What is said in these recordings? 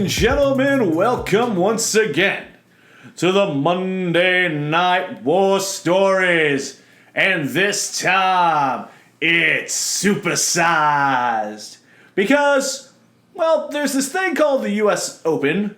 gentlemen, welcome once again to the Monday Night War Stories. And this time, it's supersized. Because, well, there's this thing called the U.S. Open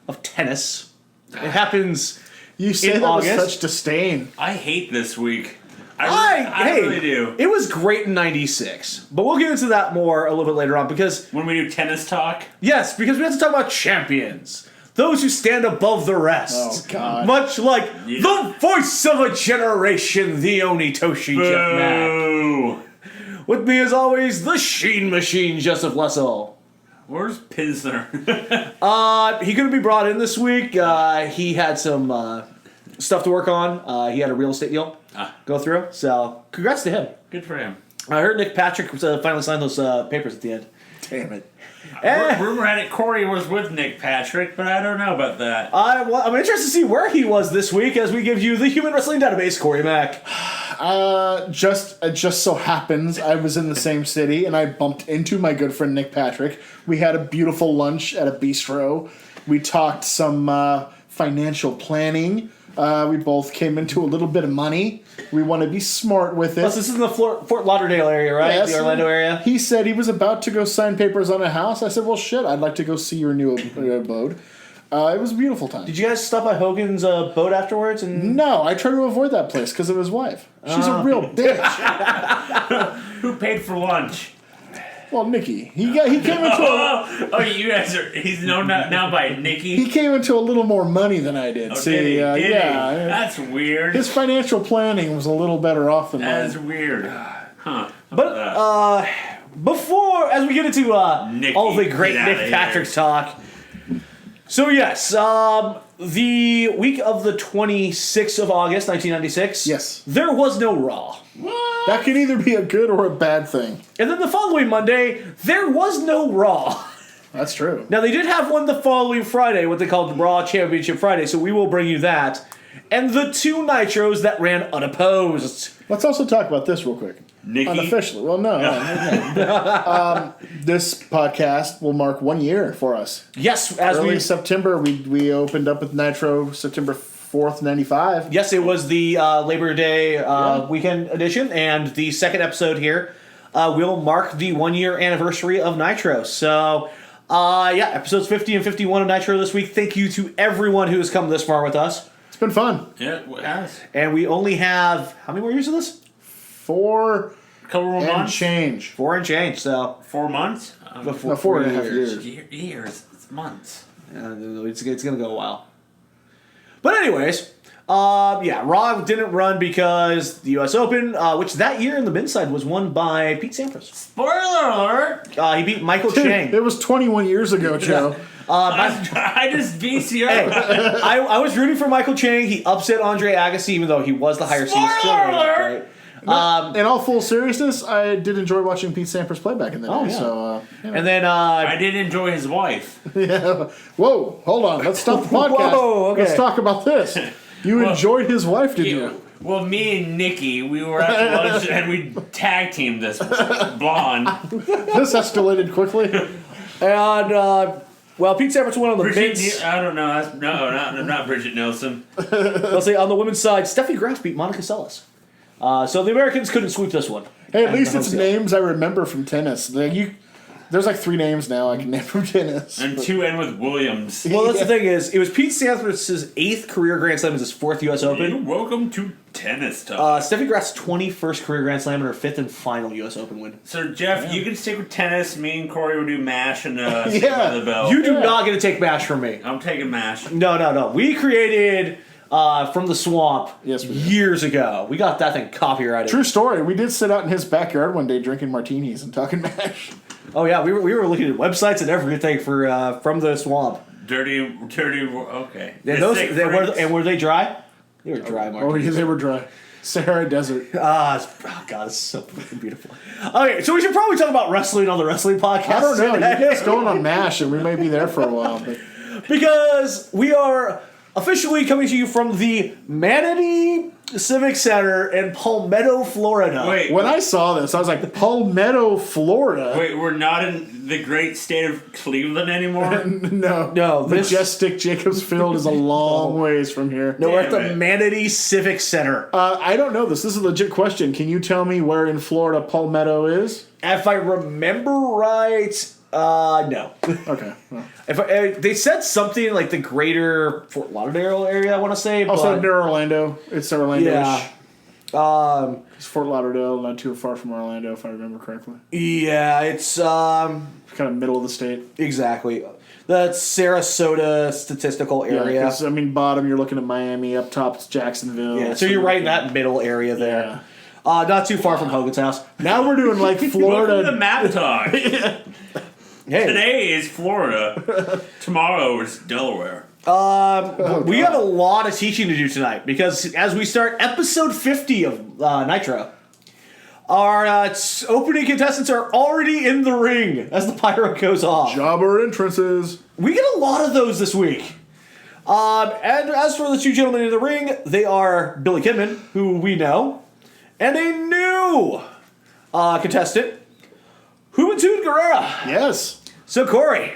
of tennis. It happens You say in that August. with such disdain. I hate this week. I really do. It was great in '96, but we'll get into that more a little bit later on because When we do tennis talk, yes, because we have to talk about champions, those who stand above the rest. Oh, God. Much like the voice of a generation, the Onitoshi Jeff Mack. boo. With me as always, the Sheen Machine, Joseph Lessel. Where's Pilsner? He couldn't be brought in this week. He had some stuff to work on. He had a real estate deal go through. So, congrats to him. Good for him. I heard Nick Patrick finally signed those papers at the end. Damn it. Rumor had it Corey was with Nick Patrick, but I don't know about that. I'm interested to see where he was this week as we give you the Human Wrestling Database, Corey Mack. It just so happens I was in the same city and I bumped into my good friend Nick Patrick. We had a beautiful lunch at a bistro. We talked some financial planning. We both came into a little bit of money. We want to be smart with it. Plus, this is in the Fort Lauderdale area, right? Yes, The Orlando area? He said he was about to go sign papers on a house. I said, well, shit, I'd like to go see your new abode. It was a beautiful time. Did you guys stop by Hogan's boat afterwards? And No, I try to avoid that place because of his wife. She's a real bitch. Who paid for lunch? Well, Nikki. He came into You guys are. He's known now by Nikki. he came into a little more money than I did. Did he? Yeah. That's weird. His financial planning was a little better off than That is mine. weird. Huh. But, before, as we get into Nikki, all the great get outta Nick here. Patrick talk. So, yes, the week of the 26th of August, 1996. Yes. There was no Raw. That can either be a good or a bad thing. And then the following Monday, there was no Raw. That's true. Now, they did have one the following Friday, what they called Raw Championship Friday, so we will bring you that. And the two Nitros that ran unopposed. Let's also talk about this real quick. Nikki? Unofficially. Well, no. This podcast will mark 1 year for us. Yes, as Early we... September, we opened up with Nitro September 4th, 95. Yes, it was the Labor Day weekend edition, and the second episode here will mark the 1 year anniversary of Nitro. So, episodes 50 and 51 of Nitro this week. Thank you to everyone who has come this far with us. It's been fun. Yeah, it has. And we only have, how many more years of this? 4 Couple more and months. change. 4 and change, so. 4 months. Before, No, 4.5 years. Years. It's months. It's going to go a while. But anyways, Raw didn't run because the U.S. Open, which that year in the men's side was won by Pete Sampras. Spoiler alert! He beat Michael Chang. It was 21 years ago, Joe. I just VCR. Hey, I was rooting for Michael Chang. He upset Andre Agassi, even though he was the higher seed. Spoiler alert! In all full seriousness, I did enjoy watching Pete Sampras play back in the day. yeah. So, And then, I did enjoy his wife. yeah. Whoa, hold on. Let's stop the podcast. Whoa, okay. Let's talk about this. You enjoyed his wife, did you? Well, me and Nikki, we were at lunch and we tag teamed this blonde. This escalated quickly. and Pete Sampras won on the men's. I don't know. Not Bridget Nelson. Let's say on the women's side, Steffi Graf beat Monica Seles. So the Americans couldn't sweep this one. Hey, at least it's home names I remember from tennis. There's like 3 names now I can name from tennis. And 2 end with Williams. Well, that's the thing is, it was Pete Sampras' 8th career Grand Slam, his 4th U.S. Open. Welcome to tennis talk. Steffi Graf's 21st career Grand Slam and her 5th and final U.S. Open win. So, Jeff, you can stick with tennis. Me and Corey will do MASH and Saved Yeah. by the Bell. You do not get to take MASH from me. I'm taking MASH. No. We created From the Swamp Yes, we did. years ago. We got that thing copyrighted. True story. We did sit out in his backyard one day drinking martinis and talking MASH. Oh, yeah, we were looking at websites and everything for From the Swamp. Dirty, okay. And were they dry? They were dry, Mark. Oh, yeah, they were dry. Sahara Desert. God, it's so fucking beautiful. Okay, so we should probably talk about wrestling on the wrestling podcast. I don't know. You today. get us going on MASH, and we may be there for a while. But Because we are officially coming to you from the Manatee Civic Center in Palmetto, Florida. Wait, When I saw this, I was like, Palmetto, Florida. wait, we're not in the great state of Cleveland anymore? No, this- Majestic Jacobs Field is a long ways from here. No, we're at the Damn it. Manatee Civic Center. I don't know this. This is a legit question. Can you tell me where in Florida Palmetto is? If I remember right, no. Okay. Well. They said something like the greater Fort Lauderdale area, I want to say. Also but, near Orlando. It's Orlando-ish. yeah. It's Fort Lauderdale, not too far from Orlando, if I remember correctly. Yeah, it's Kind of middle of the state. exactly the Sarasota statistical area. 'Cause, I mean, bottom you're looking at Miami, up top it's Jacksonville. Yeah, so you're right in that middle area there. Yeah. Not too far from Hogan's house. Now we're doing like Welcome to Florida. Map Talk. Hey, Today is Florida. Tomorrow is Delaware. we got a lot of teaching to do tonight because as we start episode 50 of Nitro, our opening contestants are already in the ring as the pyro goes off. Jobber entrances. We get a lot of those this week. And as for the two gentlemen in the ring, they are Billy Kidman, who we know, and a new contestant, Juventud Guerrera. Yes. So, Corey,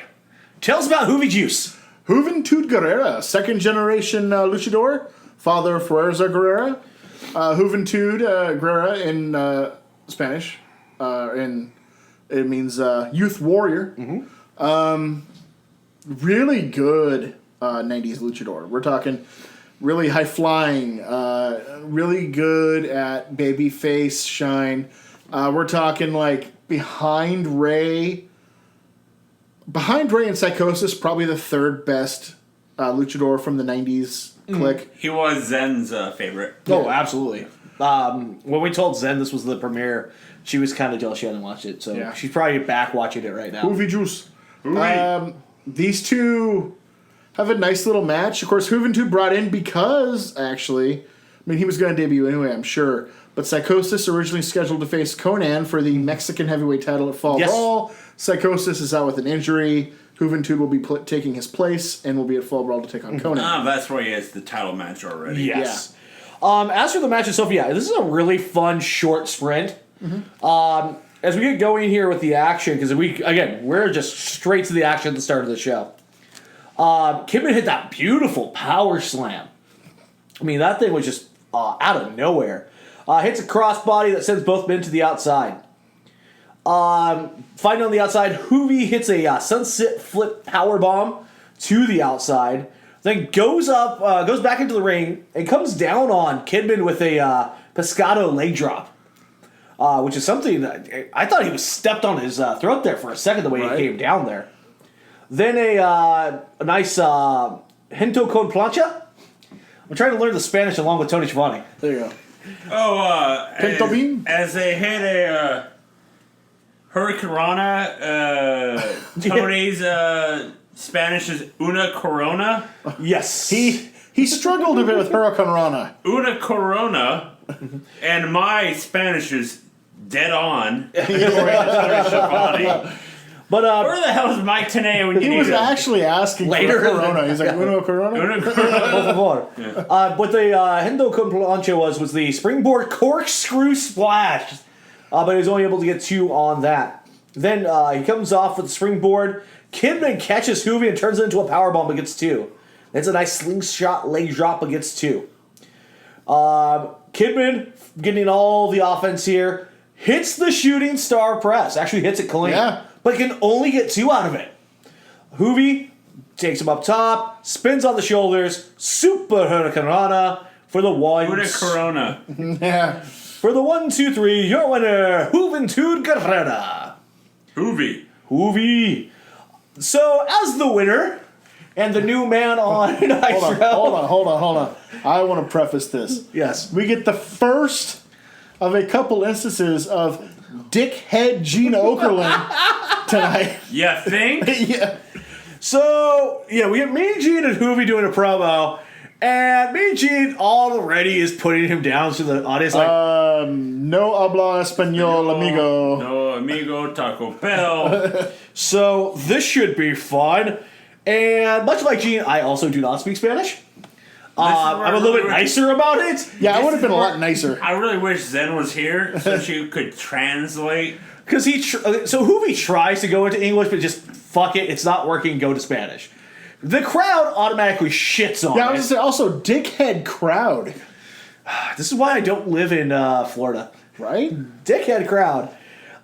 tell us about Hoovy Juice. Juventud Guerrera, second generation luchador, father of Fuerza Guerrera. Juventud Guerrera in Spanish, it means youth warrior. Really good 90s luchador. We're talking really high flying, really good at baby face shine. We're talking like behind Ray and Psychosis, probably the third best luchador from the 90s clique. He was Zen's favorite. Oh, absolutely. When we told Zen this was the premiere, she was kind of jealous she hadn't watched it. So Yeah. she's probably back watching it right now. Hoovy Juice. Hoovy. These two have a nice little match. Of course, Juventud brought in because, actually, I mean, he was going to debut anyway, I'm sure. But Psychosis originally scheduled to face Conan for the Mexican heavyweight title at Fall Yes. Brawl. Psychosis is out with an injury. Juventud will be taking his place and will be at Fall Brawl to take on Conan. Ah, that's why he has the title match already. Yes. As for the match itself, yeah, this is a really fun short sprint. As we get going here with the action, because we're just straight to the action at the start of the show. Kidman hit that beautiful power slam. I mean, that thing was just out of nowhere. Hits a crossbody that sends both men to the outside. Fighting on the outside, Hoovy hits a sunset flip power bomb to the outside. Then goes back into the ring and comes down on Kidman with a pescado leg drop, which is something that I thought he was stepped on his throat there for a second the way Right. he came down there. Then a nice Hento con plancha. I'm trying to learn the Spanish along with Tony Schiavone. There you go. Oh, Pinto bean? as they hit a Hurricanrana, Tony's Spanish is una corona. Yes. He struggled a bit with Hurricanrana. Una corona, and my Spanish is dead on. Tony Schiavone. But Where the hell is Mike Tenay when you He need was him? actually asking Later. for Corona. He's like, Uno Corona? Una corona. por favor. What the Hendo con plancha was the springboard corkscrew splash. But he was only able to get 2 on that. Then he comes off with the springboard. Kidman catches Hoovy and turns it into a powerbomb but gets 2. That's a nice slingshot leg drop but gets 2. Kidman getting all the offense here. Hits the shooting star press. Actually hits it clean. Yeah. But can only get 2 out of it. Hoovy takes him up top, spins on the shoulders, super hurricanrana for the 1. Una corona. Yeah. For the 1, 2, 3, your winner, Juventud Guerrera. Hoovy. Hoovy. So, as the winner, and the new man on Nitro. Hold on. I want to preface this. Yes. We get the first of a couple instances of dickhead Gene Okerlund tonight. You think? Yeah. So, yeah, we have Mean Gene and Hoovy doing a promo, and Mean Gene already is putting him down to the audience like, No habla español, amigo. No amigo Taco Bell. so this should be fun. And much like Gene, I also do not speak Spanish. I'm a little bit nicer about it. Yeah, I would have been a lot nicer. I really wish Zen was here so she could translate. Because so Hoovy tries to go into English, but just fuck it, it's not working, go to Spanish. The crowd automatically shits on Yeah, I it. was gonna say also dickhead crowd, This is why I don't live in Florida. right? Dickhead crowd.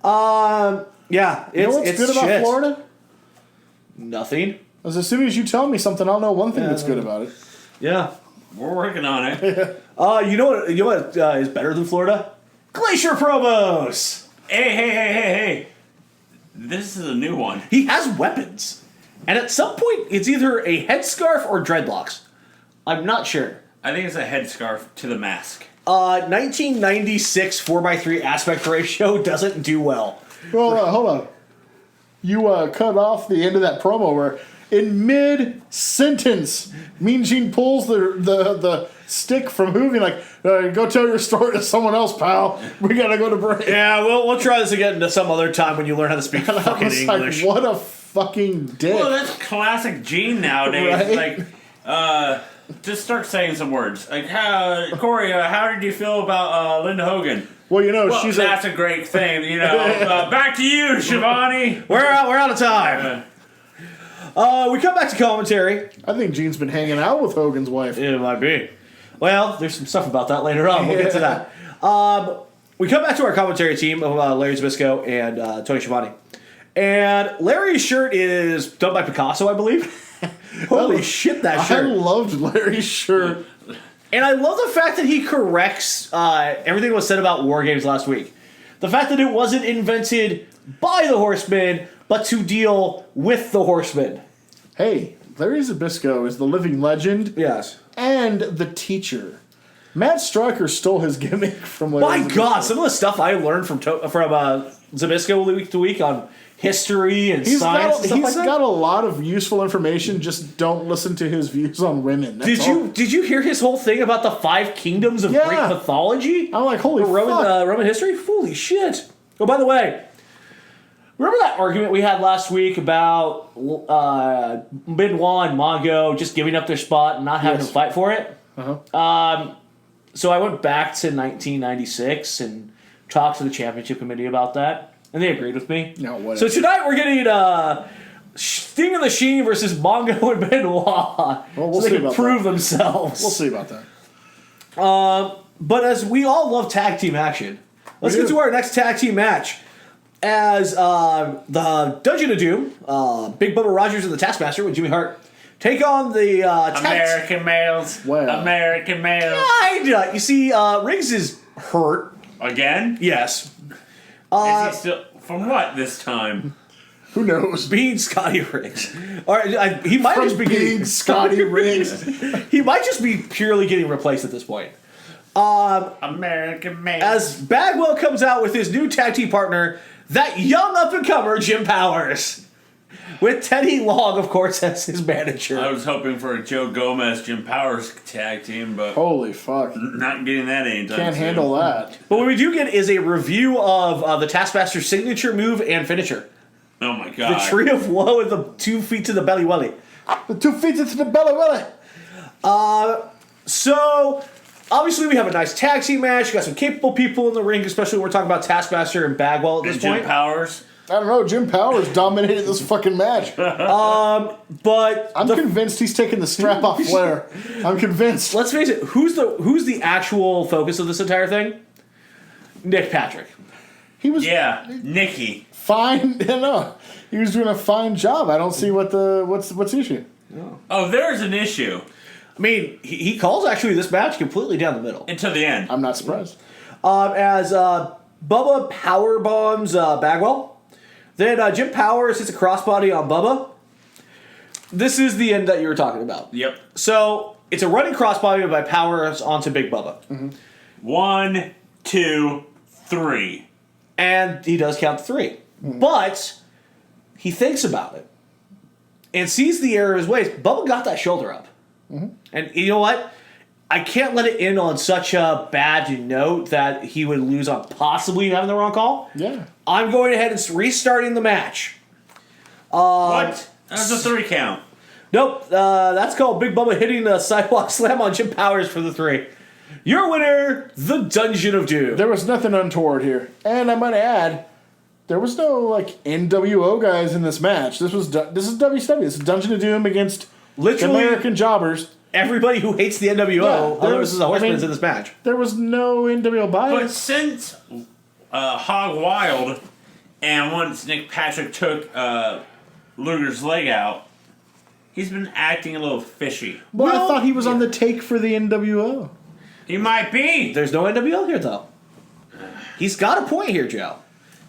Yeah, You know what's it's good about shit. Florida? Nothing. As soon as you tell me something, I'll know one thing that's good about it. Yeah. We're working on it. You know what? Is better than Florida? Glacier promos. Hey. This is a new one. He has weapons, and at some point, it's either a headscarf or dreadlocks. I'm not sure. I think it's a headscarf to the mask. 1996 4x3 aspect ratio doesn't do well. Well, hold on. You cut off the end of that promo where, in mid-sentence, Mean Gene pulls the stick from Hoovy like, go tell your story to someone else, pal. We gotta go to break. Yeah, we'll try this again some other time when you learn how to speak And I fucking was English. like, what a fucking dick. Well, that's classic Gene nowadays. Right? Like, just start saying some words. Like, Corey, how did you feel about Linda Hogan? Well, you know, Well, she's that's a great thing. You know, back to you, Shivani. We're out of time. We come back to commentary. I think Gene's been hanging out with Hogan's wife. It might be. Well, there's some stuff about that later on. We'll get to that. We come back to our commentary team of Larry Zbyszko and Tony Schiavone. And Larry's shirt is done by Picasso, I believe. Holy shit, that I shirt. loved Larry's shirt. And I love the fact that he corrects everything that was said about War Games last week. The fact that it wasn't invented by the Horsemen, but to deal with the Horsemen. Hey, Larry Zbyszko is the living legend Yes. and the teacher. Matt Stryker stole his gimmick from Larry My Zbyszko. God, some of the stuff I learned from Zbyszko week to week on history and science and stuff He's like that. got a lot of useful information. Just don't listen to his views on women. That's all. Did you hear his whole thing about the 5 kingdoms of Yeah. Greek mythology? I'm like, holy fuck. Roman history? Holy shit. Oh, by the way, remember that argument we had last week about Benoit and Mongo just giving up their spot and not having Yes. to fight for it? Uh-huh. So I went back to 1996 and talked to the championship committee about that, and they agreed with me. No, whatever. So tonight we're getting Sting of the Sheen versus Mongo and Benoit, Well, we'll so they see can about prove themselves. We'll see about that. But as we all love tag team action, let's We get do. to our next tag team match. As the Dungeon of Doom, Big Bubba Rogers and the Taskmaster with Jimmy Hart take on the American males. Well. American males. Kinda. You see, Riggs is hurt. Again? Yes. Is he still... From what this time? Who knows? Being Scotty Riggs. Or he might just be Being getting Scotty Riggs. He might just be purely getting replaced at this point. American males. As Bagwell comes out with his new tag team partner, that young up-and-comer Jim Powers. With Teddy Long, of course, as his manager. I was hoping for a Joe Gomez, Jim Powers tag team, but Holy fuck. not getting that anytime Can't soon. handle that. But what we do get is a review of the Taskmaster's signature move and finisher. Oh my The god. Tree of Woe with the 2 feet to the belly welly. The 2 feet into the belly welly. So, obviously we have a nice tag team match. You got some capable people in the ring, especially when we're talking about Taskmaster and Bagwell at this And Jim point. Powers. I don't know. Jim Powers dominated this fucking match. But I'm convinced he's taking the strap off Flair. I'm convinced. let's face it, who's the actual focus of this entire thing? Nick Patrick. He was Yeah, Nikki. fine. No, he was doing a fine job. I don't see what's the issue. Oh, there's an issue. I mean, he calls actually this match completely down the middle. Until the end. I'm not surprised. As Bubba power bombs Bagwell. Then Jim Powers hits a crossbody on Bubba. This is the end that you were talking about. Yep. So, it's a running crossbody by Powers onto Big Bubba. 1, 2, 3. And he does count to 3. But, he thinks about it. And sees the error of his ways. Bubba got that shoulder up. And you know what? I can't let it in on such a bad note that he would lose on possibly having the wrong call. Yeah. I'm going ahead and restarting the match. What? That was a 3 count. Nope, that's called Big Bubba hitting the sidewalk slam on Jim Powers for the 3. Your winner, the Dungeon of Doom. There was nothing untoward here. And I might add, there was no, like, NWO guys in this match. This is WCW. This is Dungeon of Doom against Literally American jobbers. everybody who hates the NWO, there other was- than the Horsemen's I mean- in this match. There was no NWO But bias. since Hog Wild and once Nick Patrick took Luger's leg out, he's been acting a little fishy. Well, I Well, thought he was on the take for the NWO. He might be. There's no NWO here, though. He's got a point here, Joe.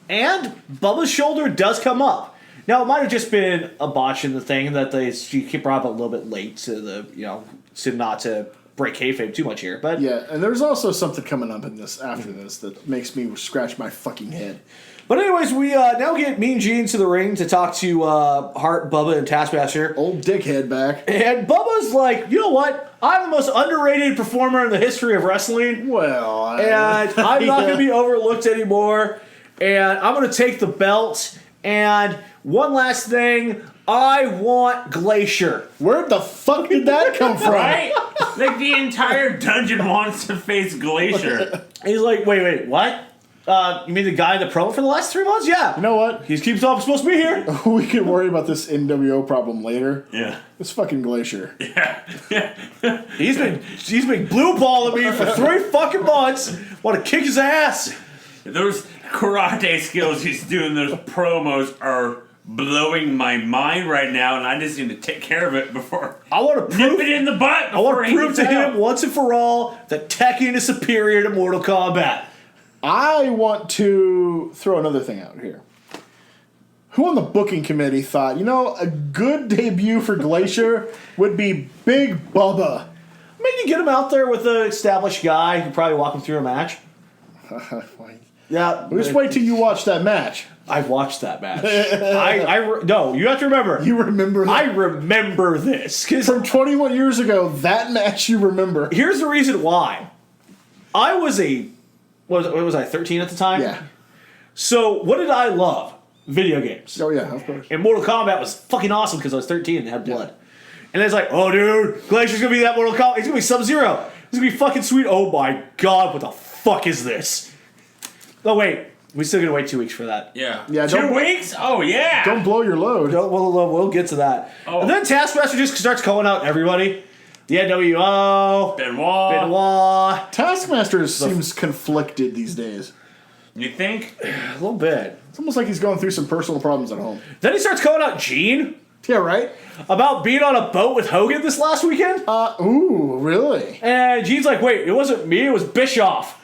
And Bubba's shoulder does come up. Now, it might have just been a botch in the thing that she brought up a little bit late to not to break kayfabe too much here. But Yeah, and there's also something coming up in this after this that makes me scratch my fucking head. But anyways, we now get Mean Gene to the ring to talk to Hart, Bubba, and Taskmaster. Old dickhead back. And Bubba's like, you know what? I'm the most underrated performer in the history of wrestling. Well, And I'm not going to be overlooked anymore. And I'm going to take the belt. And one last thing, I want Glacier. Where the fuck did that come from? Right? Like the entire dungeon wants to face Glacier. He's like, wait, what? You mean the guy in the promo for the last 3 months? Yeah. You know what? He keeps on supposed to be here. We can worry about this NWO problem later. Yeah. This fucking Glacier. Yeah. He's been blue balling me for 3 fucking months. Want to kick his ass. Those karate skills he's doing, those promos are blowing my mind right now, and I just need to take care of it before I want to nip prove it in the butt. I want before to he prove gets to out. him once and for all that Tekken is superior to Mortal Kombat. I want to throw another thing out here. Who on the booking committee thought, a good debut for Glacier would be Big Bubba? I mean, you get him out there with an established guy who could probably walk him through a match. Yeah. Just wait till you watch that match. I've watched that match. No, you have to remember. You remember that? I remember this. 'Cause From 21 years ago, that match you remember. here's the reason why. I was what was I, 13 at the time? Yeah. So, what did I love? Video games. Oh, yeah, of course. And Mortal Kombat was fucking awesome because I was 13 and had blood. And it's like, oh, dude, Glacier's gonna be that Mortal Kombat. He's gonna be Sub-Zero. He's gonna be fucking sweet. Oh my god, what the fuck is this? Oh, wait. We still gotta wait 2 weeks for that. Yeah. Yeah, 2 don't- weeks? Oh, yeah. Don't blow your load. We'll get to that. Oh. And then Taskmaster just starts calling out everybody. The NWO, Benoit. Taskmaster seems conflicted these days. You think? a little bit. It's almost like he's going through some personal problems at home. Then he starts calling out Gene Yeah, right? about being on a boat with Hogan this last weekend. Ooh, really? And Gene's like, wait, it wasn't me, it was Bischoff.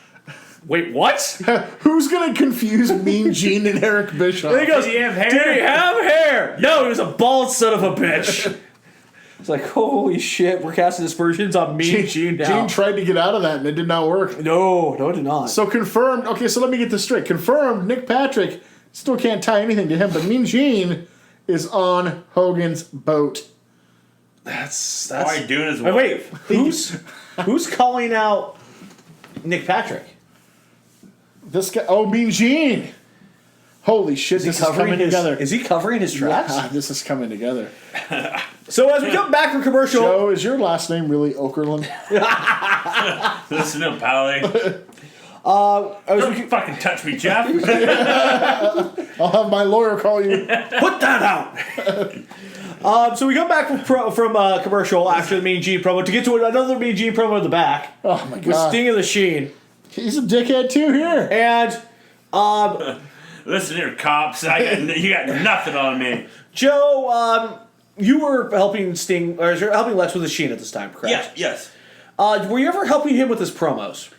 Wait, what? Who's going to confuse Mean Gene and Eric Bischoff? And he goes, Did he have hair? Did he have hair? No, he was a bald son of a bitch. It's like, holy shit, we're casting aspersions on Mean Gene now. Gene tried to get out of that and it did not work. No, it did not. So confirmed. Okay, so let me get this straight. Confirmed, Nick Patrick still can't tie anything to him, but Mean Gene is on Hogan's boat. That's Why doing his wait, who's calling out Nick Patrick? This guy, Mean Gene. Holy shit, this is coming together. Is he covering his tracks? Yeah, this is coming together. So as we come back from commercial, Joe, is your last name really Okerlund? Listen up, Pally. as we, Don't fucking touch me, Jeff. I'll have my lawyer call you. put that out. So we come back from commercial after the Mean Gene promo to get to another Mean Gene promo in the back Oh my with god. Sting of the Sheen. He's a dickhead too here. And Listen here, cops. You got nothing on me. Joe, you were helping Sting or you're helping Lex with the Sheen at this time, correct? Yes. Were you ever helping him with his promos?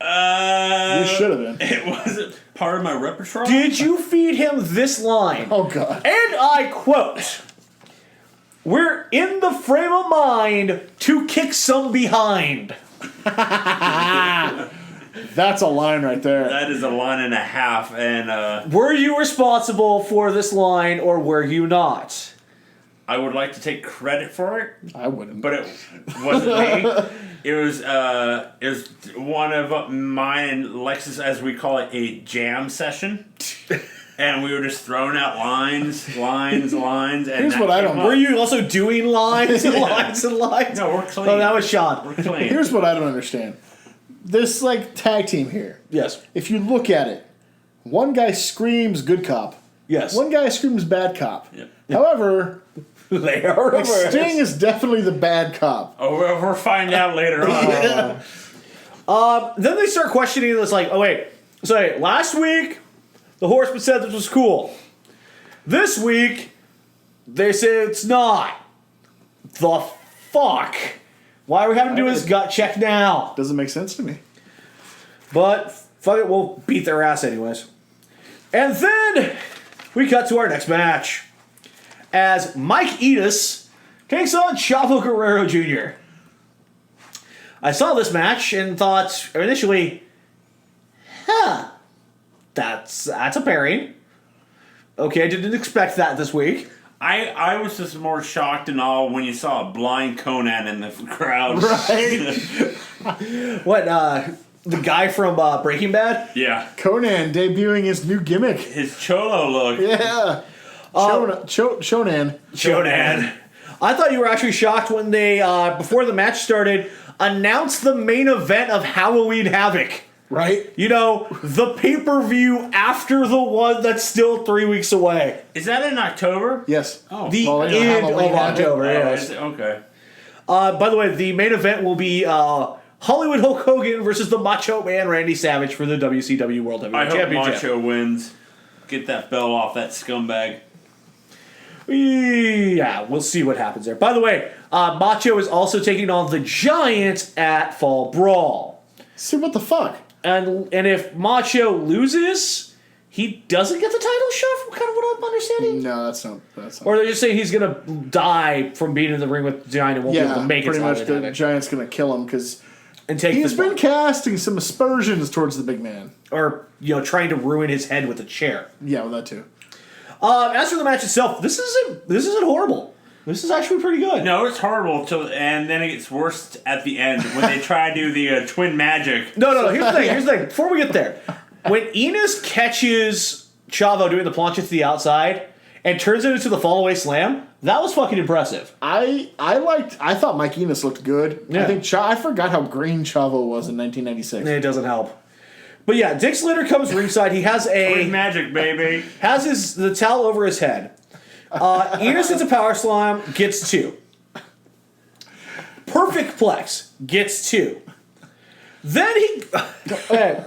You should have been. It wasn't part of my repertoire. Did you feed him this line? Oh god. And I quote, "We're in the frame of mind to kick some behind." That's a line right there. That is a line and a half, and Were you responsible for this line or were you not? I would like to take credit for it, I wouldn't. but it wasn't me. It was one of mine and Lexus, as we call it, a jam session. And we were just throwing out lines. And Here's that what I came don't- up. Were you also doing lines and lines and lines? No, we're clean. Oh, that was Sean. We're clean. Here's what I don't understand. This like tag team here. Yes. If you look at it, one guy screams good cop. Yes. One guy screams bad cop. Yep. However, They are like, Sting is definitely the bad cop. Oh, we're finding out later on. Then they start questioning this, like, oh wait, so hey, last week the Horseman said this was cool. This week they say it's not. The fuck? Why are we having to do this gut check now? Doesn't make sense to me. But fuck it, we'll beat their ass anyways. And then we cut to our next match as Mike Enos takes on Chavo Guerrero Jr. I saw this match and thought initially, that's a pairing. Okay, I didn't expect that this week. I was just more shocked and all when you saw a blind Conan in the crowd. Right? What, the guy from Breaking Bad? Yeah. Conan debuting his new gimmick. His cholo look. Yeah. Shonan. Shonan. I thought you were actually shocked when they, before the match started, announced the main event of Halloween Havoc. Right? You know, the pay-per-view after the one that's still 3 weeks away. Is that in October? Yes. Oh. The Well, you know, end of Halloween Havoc. October, Oh, yes. is it? Okay. By the way, the main event will be Hollywood Hulk Hogan versus the Macho Man Randy Savage for the WCW World I Heavyweight hope Championship. Macho wins. Get that belt off that scumbag. Yeah, we'll see what happens there. By the way, Macho is also taking on the Giant at Fall Brawl. See, what the fuck? And if Macho loses, he doesn't get the title shot from kind of what I'm understanding. No, that's not. Or they're just saying he's going to die from being in the ring with the Giant and won't be able to make it pretty to much Halloween the Havoc. Giant's going to kill him because And take he's the been casting some aspersions towards the big man. or trying to ruin his head with a chair. Yeah, well, that too. As for the match itself, this isn't horrible. This is actually pretty good. No, it's horrible, and then it gets worse at the end when they try to do the twin magic. No. Here's the thing. Before we get there, when Enos catches Chavo doing the plancha to the outside and turns it into the fallaway slam, that was fucking impressive. I thought Mike Enos looked good. Yeah. I forgot how green Chavo was in 1996. It doesn't help. But yeah, Dick Slater comes ringside. He has Twin magic, baby. the towel over his head. Enos hits a power slam, gets 2. Perfect plex, gets 2. Then he. Okay.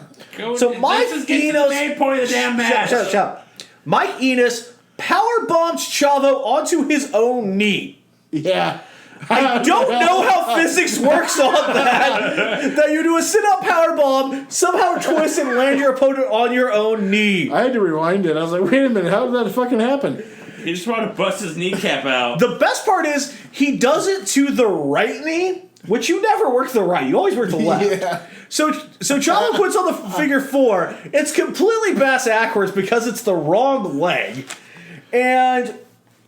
So Mike This is getting to the Enos. main point of the damn match. Shut up. Mike Enos power bombs Chavo onto his own knee. Yeah. I don't know how physics works on that. That you do a sit-up power bomb, somehow twist and land your opponent on your own knee. I had to rewind it. I was like, wait a minute, how did that fucking happen? He just wanted to bust his kneecap out. The best part is he does it to the right knee, which you never work the right. You always work the left. Yeah. So Chavo puts on the figure 4. It's completely bass backwards because it's the wrong leg. And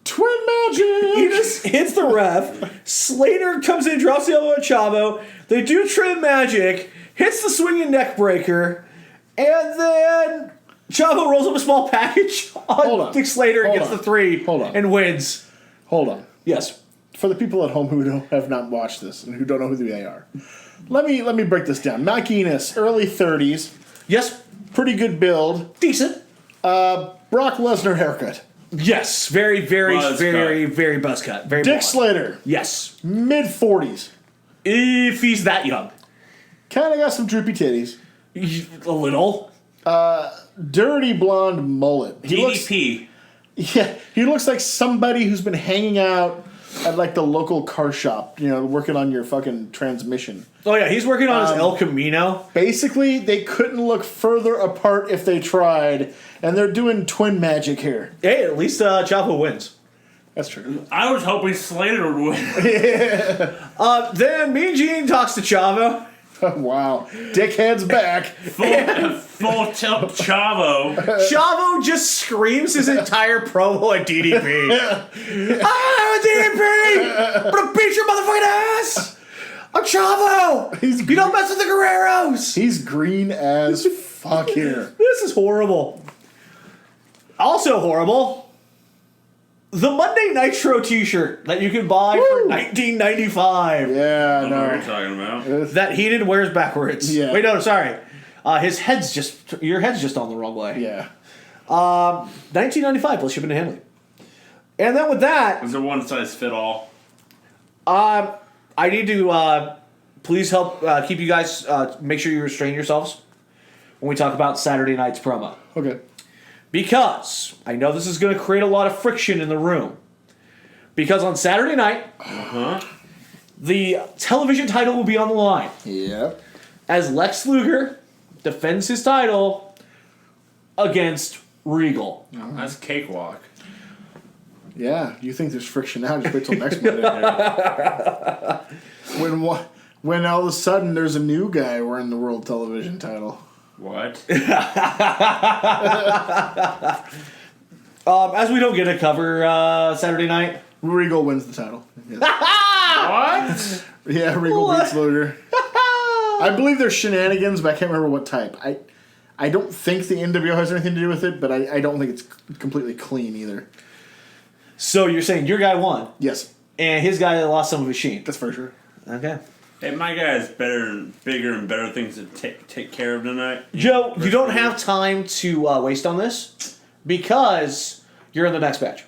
Twin magic! he just hits the ref. Slater comes in, drops the elbow on Chavo. They do trim magic, hits the swinging neck breaker, and then Chavo rolls up a small package on Dick Slater and gets the 3 and wins. Hold on. Yes. For the people at home who have not watched this and who don't know who they are, let me break this down. Mike Enos, early 30s, Yes. pretty good build. Decent. Brock Lesnar haircut. Yes. Very, very, Buzz very, very buzz cut. Very Dick blonde. Slater, Yes. mid 40s. If he's that young. Kind of got some droopy titties. A little. Dirty blonde mullet. DDP. He looks like somebody who's been hanging out at like the local car shop, working on your fucking transmission. Oh, yeah. He's working on his El Camino. Basically, they couldn't look further apart if they tried, and they're doing twin magic here. Hey, at least Chavo wins. That's true. I was hoping Slater would win. Then Mean Gene talks to Chavo. Wow. Dickhead's back. Full tilt Chavo. Chavo just screams his entire promo at DDP. I'm DDP! I'm gonna beat your motherfucking ass! I'm Chavo! You don't mess with the Guerreros! He's green as fuck here. This is horrible. Also horrible. The Monday Nitro T-shirt that you can buy for $19.95. Yeah, I don't know what you're no. talking about. That Heenan wears backwards. Yeah. Wait, no, sorry. Your head's just on the wrong way. Yeah. $19.95 plus shipping and handling. And then with that, Is it one size fit all? I need to please help keep you guys. Make sure you restrain yourselves when we talk about Saturday night's promo. Okay. Because I know this is going to create a lot of friction in the room. Because on Saturday night, the television title will be on the line. Yep. As Lex Luger defends his title against Regal. That's cakewalk. Yeah, you think there's friction now? Just wait till next Monday. When all of a sudden there's a new guy wearing the world television title. What? As we don't get to cover Saturday night. Regal wins the title. Yeah, What? yeah, Regal What? beats Luger. I believe there's shenanigans, but I can't remember what type. I don't think the NWO has anything to do with it, but I don't think it's completely clean either. So you're saying your guy won, Yes, and his guy lost some of his sheen. that's for sure. Okay. Hey, my guy has bigger and better things to take care of tonight. Joe, you don't have time to waste on this because you're in the next match.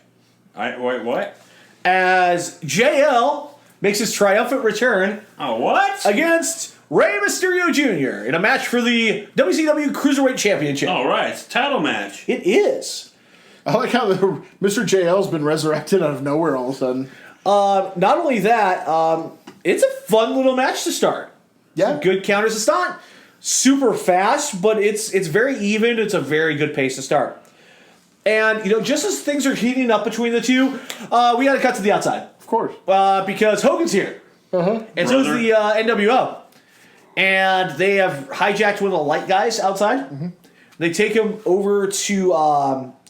Wait, what? As JL makes his triumphant return Oh, what? against Rey Mysterio Jr. in a match for the WCW Cruiserweight Championship. All right, it's a title match. It is. I like how Mr. JL's been resurrected out of nowhere all of a sudden. Not only that, it's a fun little match to start. Yeah. Good counters. It's not super fast, but it's very even. It's a very good pace to start. And, just as things are heating up between the two, we got to cut to the outside. Of course. Because Hogan's here. And so is Brother. the NWO. And they have hijacked one of the light guys outside. They take him over to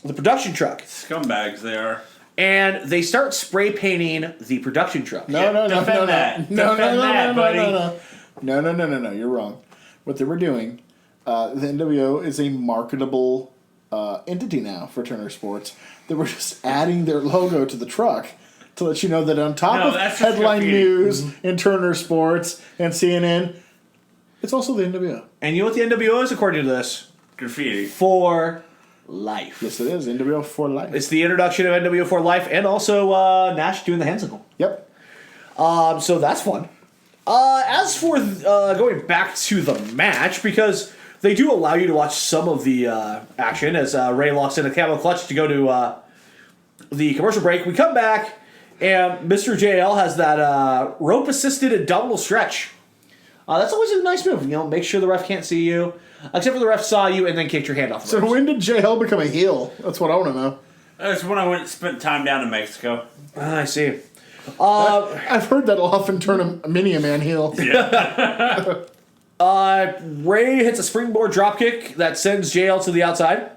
the production truck. Scumbags they are. And they start spray painting the production truck. No, no, no, defend no, that. no, Defend that, buddy. no. You're wrong. What they were doing, the NWO is a marketable entity now for Turner Sports. They were just adding their logo to the truck to let you know that on top No, of that's just headline graffiti. news in Turner Sports and CNN, it's also the NWO. And you know what the NWO is, according to this? Graffiti. For life. Yes, it is. NWO for life. It's the introduction of NWO for life, and also Nash doing the hand signal. Yep. So that's fun. As for going back to the match, because they do allow you to watch some of the action as Ray locks in a camel clutch to go to the commercial break. We come back, and Mr. JL has that rope-assisted abdominal stretch. That's always a nice move. Make sure the ref can't see you. Except for the ref saw you and then kicked your hand off the So ropes. when did JL become a heel? That's what I want to know. That's when I went and spent time down in Mexico. I see. I've heard that'll often turn a man heel. Ray hits a springboard dropkick that sends JL to the outside.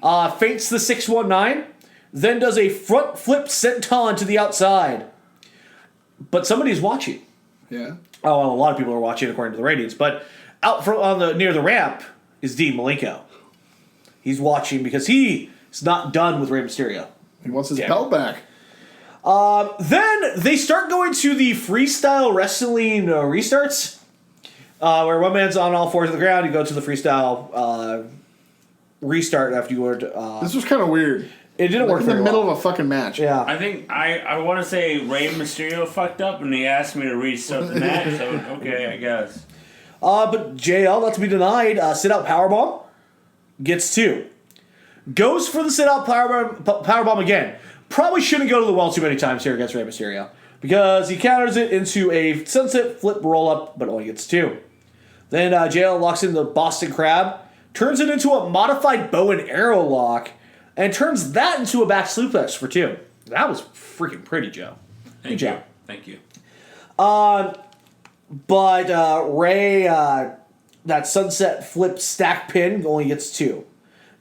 Feints the 619. Then does a front flip senton to the outside. But somebody's watching. Yeah. Oh, well, a lot of people are watching according to the ratings. But out front near the ramp is Dean Malenko. He's watching because he is not done with Rey Mysterio. He wants his Damn. belt back. Then they start going to the freestyle wrestling restarts, where one man's on all fours of the ground. You go to the freestyle restart after you were. This was kind of weird. It didn't work in the very middle well. of a fucking match. Yeah. I think I want to say Rey Mysterio fucked up and he asked me to restart the match. So okay, I guess. But JL, not to be denied, sit-out powerbomb, gets 2. Goes for the sit-out powerbomb again. Probably shouldn't go to the well too many times here against Rey Mysterio. Because he counters it into a sunset flip roll-up, but only gets 2. Then JL locks in the Boston Crab, turns it into a modified bow and arrow lock, and turns that into a back suplex for 2. That was freaking pretty, Joe. Good job. Thank you. But Ray, that sunset flip stack pin only gets 2.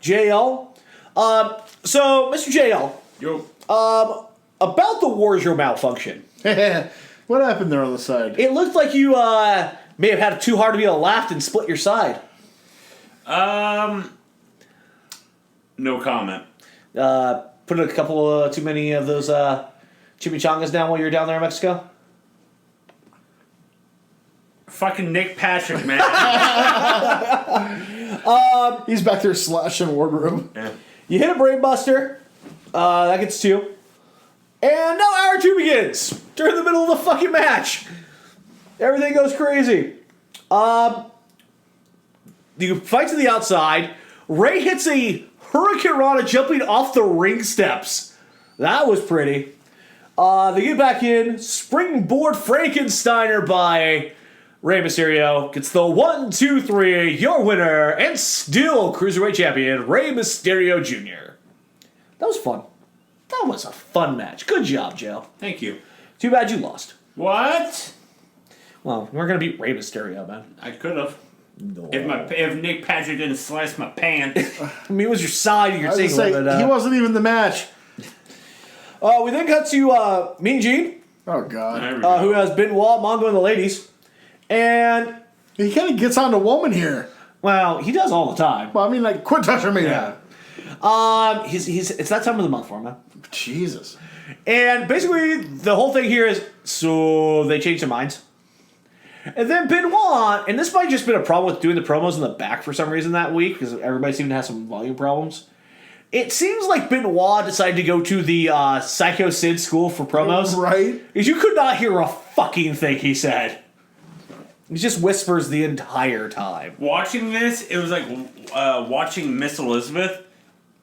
JL. So, Mr. JL, Yo. about the wardrobe malfunction. What happened there on the side? It looked like you may have had too hard to be able to laugh and split your side. No comment. Put a couple too many of those chimichangas down while you're down there in Mexico? Fucking Nick Patrick, man. He's back there slashing wardrobe. Yeah. You hit a brainbuster. That gets 2. And now hour 2 begins. During the middle of the fucking match. Everything goes crazy. You fight to the outside. Ray hits a Hurricane Rana jumping off the ring steps. That was pretty. They get back in. Springboard Frankensteiner by Rey Mysterio. Gets the 1, 2, 3. Your winner and still Cruiserweight Champion, Rey Mysterio Jr. That was fun. That was a fun match. Good job, Joe. Thank you. Too bad you lost. What? Well, we're going to beat Rey Mysterio, man. I could have. No. If Nick Patrick didn't slice my pants. I mean, it was your side. You're I was saying gonna say, he wasn't even the match. We then cut to Mean Gene, Oh, God. There we go. who has Benoit, Mongo, and the ladies. And, He kind of gets on the woman here. well, he does all the time. Well, I mean, like, quit touching me. Yeah. It's that time of the month for him, man. Jesus. And basically, the whole thing here is, so they changed their minds. And then Benoit, and this might have just been a problem with doing the promos in the back for some reason that week, because everybody seemed to have some volume problems. It seems like Benoit decided to go to the Psycho Sid school for promos. Right? Because you could not hear a fucking thing he said. He just whispers the entire time. Watching this, it was like watching Miss Elizabeth,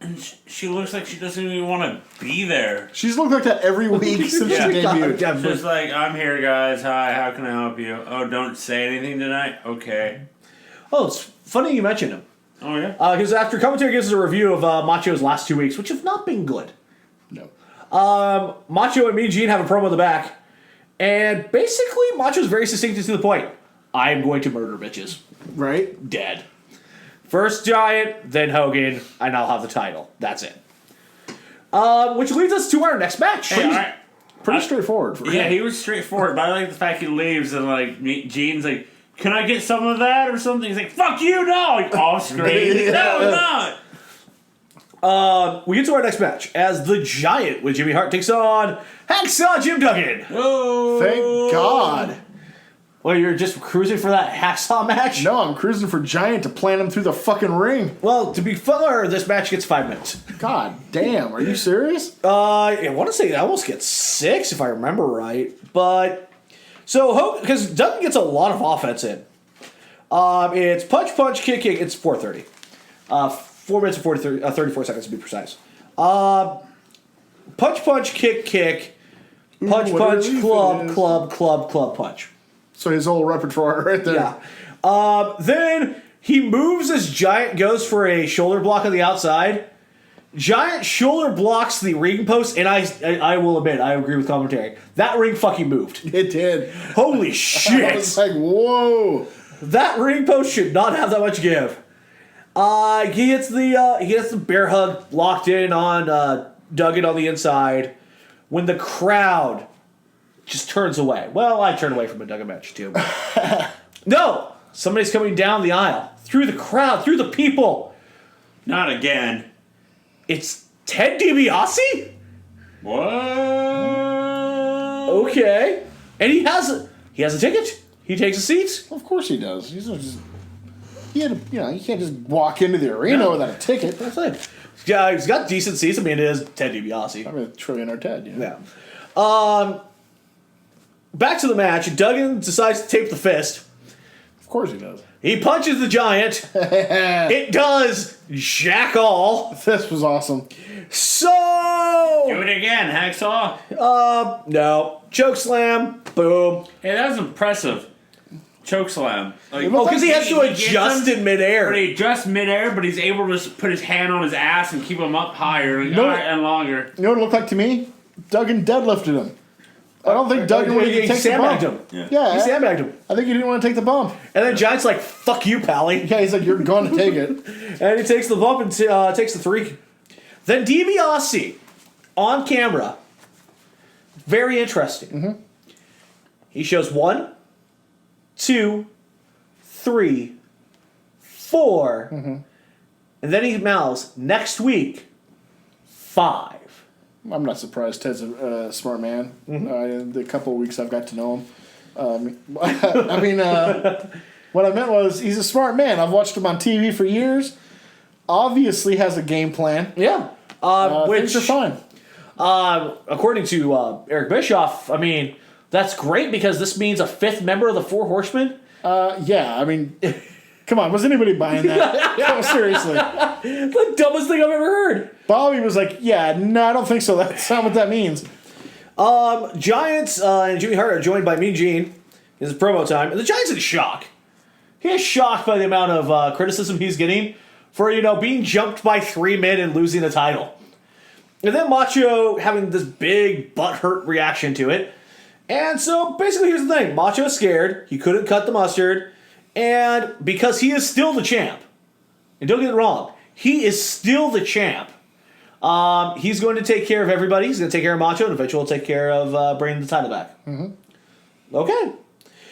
and she looks like she doesn't even want to be there. She's looked like that every week since she debuted. She's like, I'm here, guys. Hi, how can I help you? Oh, don't say anything tonight? Okay. Oh, it's funny you mentioned him. Oh, yeah? Because after commentary gives us a review of Macho's last 2 weeks, which have not been good. No. Macho and Mean Gene have a promo in the back. And basically, Macho's very succinct and to the point. I am going to murder bitches. Right? Dead. First Giant, then Hogan, and I'll have the title. That's it. Which leads us to our next match. Hey, all right. Pretty straightforward. For Yeah, him. he was straightforward, but I like the fact he leaves and, like, Gene's like, can I get some of that or something? He's like, fuck you, no! Like, off screen. Yeah. No, not! We get to our next match as the Giant with Jimmy Hart takes on Hacksaw Jim Duggan. Oh! Thank God. Well, you're just cruising for that Hacksaw match? No, I'm cruising for Giant to plant him through the fucking ring. Well, to be fair, this match gets 5 minutes. God damn, are you serious? I want to say it almost gets 6 if I remember right. But, so, because Duggan gets a lot of offense in. It's punch, kick, it's 4:30. 4 minutes and 34 seconds to be precise. Punch, kick, punch, whatever it club, punch. So his whole repertoire right there. Yeah. Then he moves as Giant goes for a shoulder block on the outside. Giant shoulder blocks the ring post, and I will admit, I agree with commentary. That ring fucking moved. It did. Holy I shit. was like, whoa. That ring post should not have that much give. He gets the bear hug locked in on Duggan on the inside when the crowd just turns away. Well, I turn away from a Duggan match too. No! Somebody's coming down the aisle. Through the crowd, through the people. Not again. It's Ted DiBiase? What? Okay. And he has a ticket. He takes a seat. Of course he does. He's not just... you can't just walk into the arena without a ticket. That's it. Yeah, he's got decent seats. I mean, it is Ted DiBiase. I'm a trillionaire Ted, Yeah. Back to the match. Duggan decides to tape the fist. Of course he does. He punches the Giant. It does jack all. This was awesome. Do So it again, Hacksaw. no choke slam. Boom. Hey, that was impressive. Chokeslam. Like, Oh, because he has to gets adjust him, in midair. But he adjusts midair, but he's able to just put his hand on his ass and keep him up higher and, No. and longer. You know what it looked like to me? Duggan deadlifted him. I don't think Duggan would He take the sandbagged bump. him. Yeah, He sandbagged him. I think he didn't want to take the bump. And then Giant's like, "Fuck you, Pally." Yeah, he's like, you're going to take it. And he takes the bump and takes the 3. Then DiBiase, on camera, very interesting. Mm-hmm. He shows 1, 2, 3, 4, Mm-hmm. and then he mouths, "Next week, 5. I'm not surprised. Ted's a smart man. The couple of weeks I've got to know him. I mean, what I meant was he's a smart man. I've watched him on TV for years. Obviously has a game plan. Yeah. Things are fine. According to Eric Bischoff, I mean, that's great because this means a 5th member of the Four Horsemen. Yeah, I mean, come on. Was anybody buying that? No, seriously. The dumbest thing I've ever heard. Bobby was like, yeah, no, I don't think so. That's not what that means. Giants and Jimmy Hart are joined by Mean Gene. It's promo time. And the Giants in shock. He is shocked by the amount of criticism he's getting for, being jumped by 3 men and losing the title. And then Macho having this big butthurt reaction to it. And so basically here's the thing. Macho's scared. He couldn't cut the mustard. And because he is still the champ. And don't get it wrong. He is still the champ. He's going to take care of everybody. He's going to take care of Macho, and eventually will take care of bringing the title back. Mm-hmm. Okay.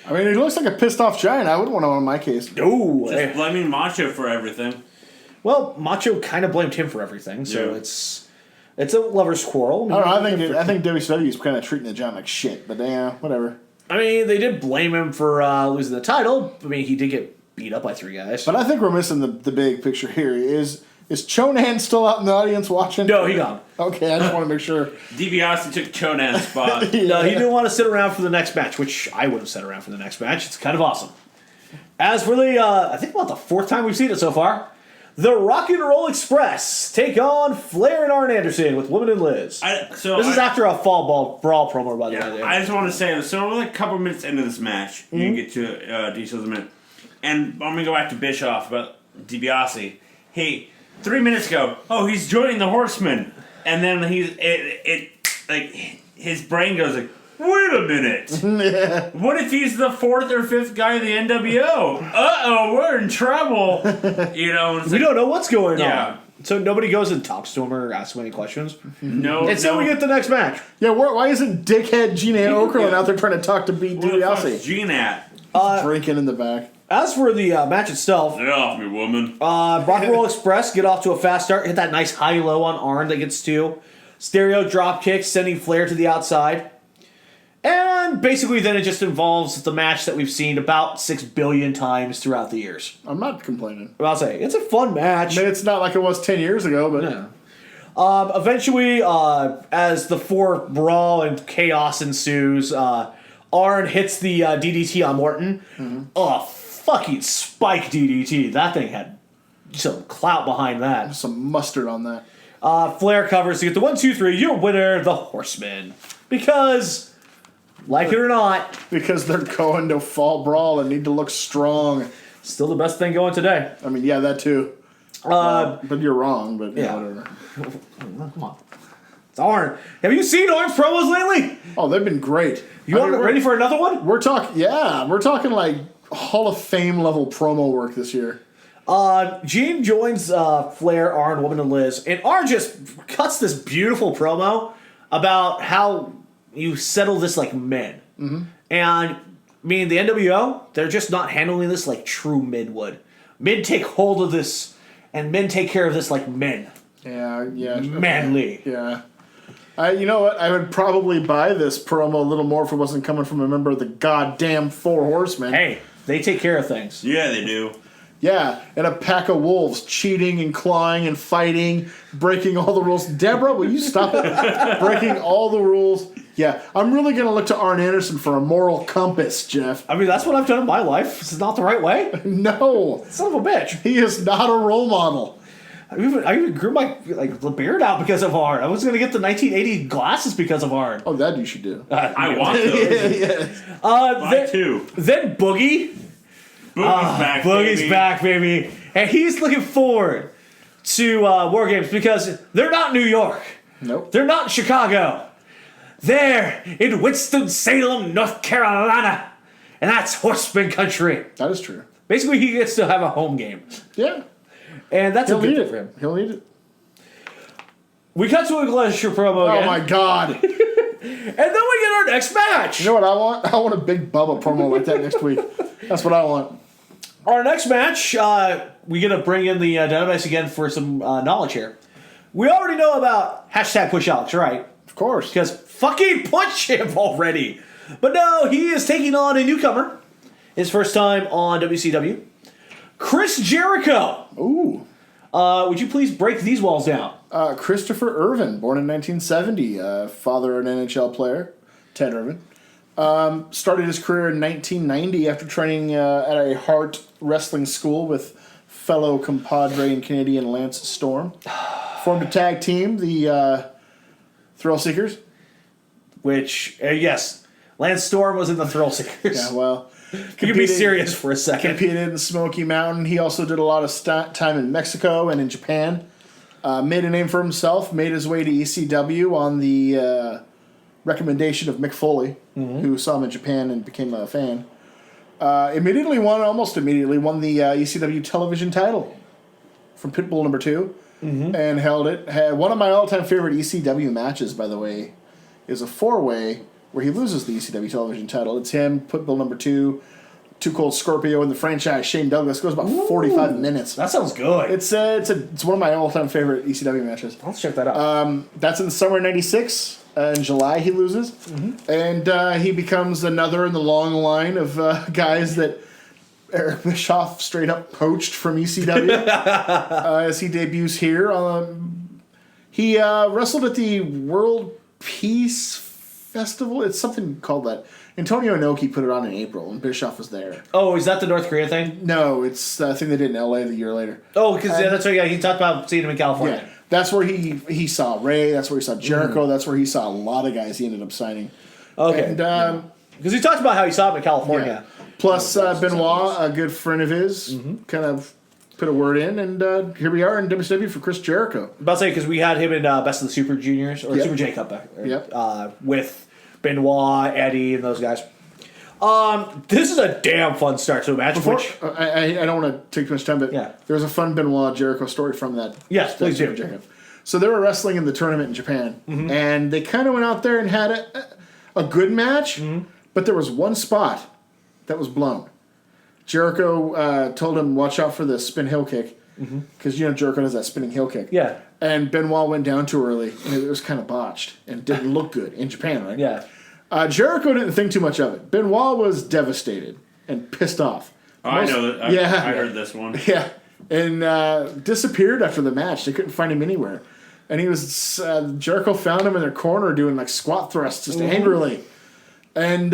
I mean, he looks like a pissed off giant. I wouldn't want him on my case. No. Just blaming Macho for everything. Well, Macho kind of blamed him for everything, so it's a lover's quarrel. I don't know. I think WCW is kind of treating the giant like shit, but yeah, whatever. I mean, they did blame him for losing the title. I mean, he did get beat up by 3 guys. But I think we're missing the big picture here. Is Chonan still out in the audience watching? No, he gone. Okay, I just want to make sure. DiBiase took Chonan's spot. Yeah. No, he didn't want to sit around for the next match, which I would have sat around for the next match. It's kind of awesome. As for the, I think about the 4th time we've seen it so far, the Rock and Roll Express take on Flair and Arn Anderson with Woman and Liz. This is after a fall brawl promo, by the way. I just want to say, so we're like a couple minutes into this match. You can get to details in a minute. And I'm going to go back to Bischoff about DiBiase. Hey, 3 minutes ago, he's joining the Horsemen. And then his brain goes like, wait a minute. What if he's the 4th or 5th guy of the NWO? Uh-oh, we're in trouble. We don't know what's going on. So nobody goes and talks to him or asks him any questions? No. Until we get the next match. Yeah, why isn't dickhead Gene Okerlund out there trying to talk to DiBiase? Gene at? Drinking in the back. As for the match itself... Get off me, woman. Rock and Roll Express get off to a fast start. Hit that nice high-low on Arn that gets 2. Stereo drop kick, sending Flair to the outside. And basically then it just involves the match that we've seen about 6 billion times throughout the years. I'm not complaining. I'll say, it's a fun match. I mean, it's not like it was 10 years ago, but... Yeah. Eventually, as the 4 brawl and chaos ensues, Arn hits the DDT on Morton. Mm-hmm. Oh, fucking spike DDT. That thing had some clout behind that. Some mustard on that. Flair covers to get the 1, 2, 3. Your winner, the Horsemen. Because, like it or not... Because they're going to fall brawl and need to look strong. Still the best thing going today. I mean, yeah, that too. But you're wrong, but whatever. Come on. It's Arn. Have you seen Arn's promos lately? Oh, they've been great. Ready for another one? We're talking like Hall of Fame level promo work this year. Gene joins Flair, Arn, Woman, and Liz, and Arn just cuts this beautiful promo about how you settle this like men. Mm-hmm. And, I mean, the NWO, they're just not handling this like true men would. Men take hold of this, and men take care of this like men. Yeah. Manly. Yeah. You know what? I would probably buy this promo a little more if it wasn't coming from a member of the goddamn 4 Horsemen. Hey, they take care of things. Yeah, they do. Yeah, and a pack of wolves cheating and clawing and fighting, breaking all the rules. Deborah, will you stop it? Breaking all the rules. Yeah, I'm really going to look to Arn Anderson for a moral compass, Jeff. I mean, that's what I've done in my life. This is not the right way. No. Son of a bitch. He is not a role model. I even grew my beard out because of Arn. I was going to get the 1980 glasses because of Arn. Oh, that you should do. I want those. Buy 2. Then Boogie. Boogie's back, baby. And he's looking forward to War Games because they're not New York. Nope. They're not Chicago. They're in Winston-Salem, North Carolina. And that's Horseman country. That is true. Basically, he gets to have a home game. Yeah. And that's a good thing for him. He'll need it. We cut to a Glacier promo again. Oh, my God. And then we get our next match. You know what I want? I want a big Bubba promo like that next week. That's what I want. Our next match, we get to bring in the Dynamites again for some knowledge here. We already know about hashtag push Alex, right? Of course. Because fucking push him already. But no, he is taking on a newcomer. His first time on WCW. Chris Jericho. Ooh. Would you please break these walls down? Christopher Irvin, born in 1970, father of an NHL player, Ted Irvin. Started his career in 1990 after training at a Hart wrestling school with fellow compadre and Canadian Lance Storm. Formed a tag team, the Thrill Seekers. Which, yes, Lance Storm was in the Thrill Seekers. Yeah, well... You can be serious for a second. Competed in Smoky Mountain. He also did a lot of time in Mexico and in Japan. Made a name for himself. Made his way to ECW on the recommendation of Mick Foley, who saw him in Japan and became a fan. Almost immediately won the ECW television title from Pitbull number 2, and held it. Had one of my all-time favorite ECW matches, by the way, is a 4-way where he loses the ECW television title. It's him, Pitbull number 2, Too Cold Scorpio, and the franchise Shane Douglas. It goes about 45 minutes. That sounds good. It's one of my all-time favorite ECW matches. Let's check that out. That's in the summer of '96. In July, he loses, and he becomes another in the long line of guys that Eric Bischoff straight up poached from ECW as he debuts here. He wrestled at the World Peace Festival. It's something called that. Antonio Inoki put it on in April, and Bischoff was there. Oh, is that the North Korea thing? No, it's the thing they did in LA the year later. Oh, because that's right. Yeah, he talked about seeing him in California. Yeah, that's where he saw Ray. That's where he saw Jericho. That's where he saw a lot of guys he ended up signing. Okay. And because he talked about how he saw him in California. yeah. Plus Benoit, a good friend of his, kind of put a word in, and here we are in WCW for Chris Jericho. About to say, because we had him in Best of the Super Juniors, or Yep. Super J Cup back there. Yep. With Benoit, Eddie, and those guys. This is a damn fun start to a match. I don't want to take too much time, but Yeah. there was a fun Benoit Jericho story from that. Yes, please do. Jericho. So they were wrestling in the tournament in Japan, and they kind of went out there and had a good match, but there was one spot that was blown. Jericho told him, watch out for the spin heel kick, because Jericho does that spinning heel kick. Yeah. And Benoit went down too early, and it was kind of botched, and didn't look good in Japan, right? Yeah. Jericho didn't think too much of it. Benoit was devastated and pissed off. I know that. I heard this one. Yeah. And disappeared after the match. They couldn't find him anywhere. And he was, Jericho found him in their corner doing like squat thrusts just angrily. And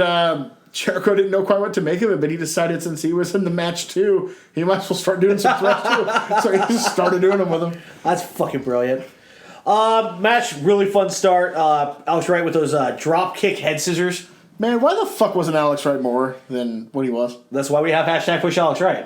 Jericho didn't know quite what to make of it, but he decided since he was in the match too, he might as well start doing some thrusts too. So he just started doing them with him. That's fucking brilliant. Match, really fun start. Alex Wright with those drop kick head scissors. Man, why the fuck wasn't Alex Wright more than what he was? That's why we have hashtag push Alex Wright.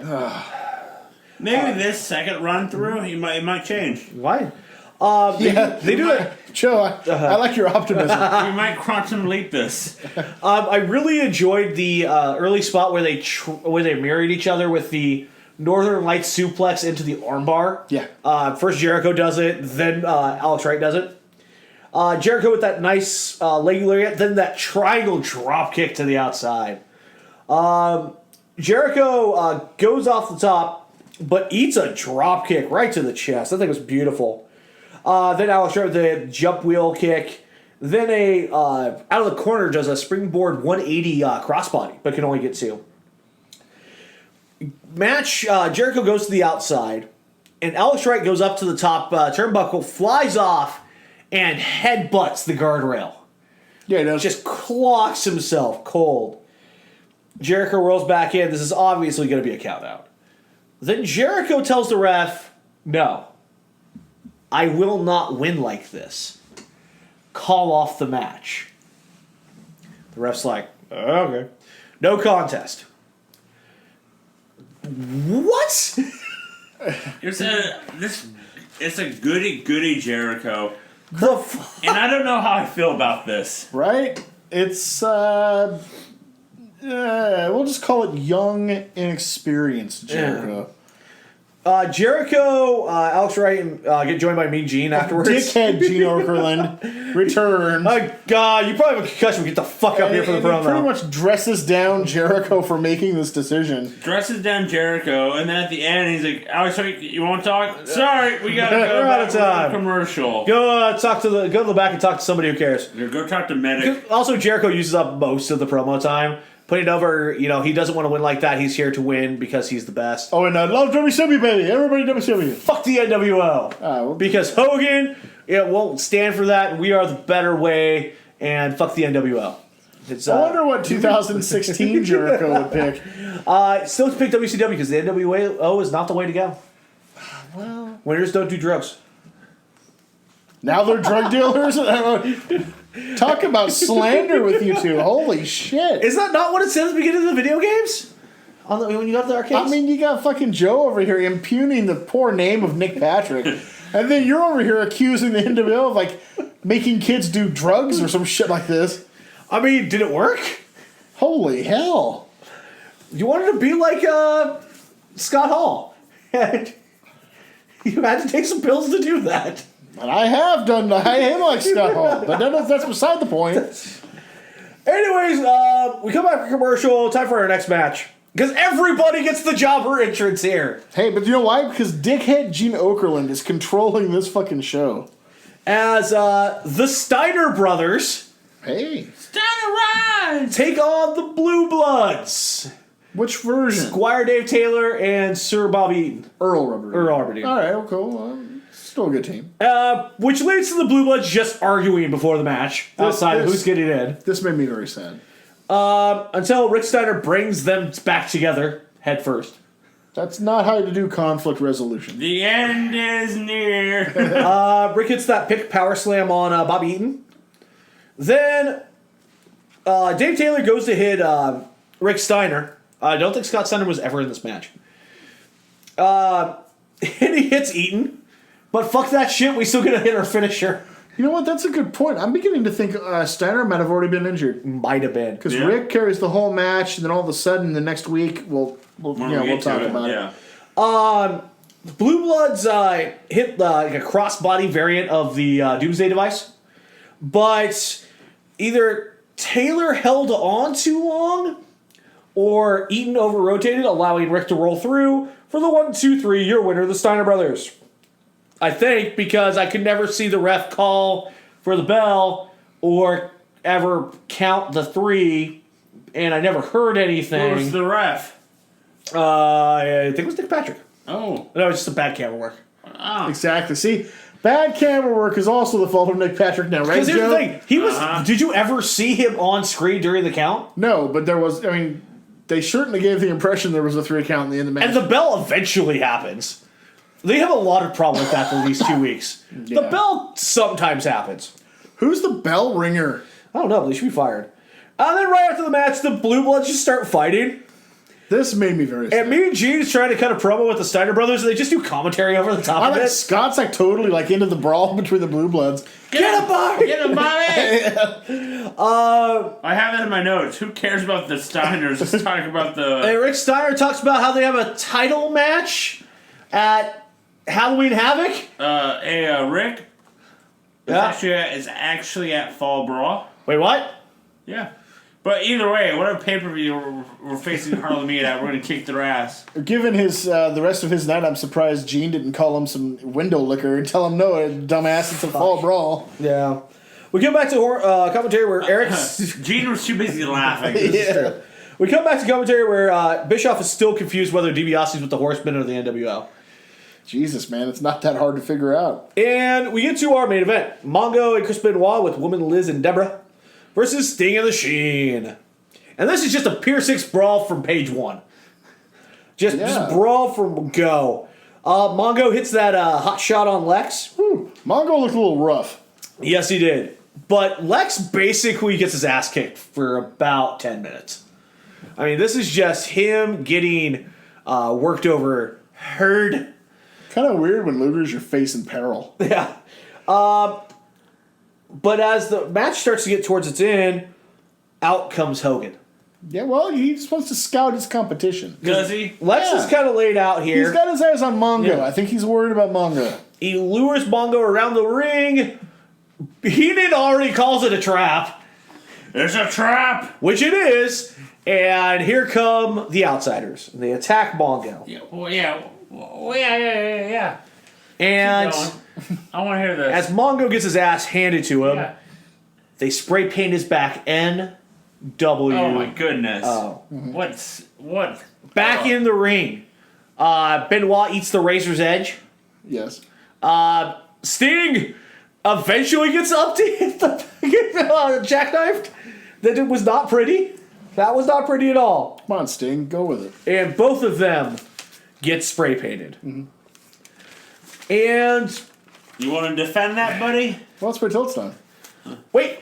Maybe this second run through, it might change. Why? They do it. Joe, I like your optimism. We might quantum leap this. I really enjoyed the early spot where they married each other with the Northern Lights suplex into the armbar. Yeah. First Jericho does it, then Alex Wright does it. Jericho with that nice leg lariat, then that triangle drop kick to the outside. Jericho goes off the top, but eats a drop kick right to the chest. I think it was beautiful. Then Alex Wright with the jump wheel kick. Then out of the corner does a springboard 180 crossbody, but can only get 2. Match, Jericho goes to the outside, and Alex Wright goes up to the top turnbuckle, flies off, and headbutts the guardrail. Yeah, he does. Just clocks himself cold. Jericho rolls back in. This is obviously going to be a count out. Then Jericho tells the ref, no, I will not win like this. Call off the match. The ref's like, okay. No contest. What? It's a goody Jericho. The And I don't know how I feel about this. Right? It's, we'll just call it young, inexperienced Jericho. Jericho, Alex Wright, and get joined by Mean Gene afterwards. Dickhead Gene Okerlund returns. My God, you probably have a concussion. Get the fuck up here for the promo. He pretty much dresses down Jericho for making this decision. Dresses down Jericho, and then at the end he's like, "Alex, you want to talk? Sorry, we gotta go We're out of time. Commercial. Go to the back and talk to somebody who cares. Go talk to medic." Also, Jericho uses up most of the promo time. Putting over, he doesn't want to win like that. He's here to win because he's the best. Oh, and I love WCW, baby. Everybody WCW. Fuck the NWO. Because Hogan won't stand for that. We are the better way. And fuck the NWO. I wonder what 2016 Jericho would pick. Still pick WCW because the NWO is not the way to go. Well, Winners don't do drugs. now they're drug dealers. Talk about slander with you two. Holy shit. Is that not what it says at the beginning of the video games? When you got to the arcades? I mean, you got fucking Joe over here impugning the poor name of Nick Patrick. And then you're over here accusing the NWO of, like, making kids do drugs or some shit like this. I mean, did it work? Holy hell. You wanted to be like Scott Hall. And you had to take some pills to do that. And I am like Scott Hall, but that's beside the point. Anyways, we come back from commercial. Time for our next match. Because everybody gets the jobber entrance here. Hey, but you know why? Because dickhead Gene Okerlund is controlling this fucking show. As the Steiner brothers Steiner take on the Blue Bloods. Which version? Squire Dave Taylor and Sir Bobby Eaton. Earl Robert. All right, well, cool. Still a good team. Which leads to the Blue Bloods just arguing before the match outside of who's getting in. This made me very sad. Until Rick Steiner brings them back together head first. That's not how to do conflict resolution. The end is near. Rick hits that pick power slam on Bobby Eaton. Then Dave Taylor goes to hit Rick Steiner. I don't think Scott Steiner was ever in this match. And he hits Eaton. But fuck that shit, we still gonna hit our finisher. You know what? That's a good point. I'm beginning to think Steiner might have already been injured. Might have been. Because Rick carries the whole match, and then all of a sudden, the next week, we'll talk about it. The Blue Bloods hit like a crossbody variant of the Doomsday device. But either Taylor held on too long, or Eaton over-rotated, allowing Rick to roll through for the 1-2-3, your winner, the Steiner brothers. I think, because I could never see the ref call for the bell or ever count the 3, and I never heard anything. Who was the ref? I think it was Nick Patrick. Oh. No, it's just a bad camera work. Oh. Exactly. See, bad camera work is also the fault of Nick Patrick now, right, Because here's Joe? the thing. He was. Did you ever see him on screen during the count? No, but there was, they certainly gave the impression there was a 3 count in the end of the match. And the bell eventually happens. They have a lot of problem with that for these 2 weeks. Yeah. The bell sometimes happens. Who's the bell ringer? I don't know, but they should be fired. And then right after the match, the Blue Bloods just start fighting. This made me very sad. And me and Gene's trying to cut a promo with the Steiner brothers, and they just do commentary over the top of it. Scott's totally into the brawl between the Blue Bloods. Get him, Bobby! Get him, Bobby! I have that in my notes. Who cares about the Steiners? Let's talk about the... And Rick Steiner talks about how they have a title match at Halloween Havoc? Rick? Yeah. It's actually at Fall Brawl. Wait, what? Yeah. But either way, whatever pay-per-view we're facing Harlem Heat at, we're going to kick their ass. Given his the rest of his night, I'm surprised Gene didn't call him some window liquor and tell him, no, dumbass, it's a Fall Brawl. Yeah. We come back to commentary where Eric... Gene was too busy laughing. Yeah. We come back to commentary where Bischoff is still confused whether DiBiase's with the Horsemen or the NWO. Jesus, man, it's not that hard to figure out. And we get to our main event. Mongo and Chris Benoit with Woman Liz and Deborah versus Sting and the Sheen. And this is just a Pier 6 brawl from page 1. Just brawl from go. Mongo hits that hot shot on Lex. Whew. Mongo looked a little rough. Yes, he did. But Lex basically gets his ass kicked for about 10 minutes. I mean, this is just him getting worked over hard. Kind of weird when Luger's your face in peril. Yeah. But as the match starts to get towards its end, out comes Hogan. Yeah, well, he just wants to scout his competition. Does he? Lex is kind of laid out here. He's got his eyes on Mongo. Yeah. I think he's worried about Mongo. He lures Mongo around the ring. Heenan already calls it a trap, There's a trap! which it is. And here come the outsiders. And they attack Mongo. Yeah, well, yeah. And I want to hear this. as Mongo gets his ass handed to him, Yeah. they spray paint his back NW. Oh my goodness. Oh. What? Back in the ring. Benoit eats the razor's edge. Yes. Sting eventually gets up to hit the jackknifed. That was not pretty. That was not pretty at all. Come on, Sting, go with it. And both of them get spray painted. Mm-hmm. And You want to defend that, buddy? Well, let's wait till it's done. wait,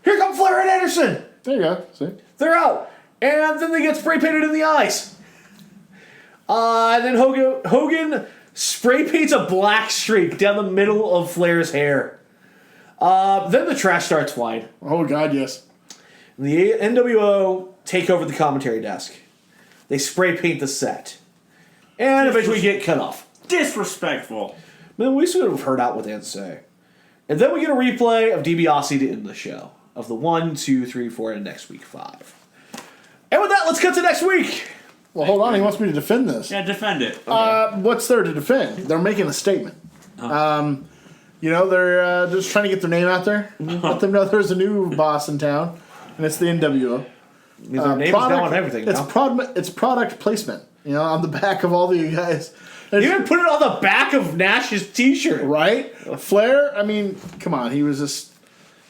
here come Flair and Anderson. There you go. See? They're out. And then they get spray painted in the eyes. And then Hogan spray paints a black streak down the middle of Flair's hair. Then the trash starts flying. Oh, God, yes. The NWO take over the commentary desk. They spray paint the set. And eventually get cut off. Disrespectful. Man, we should have heard out what they had to say. And then we get a replay of DiBiase to end the show. Of the 1, 2, 3, 4, and next week 5. And with that, let's cut to next week. Well, hold on. He wants me to defend this. Yeah, defend it. What's there to defend? They're making a statement. They're just trying to get their name out there. Let them know there's a new boss in town, and it's the NWO. Their name is down on everything It's now. it's product placement. On the back of all the guys. You even put it on the back of Nash's t-shirt. Right? Flair, I mean, come on. He was just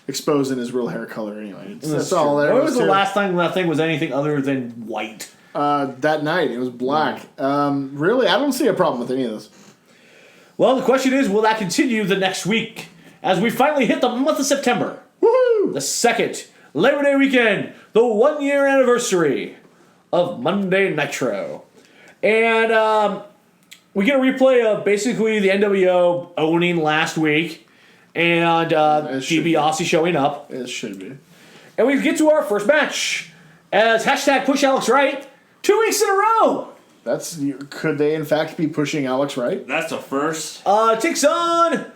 exposing his real hair color anyway. That's all there When was the to it. last time that thing was anything other than white? That night, it was black. Really, I don't see a problem with any of this. Well, the question is, will that continue the next week? As we finally hit the month of September. Woohoo! The second Labor Day weekend. The 1-year anniversary of Monday Nitro. And we get a replay of basically the NWO owning last week. And DiBiase showing up. It should be. And we get to our first match. As hashtag push Alex Wright. 2 weeks in a row. Could they in fact be pushing Alex Wright? That's a first. Takes on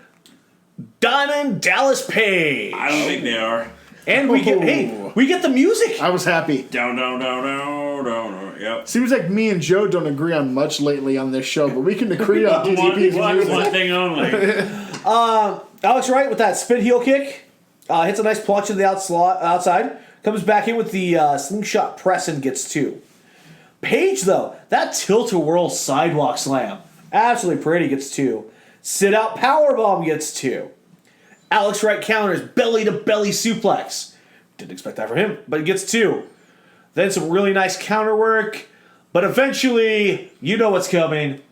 Diamond Dallas Page. I don't think they are. And we get the music. I was happy. Down. Yep. Seems like me and Joe don't agree on much lately on this show, but we can agree on DDP's One music. thing only. Alex Wright with that spin heel kick. Hits a nice punch to the outside. Comes back in with the slingshot press and gets 2. Page, though, that tilt-a-whirl sidewalk slam. Absolutely pretty, gets 2. Sit-out powerbomb gets 2. Alex Wright counters belly-to-belly suplex. Didn't expect that from him, but it gets 2. Then some really nice counter work. But eventually, you know what's coming.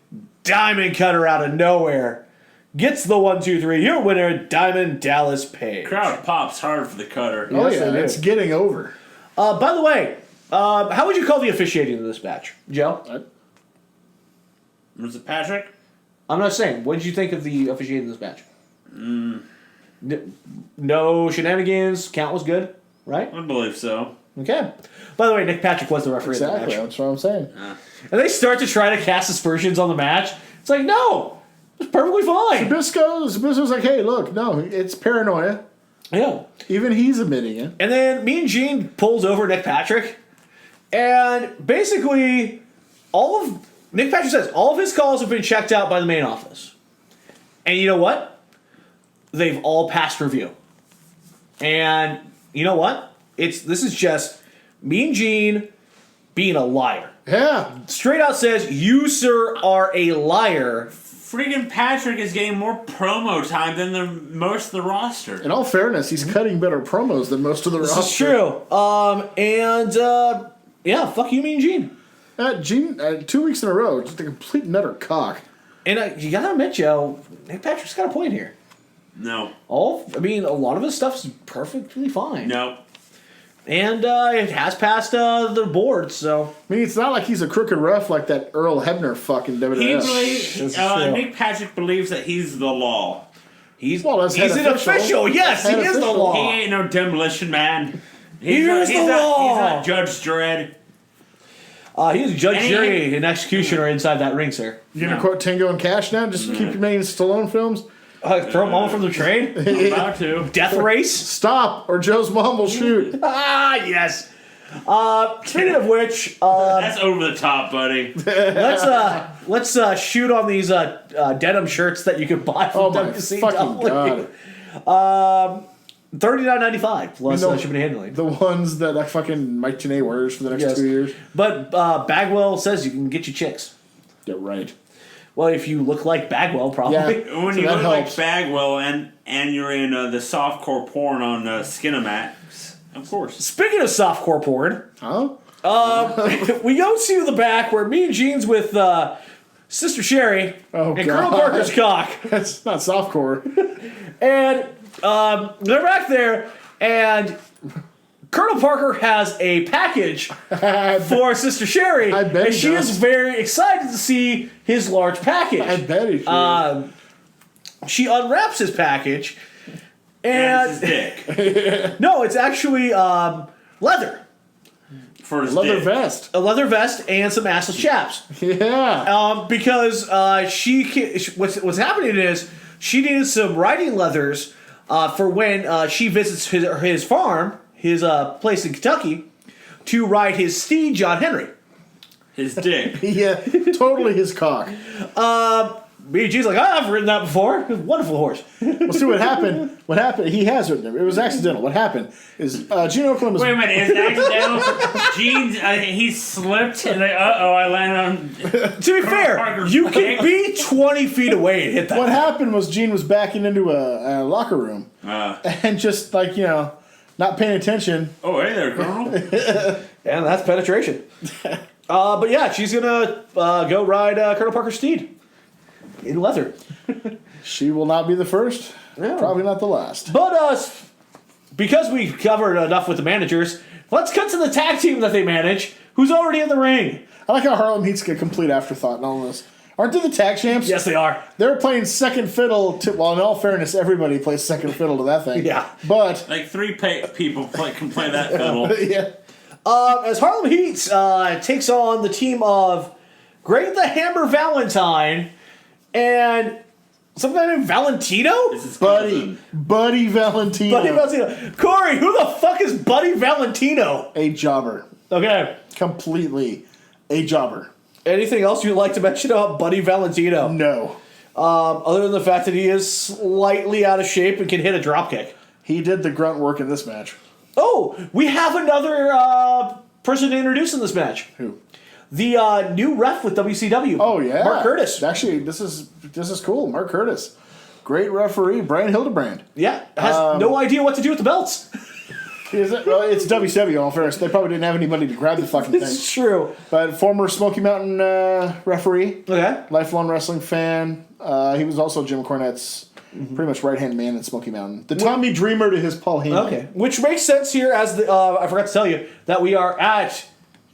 Diamond cutter out of nowhere. Gets the 1, 2, 3. Your winner, Diamond Dallas Page. Crowd pops hard for the cutter. Oh Yes, yeah, they do. it's getting over. By the way, how would you call the officiating of this match, Joe? Was it Patrick? I'm not saying. What did you think of the officiating of this match? No shenanigans. Count was good, right? I believe so. Okay. By the way, Nick Patrick was the referee of the Exactly, match. that's what I'm saying. And they start to try to cast aspersions on the match. It's like, no, it's perfectly fine. Zabisco's like, hey, look, no, it's paranoia. Yeah. Even he's admitting it. And then Mean Gene pulls over Nick Patrick, and basically, Nick Patrick says all of his calls have been checked out by the main office. And you know what? They've all passed review. And you know what? This is just Mean Gene being a liar. Yeah. Straight out says, you, sir, are a liar. Freaking Patrick is getting more promo time than most of the roster. In all fairness, he's cutting better promos than most of the roster. This is true. Yeah, fuck you, Mean Gene. Gene, 2 weeks in a row, just a complete nutter cock. And you gotta admit, Joe, Nick Patrick's got a point here. No. A lot of his stuff's perfectly fine. No. And it has passed the board, so. I mean, it's not like he's a crooked ref like that Earl Hebner fucking He WWF. believes, This is true. Nick Patrick believes that he's the law. He's Well, that's an head official. official. Yes, he Head is the official. law. He ain't no demolition man. Here's the law. He's not Judge Dredd. He's Judge And he- Jury and Executioner inside that ring, sir. You gonna quote Tango and Cash now? Just keep your main Stallone films? Throw him all from the train? I'm about to. Death Race? Stop, or Joe's mom will shoot. Ah, yes. Speaking of which, That's over the top, buddy. let's shoot on these denim shirts that you can buy from Oh my WCW. fucking god. $39.95 plus You know, shipping and handling. The ones that fucking Mike Tenay wears for the next Yes. 2 years. But Bagwell says you can get you chicks. Yeah, right. Well, if you look like Bagwell, probably. Yeah. When So you that look like helps. Bagwell and you're in the softcore porn on Skinamax, of course. Speaking of softcore porn, Huh? we go to the back where me and Jean's with Sister Sherry Oh, and God. Colonel Parker's cock. That's not softcore. And they're back there, and Colonel Parker has a package for Sister Sherry, I bet and he she does. is very excited to see his large package. I bet he should. She unwraps his package, And and it's his dick. no, it's actually leather, For his Leather dick. vest. a leather vest, and some assless chaps. Yeah. Because what's happening is she needed some riding leathers for when she visits his farm, his place in Kentucky, to ride his steed, John Henry. His dick. Yeah, totally his cock. BG's like, I've ridden that before. It's a wonderful horse. Well, see what happened. What happened? He has ridden it. It was accidental. What happened is Gene Okerlund was. Wait a minute, is it accidental? Gene's, he slipped and I landed on. To be fair, Parker's you dick. can be 20 feet away and hit that. What happened was Gene was backing into a locker room and just not paying attention. Oh, hey there, Colonel. And that's penetration. But yeah, she's gonna go ride Colonel Parker's steed in leather. She will not be the first. Yeah. Probably not the last. But because we covered enough with the managers, let's cut to the tag team that they manage, who's already in the ring. I like how Harlem Heat's a complete afterthought in all this. Aren't they the tag champs? Yes, they are. They're playing second fiddle to. Well, in all fairness, everybody plays second fiddle to that thing. Yeah. But Like three people can play that fiddle. yeah. As Harlem Heat takes on the team of Greg the Hammer Valentine and some guy named Valentino? This is Buddy Valentino. Buddy Valentino. Corey, who the fuck is Buddy Valentino? A jobber. Okay. Completely a jobber. Anything else you'd like to mention about Buddy Valentino? No. Other than the fact that he is slightly out of shape and can hit a dropkick. He did the grunt work in this match. Oh, we have another person to introduce in this match. Who? The new ref with WCW. Oh yeah. Mark Curtis. Actually, this is cool. Mark Curtis. Great referee, Brian Hildebrand. Yeah, has no idea what to do with the belts. Is it? Well, it's WCW, in all fairness. They probably didn't have anybody to grab the fucking thing. It's true. But former Smoky Mountain referee, Okay. lifelong wrestling fan. He was also Jim Cornette's pretty much right-hand man in Smoky Mountain. The Tommy Dreamer to his Paul Heyman. Okay. Which makes sense here as the I forgot to tell you that we are at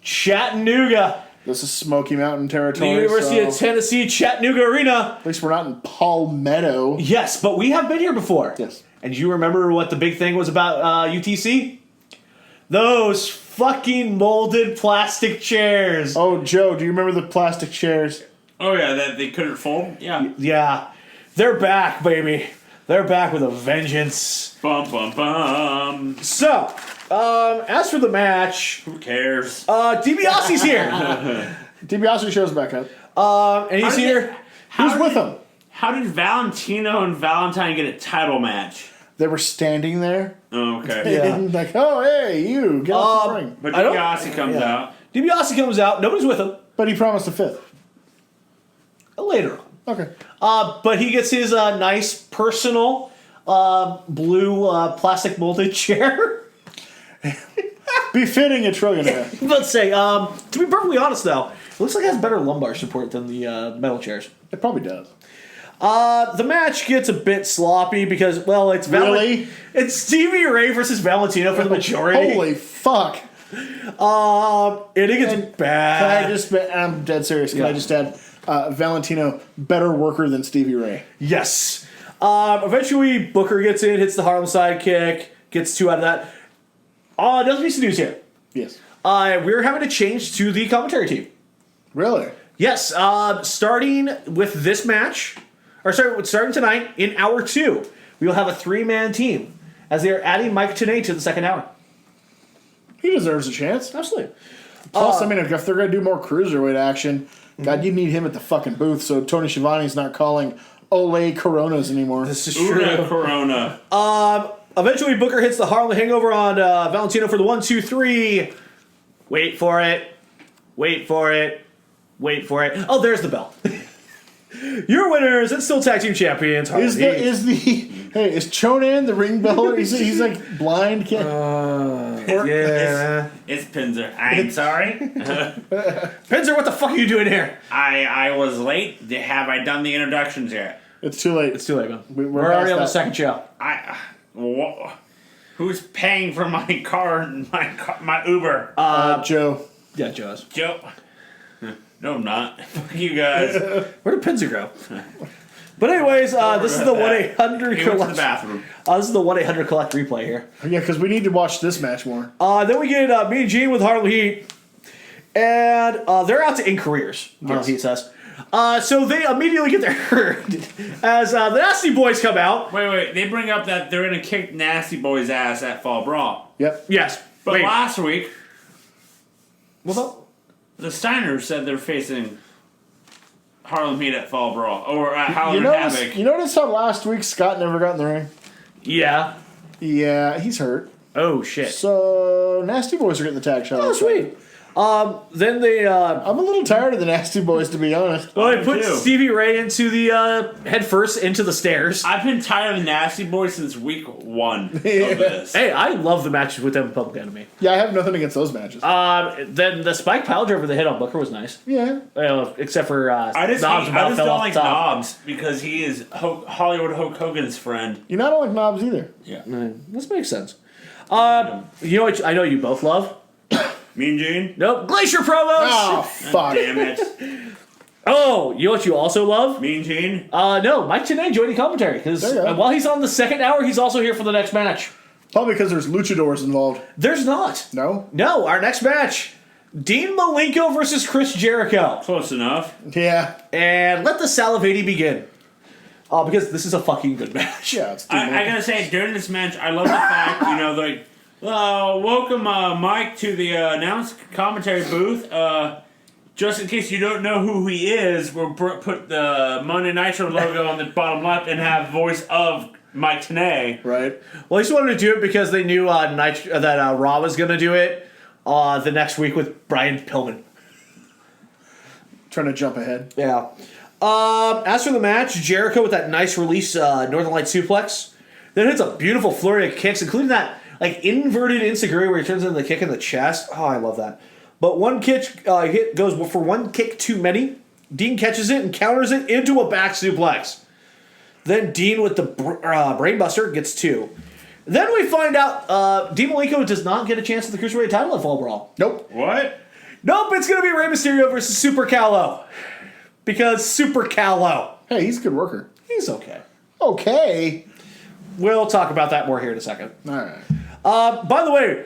Chattanooga, This is Smoky Mountain the territory. University so of Tennessee Chattanooga Arena. at least we're not in Palmetto. Yes, but we have been here before. Yes. And you remember what the big thing was about UTC? Those fucking molded plastic chairs. Oh, Joe, do you remember the plastic chairs? Oh yeah, that they couldn't fold. Yeah. Yeah. They're back, baby. They're back with a vengeance. Bum bum bum. So, as for the match, Who cares? DiBiase's here. DiBiase shows back up. And he's here. Who's with him? How did Valentino and Valentine get a title match? They were standing there. Oh, okay. Yeah. And like, oh, hey, you, get off the ring. But I don't- DiBiase comes yeah. out. DiBiase comes out. Nobody's with him. But he promised a fifth. Later on. Okay. But he gets his nice personal blue plastic molded chair. Befitting a trillionaire. Let's say, to be perfectly honest though, it looks like it has better lumbar support than the metal chairs. It probably does. The match gets a bit sloppy because, well, it's Really? It's Stevie Ray versus Valentino for the majority. Holy fuck. And it gets bad. I'm dead serious. Can Yeah. I just add Valentino, better worker than Stevie Ray? Yes. Eventually, Booker gets in, hits the Harlem sidekick, gets 2 out of that. Doesn't be some news here. Yes. We're having to change to the commentary team. Really? Yes, starting with this match, starting tonight in hour 2, we will have a 3-man team as they are adding Mike Tenay to the second hour. He deserves a chance. Absolutely. Plus, I mean, if they're going to do more cruiserweight action, God, you need him at the fucking booth so Tony Schiavone's not calling Olay Coronas anymore. This is Una true. Corona. Eventually, Booker hits the Harlem Hangover on Valentino for the 1, 2, 3. Wait for it. Wait for it. Wait for it. Oh, there's the bell. Your winners and still tag team champions. Is Chonan the ring bell? He's like blind. Yeah. It's Pinzer. I'm sorry. Pinzer, what the fuck are you doing here? I was late. Have I done the introductions yet? It's too late. It's too late, man. We're We're already on the past second show. Who's paying for my car? My Uber? Joe. Yeah, Joe's. Joe. No, I'm not. Fuck you guys. Where did Pinzer go? But anyways, this is the 1-800 He went to the collect. bathroom. This is the 1-800 collect replay here. Yeah, because we need to watch this match more. Then we get Mean Gene with Harlem Heat, and they're out to end careers. Harlem Heat says. So they immediately get their hurt as the Nasty Boys come out. Wait. They bring up that they're gonna kick Nasty Boy's ass at Fall Brawl. Yep. Yes, But wait. last week, What's up? the Steiners said they're facing Harlem Heat at Fall Brawl or at Howler You Havoc. notice how last week Scott never got in the ring? Yeah. Yeah, he's hurt. Oh shit. So Nasty Boys are getting the tag shot. Oh sweet. Then they I'm a little tired of the Nasty Boys, to be honest. well, they Me put too. Stevie Ray into the head first into the stairs. I've been tired of Nasty Boy since week 1 of this. Hey, I love the matches with them in Public Enemy. Yeah, I have nothing against those matches. Then the spike pile driver they hit on Booker was nice. Yeah. Except for I just Knobs about don't fell off like the top. Knobs because he is Hollywood Hulk Hogan's friend. You're not like Knobs either. Yeah. This makes sense. You know what? I know you both love. Mean Gene? Nope. Glacier promos. Oh, fuck. Damn it. Oh, you know what you also love? Mean Gene? No, Mike Tenay joining commentary because There you go. while he's on the second hour, he's also here for the next match. Probably because there's luchadors involved. There's not. No? No, our next match, Dean Malenko versus Chris Jericho, Close enough. Yeah. and let the salivating begin. Because this is a fucking good match. Yeah, it's I gotta say, during this match, I love the fact, welcome Mike to the announced commentary booth. Just in case you don't know who he is, we'll put the Monday Nitro logo on the bottom left and have voice of Mike Tenay. Right. Well, they just wanted to do it because they knew that Raw was going to do it the next week with Brian Pillman. Trying to jump ahead. Yeah. As for the match, Jericho with that nice release Northern Light suplex. Then hits a beautiful flurry of kicks, including that inverted enziguri where he turns into the kick in the chest. Oh, I love that. But one kick hit goes for one kick too many. Dean catches it and counters it into a back suplex. Then Dean with the brainbuster gets 2. Then we find out Dean Malenko does not get a chance at the Cruiserweight title at Fall Brawl. Nope. What? Nope, it's going to be Rey Mysterio versus Super Callow. Because Super Callow. Hey, he's a good worker. He's okay. Okay. We'll talk about that more here in a second. All right. By the way,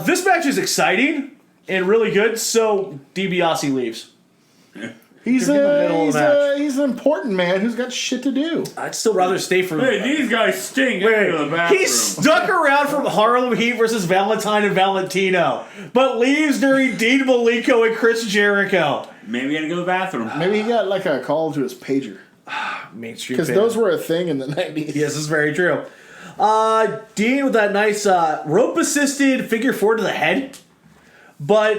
this match is exciting and really good, so DiBiase leaves. He's in the middle of the match. he's an important man who's got shit to do. I'd still rather stay for... Hey, these guys stink. Get into the bathroom. He stuck around from Harlem Heat versus Valentine and Valentino, but leaves during Dean Malenko and Chris Jericho. Maybe he had to go to the bathroom. Maybe he got a call to his pager. Mainstream Because fan. those were a thing in the 90s. Yes, this is very true. Dean with that nice rope-assisted figure 4 to the head, but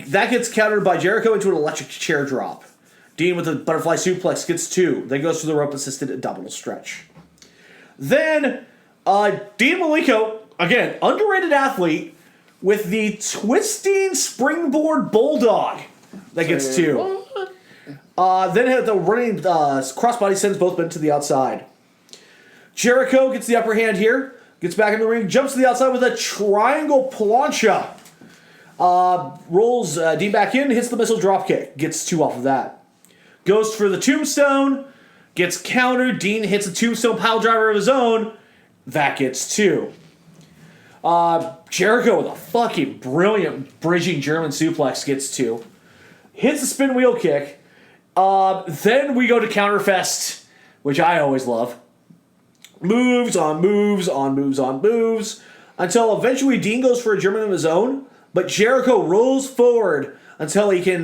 that gets countered by Jericho into an electric chair drop. Dean with the butterfly suplex gets 2, then goes to the rope-assisted double stretch. Then Dean Malenko, again, underrated athlete, with the twisting springboard bulldog that gets 2. Then the running crossbody sends both men to the outside. Jericho gets the upper hand here, gets back in the ring, jumps to the outside with a triangle plancha. Rolls Dean back in, hits the missile dropkick, gets 2 off of that. Goes for the tombstone, gets countered. Dean hits a tombstone pile driver of his own, that gets 2. Jericho with a fucking brilliant bridging German suplex gets 2. Hits the spin wheel kick. Then we go to Counterfest, which I always love. Moves on moves on moves on moves. Until eventually Dean goes for a German of his own. But Jericho rolls forward until he can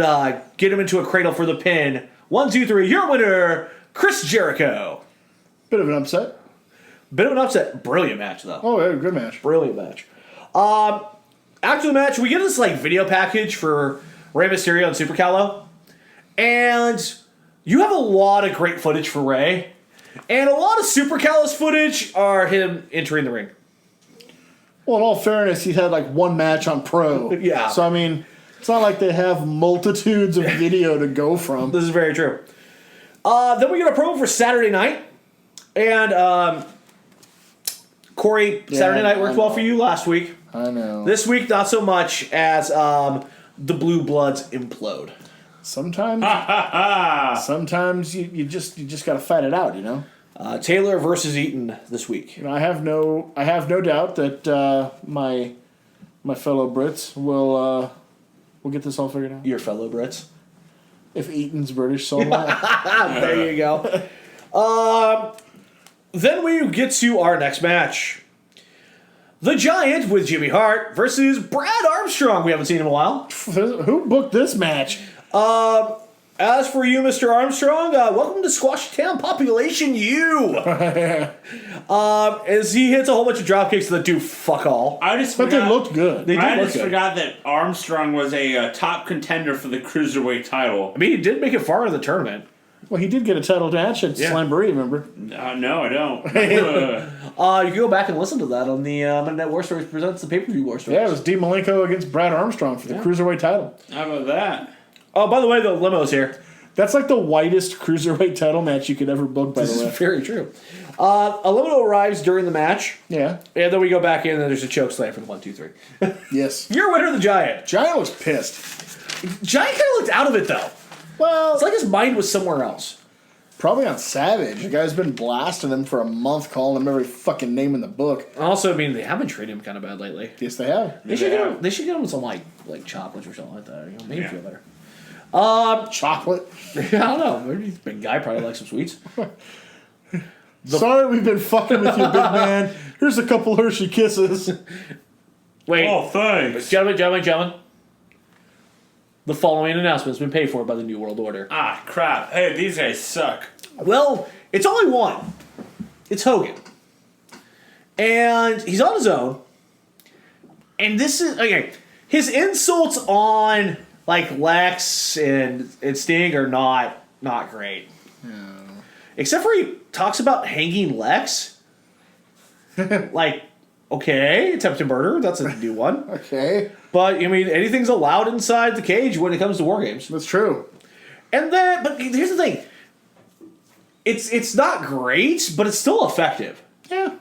get him into a cradle for the pin. 1, 2, 3, your winner, Chris Jericho. Bit of an upset. Bit of an upset. Brilliant match, though. Oh, yeah, good match. Brilliant match. After the match, we get this video package for Rey Mysterio and Super Callow. And you have a lot of great footage for Rey. And a lot of Super Callow's footage are him entering the ring. Well, in all fairness, he's had like one match on Pro. Yeah. So, I mean, it's not like they have multitudes of video to go from. This is very true. Then we get a promo for Saturday night. And Corey, Saturday night worked well for you last week. I know. This week, not so much as the Blue Bloods implode. Sometimes you just got to fight it out, you know. Taylor versus Eaton this week. You know, I have no doubt that my fellow Brits will get this all figured out. Your fellow Brits. If Eaton's British, so am I. There you go. Then we get to our next match. The Giant with Jimmy Hart versus Brad Armstrong. We haven't seen him in a while. Who booked this match? As for you, Mr. Armstrong, welcome to Squash Town Population U. As he hits a whole bunch of drop kicks that do fuck all. But they looked good. They I did look just good. forgot that Armstrong was a top contender for the Cruiserweight title. I mean, he did make it far in the tournament. Well, he did get a title match at Slamboree, remember? No, I don't. You can go back and listen to that on the Monday Night War Stories presents the pay-per-view War Stories. Yeah, it was Dean Malenko against Brad Armstrong for the Cruiserweight title. How about that? Oh, by the way, the limo's here. That's like the whitest Cruiserweight title match you could ever book, by This the way. is very true. A limo arrives during the match, Yeah. and then we go back in, and there's a choke slam for the 1, 2, 3. Yes. Your winner, the Giant. Giant looks pissed. Giant kind of looked out of it, though. Well, It's like his mind was somewhere else. probably on Savage. The guy's been blasting him for a month, calling him every fucking name in the book. Also, I mean, they have been treating him kind of bad lately. Yes, they have. They should get him some like chocolates or something like that. You know, maybe feel better. Chocolate. I don't know. Maybe the big guy probably likes some sweets. Sorry we've been fucking with you, big man. Here's a couple Hershey Kisses. Wait, Oh, thanks. gentlemen. The following announcement has been paid for by the New World Order. Ah, crap. Hey, these guys suck. Well, it's only one. It's Hogan. And he's on his own. And this is, okay, his insults on, like, Lex and Sting are not great. No. Except for he talks about hanging Lex. Like, okay, attempted murder, that's a new one. Okay. But, I mean, anything's allowed inside the cage when it comes to War Games. That's true. And then, but here's the thing. It's not great, but it's still effective. Yeah.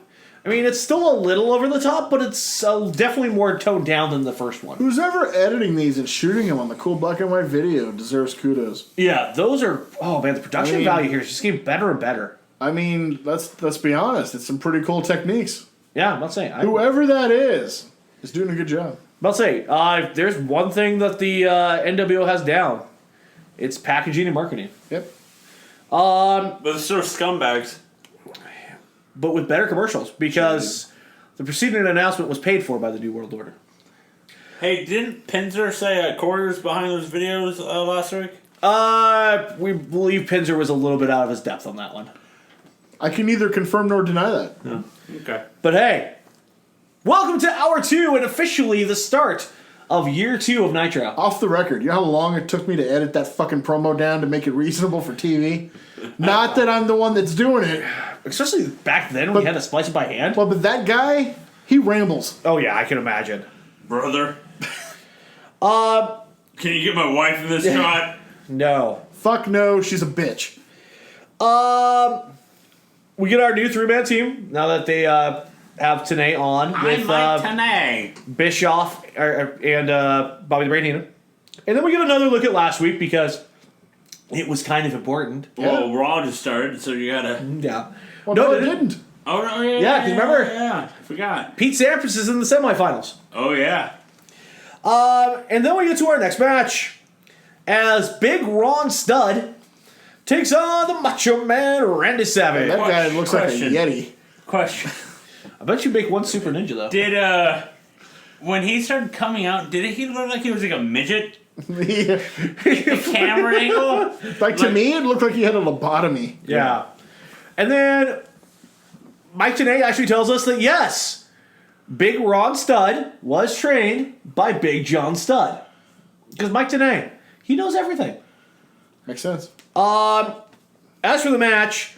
I mean, it's still a little over the top, but it's definitely more toned down than the first one. Who's ever editing these and shooting them on the cool black and white video deserves kudos. Yeah, those are... Oh, man, the production I mean- value here is just getting better and better. I mean, let's be honest. It's some pretty cool techniques. Yeah, I'm not saying... Whoever that is doing a good job. I'm about to say, if there's one thing that the NWO has down, it's packaging and marketing. Yep. But they're sort of scumbags. But with better commercials, because the preceding announcement was paid for by the New World Order. Hey, didn't Pinzer say quarters behind those videos last week? We believe Pinzer was a little bit out of his depth on that one. I can neither confirm nor deny that. No. Okay. But hey, welcome to Hour 2 and officially the start of Year 2 of Nitro. Off the record, you know how long it took me to edit that fucking promo down to make it reasonable for TV? Not that I'm the one that's doing it. Especially back then when you had to splice it by hand. Well, but that guy, he rambles. Oh yeah, I can imagine. Brother. Can you get my wife in this shot? No. Fuck no, she's a bitch. We get our new 3-man team now that they have Tenay on with Tanay. Bischoff and Bobby the Brain Heenan. And then we get another look at last week because it was kind of important. Well, Raw just started, so you gotta... Yeah. Well, no, it didn't. Oh, no, yeah. Yeah, 'cause remember- Yeah, I forgot. Pete Sampras is in the semifinals. Oh, yeah. And then we get to our next match as Big Ron Studd takes on the Macho Man Randy Savage. That guy looks Question. like a Yeti. Question. I bet you make one Super Ninja though. Did, when he started coming out, did he look like he was like a midget? Yeah. The camera angle? Like to me, it looked like he had a lobotomy. Yeah. And then Mike Tenay actually tells us that yes, Big Ron Studd was trained by Big John Studd. Because Mike Tenay, he knows everything. Makes sense. As for the match,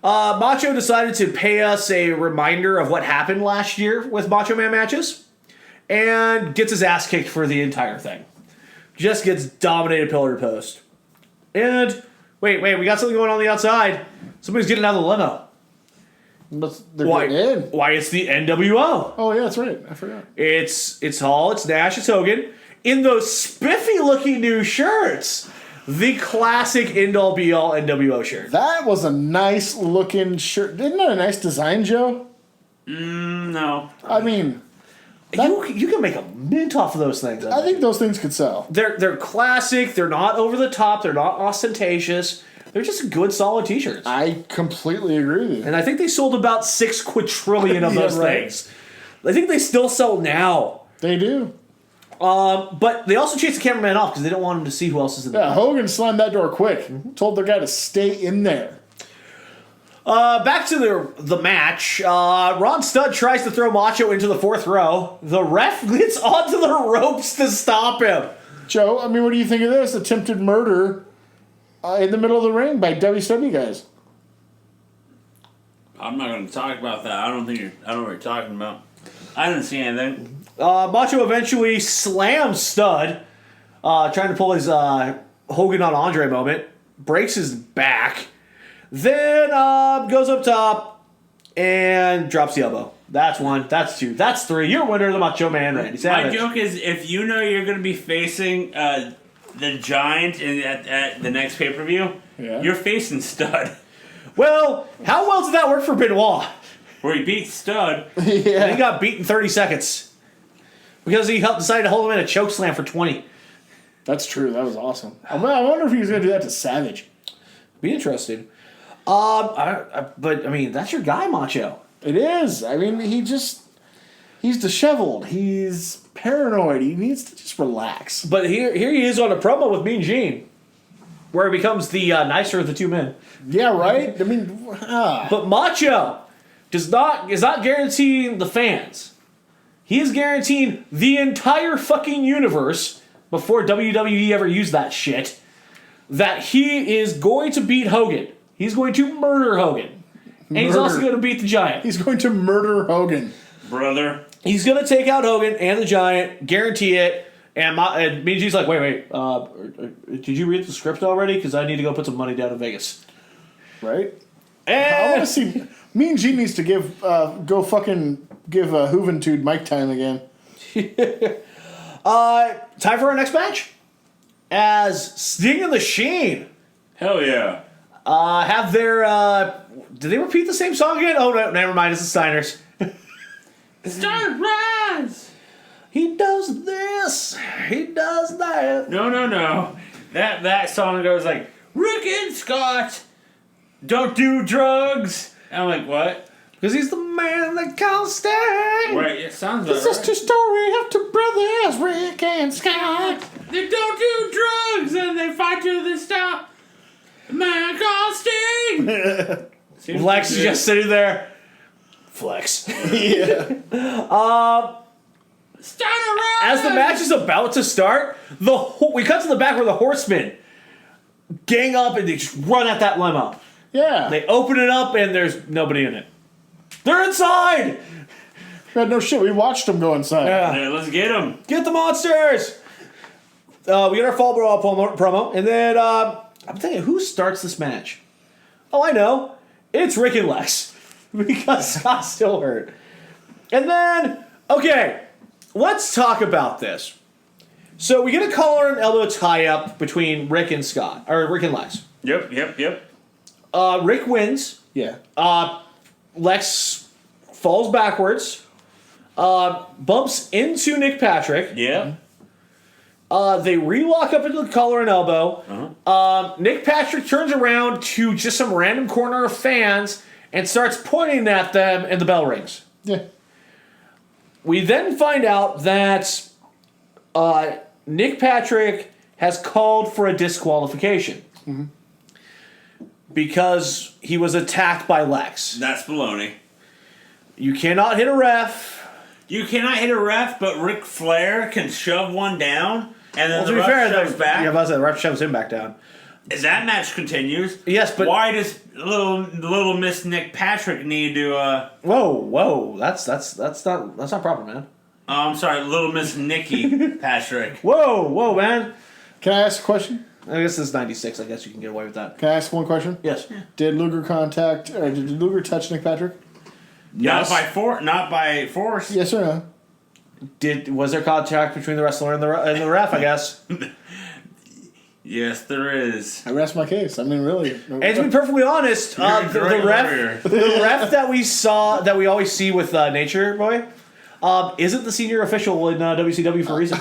Macho decided to pay us a reminder of what happened last year with Macho Man matches and gets his ass kicked for the entire thing. Just gets dominated pillar to post. And wait, we got something going on the outside. Somebody's getting out of the limo. But they're Why? getting in. Why? It's the NWO. Oh, yeah, that's right. I forgot. It's Hall, it's Nash, it's Hogan in those spiffy looking new shirts. The classic end all be all NWO shirt. That was a nice looking shirt. Isn't that a nice design, Joe? No. I mean, You can make a mint off of those things. I think those things could sell. They're classic. They're not over the top. They're not ostentatious. They're just good, solid T-shirts. I completely agree with you. And I think they sold about 6 quadrillion of Yeah, those right. things. I think they still sell now. They do. But they also chase the cameraman off because they don't want him to see who else is in there. Yeah, Hogan slammed that door quick. Told the guy to stay in there. Back to the match. Ron Studd tries to throw Macho into the 4th row. The ref gets onto the ropes to stop him. Joe, I mean, what do you think of this? Attempted murder in the middle of the ring by WCW guys. I'm not going to talk about that. I don't know what you're talking about. I didn't see anything. Macho eventually slams Studd, trying to pull his Hogan on Andre moment. Breaks his back. Then goes up top and drops the elbow. That's 1. That's 2. That's 3. You're winner, the Macho Man Randy Savage. My joke is if you know you're going to be facing the Giant at the next pay-per-view, Yeah. you're facing Stud. Well, how well did that work for Benoit? Where he beat Stud. And he Yeah. got beat in 30 seconds. Because he decided to hold him in a choke slam for 20. That's true. That was awesome. I wonder if he was going to do that to Savage. Be interesting. But, I mean, that's your guy, Macho. It is. I mean, he's disheveled. He's paranoid. He needs to just relax. But here he is on a promo with Mean Gene. Where he becomes the nicer of the two men. Yeah, right? I mean, But Macho is not guaranteeing the fans. He is guaranteeing the entire fucking universe, before WWE ever used that shit, that he is going to beat Hogan. He's going to murder Hogan. And he's Murder. also going to beat the Giant. he's going to murder Hogan. Brother. He's going to take out Hogan and the Giant, guarantee it. And Mean Gene's like, wait, did you read the script already? Because I need to go put some money down in Vegas. Right? I want And to see. Mean Gene needs to give Juventude Mike time again. time for our next match. As Sting and the Sheen Hell yeah. have their... did they repeat the same song again? Oh, no, never mind. It's the Steiners. Star Rise! He does this. He does that. No. That song goes like, Rick and Scott, don't do drugs. And I'm like, what? Because he's the man that can't stand. Wait, it sounds about It's just a right. story of two brothers, Rick and Scott. They don't do drugs and they fight to the stop. Man called Sting! Lex is just sitting there. Flex. Yeah. Steiner Rise! As the match is about to start, we cut to the back where the Horsemen gang up and they just run at that limo. Yeah. They open it up and there's nobody in it. They're inside! God, no shit. We watched him go inside. Yeah, let's get him. Get the monsters! We get our Fall Brawl promo, and then I'm thinking, who starts this match? Oh, I know. It's Rick and Lex. Because Scott's still hurt. And then, okay, let's talk about this. So we get a collar and elbow tie-up between Rick and Scott, or Rick and Lex. Yep. Rick wins. Yeah. Lex falls backwards, bumps into Nick Patrick. Yeah. They relock up into the collar and elbow. Nick Patrick turns around to just some random corner of fans and starts pointing at them, and the bell rings. Yeah. We then find out that Nick Patrick has called for a disqualification because he was attacked by Lex. That's baloney. You cannot hit a ref. You cannot hit a ref, but Ric Flair can shove one down, and then Well, to the be ref fair, shoves back. Yeah, the ref shoves him back down. That match continues. Yes, but why does little Miss Nick Patrick need to? Whoa, that's not proper, man. Oh, I'm sorry, little Miss Nikki Patrick. Whoa, man. Can I ask a question? I guess this is 96. I guess you can get away with that. Can I ask one question? Yes. Did Luger did Luger touch Nick Patrick? Yes. Not by force. Yes or no? Was there contact between the wrestler and the ref? I guess. Yes, there is. I rest my case. I mean, really. And to be perfectly honest, the ref that we always see with Nature Boy, isn't the senior official in WCW for a reason.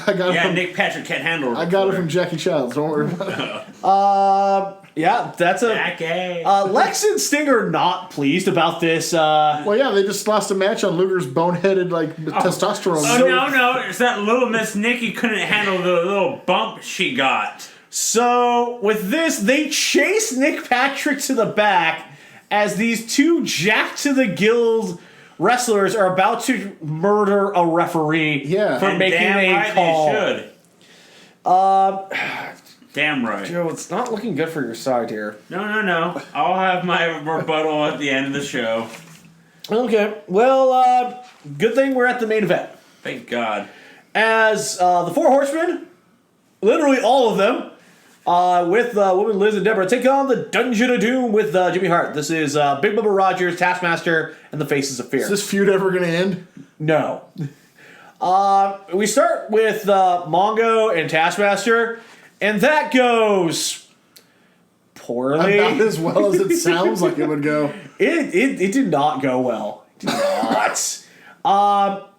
Nick Patrick can't handle it. I got it from Jackie Childs. Don't worry about it. Yeah, that's a. Lex and Sting are not pleased about this. Well, yeah, they just lost a match on Luger's boneheaded testosterone. Oh no! It's that little Miss Nikki couldn't handle the little bump she got. So with this, they chase Nick Patrick to the back as these two jacked to the gills wrestlers are about to murder a referee for making a call. They should. Damn right. Joe, it's not looking good for your side here. No. I'll have my rebuttal at the end of the show. Okay. Well, good thing we're at the main event. Thank God. As the Four Horsemen, literally all of them, with women Liz and Deborah, take on the Dungeon of Doom with Jimmy Hart. This is Big Bubba Rogers, Taskmaster, and the Faces of Fear. Is this feud ever going to end? No. We start with Mongo and Taskmaster, and that goes poorly. About as well as it sounds like it would go. It did not go well. It did not.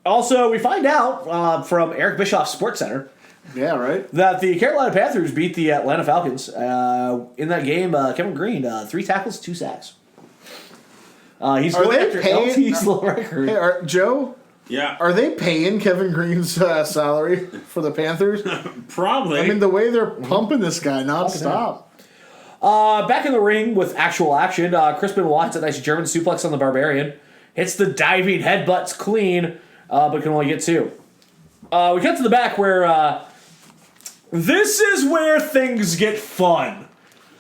Also, we find out from Eric Bischoff's Sports Center. Yeah, right. That the Carolina Panthers beat the Atlanta Falcons. In that game, Kevin Green, 3 tackles, 2 sacks. He's going after LT's low record. Hey, Joe? Yeah. Are they paying Kevin Green's salary for the Panthers? Probably. I mean, the way they're pumping this guy nonstop. Back in the ring with actual action, Chris Benoit hits a nice German suplex on the Barbarian. Hits the diving headbutts clean, but can only get 2. We cut to the back where this is where things get fun.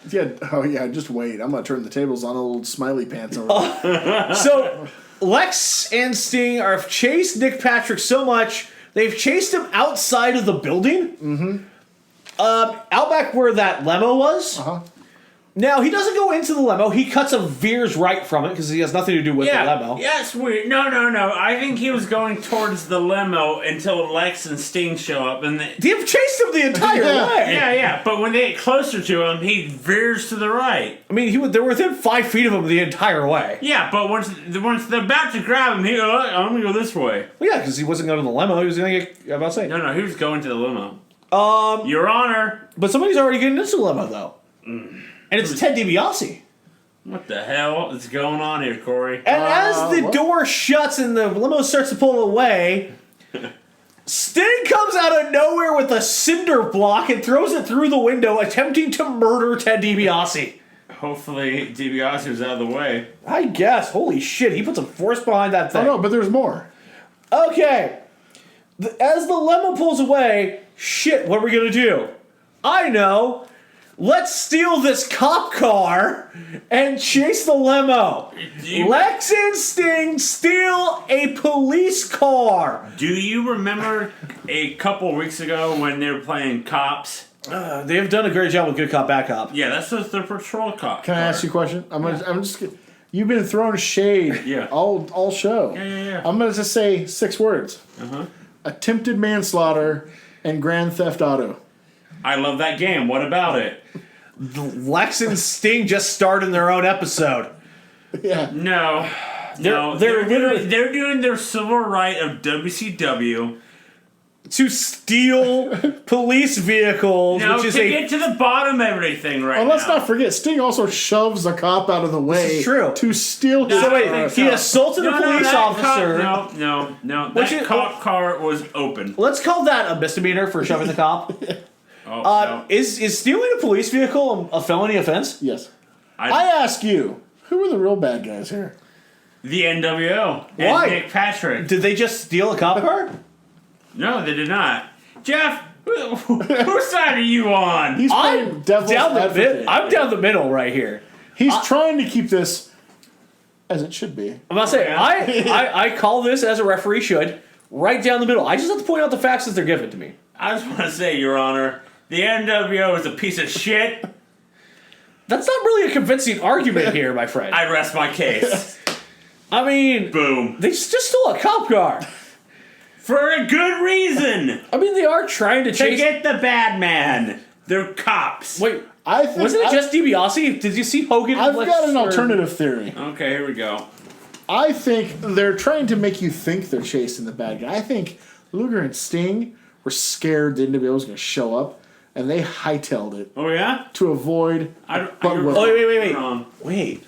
Yeah. Oh, yeah. Just wait. I'm going to turn the tables on old smiley pants over. So Lex and Sting have chased Nick Patrick so much, they've chased him outside of the building. Mm-hmm. Out back where that limo was. Uh-huh. Now, he doesn't go into the limo. He cuts a veers right from it because he has nothing to do with the limo. Yeah, it's weird. No. I think he was going towards the limo until Lex and Sting show up. And They've chased him the entire way. Yeah. But when they get closer to him, he veers to the right. I mean, they were within 5 feet of him the entire way. Yeah, but once they're about to grab him, he goes, I'm going to go this way. Well, yeah, because he wasn't going to the limo. He was going to get, I'm about to say. No, he was going to the limo. Your Honor. But somebody's already getting into the limo, though. And it's Ted DiBiase. What the hell is going on here, Corey? And as the door shuts and the limo starts to pull away, Sting comes out of nowhere with a cinder block and throws it through the window, attempting to murder Ted DiBiase. Hopefully DiBiase was out of the way. I guess. Holy shit, he put some force behind that thing. Oh, no, but there's more. Okay. As the limo pulls away, shit, what are we going to do? I know. Let's steal this cop car and chase the limo. Lex and Sting steal a police car. Do you remember a couple weeks ago when they were playing cops? They have done a great job with Good Cop, Bad Cop. Yeah, that's just their patrol cop. Can I ask you a question? I'm just. You've been throwing shade. All show. Yeah. I'm gonna just say 6 words. Attempted manslaughter and Grand Theft Auto. I love that game. What about it? Lex and Sting just starred in their own episode. Yeah. No. They're doing their civil right of WCW. To steal police vehicles, No, which is to get to the bottom of everything right And now. let's not forget, Sting also shoves a cop out of the way is true. to steal his No, So wait, I think he assaulted a police that officer. No. Which That is- cop car was open. Let's call that a misdemeanor for shoving the cop. Oh, no. Is stealing a police vehicle a felony offense? Yes. I ask you, who are the real bad guys here? The NWO. Why? And Nick Patrick. Did they just steal a cop car? No, they did not. Jeff, whose side are you on? He's playing I'm devil's down the advocate. I'm down the middle right here. He's trying to keep this as it should be. I'm about to say, Yeah. I call this as a referee should, right down the middle. I just have to point out the facts as they're given to me. I just want to say, Your Honor, the NWO is a piece of shit. That's not really a convincing argument here, my friend. I rest my case. I mean, Boom. they just stole a cop car. For a good reason. I mean, they are trying to To chase. get the bad man. They're cops. Wait, I think wasn't it just DiBiase? Did you see Hogan? I've like, got an or- alternative theory. Okay, here we go. I think they're trying to make you think they're chasing the bad guy. I think Luger and Sting were scared the NWO was going to show up, and they hightailed it Oh, yeah? to avoid. You're well. Oh, wait. wrong. Wait.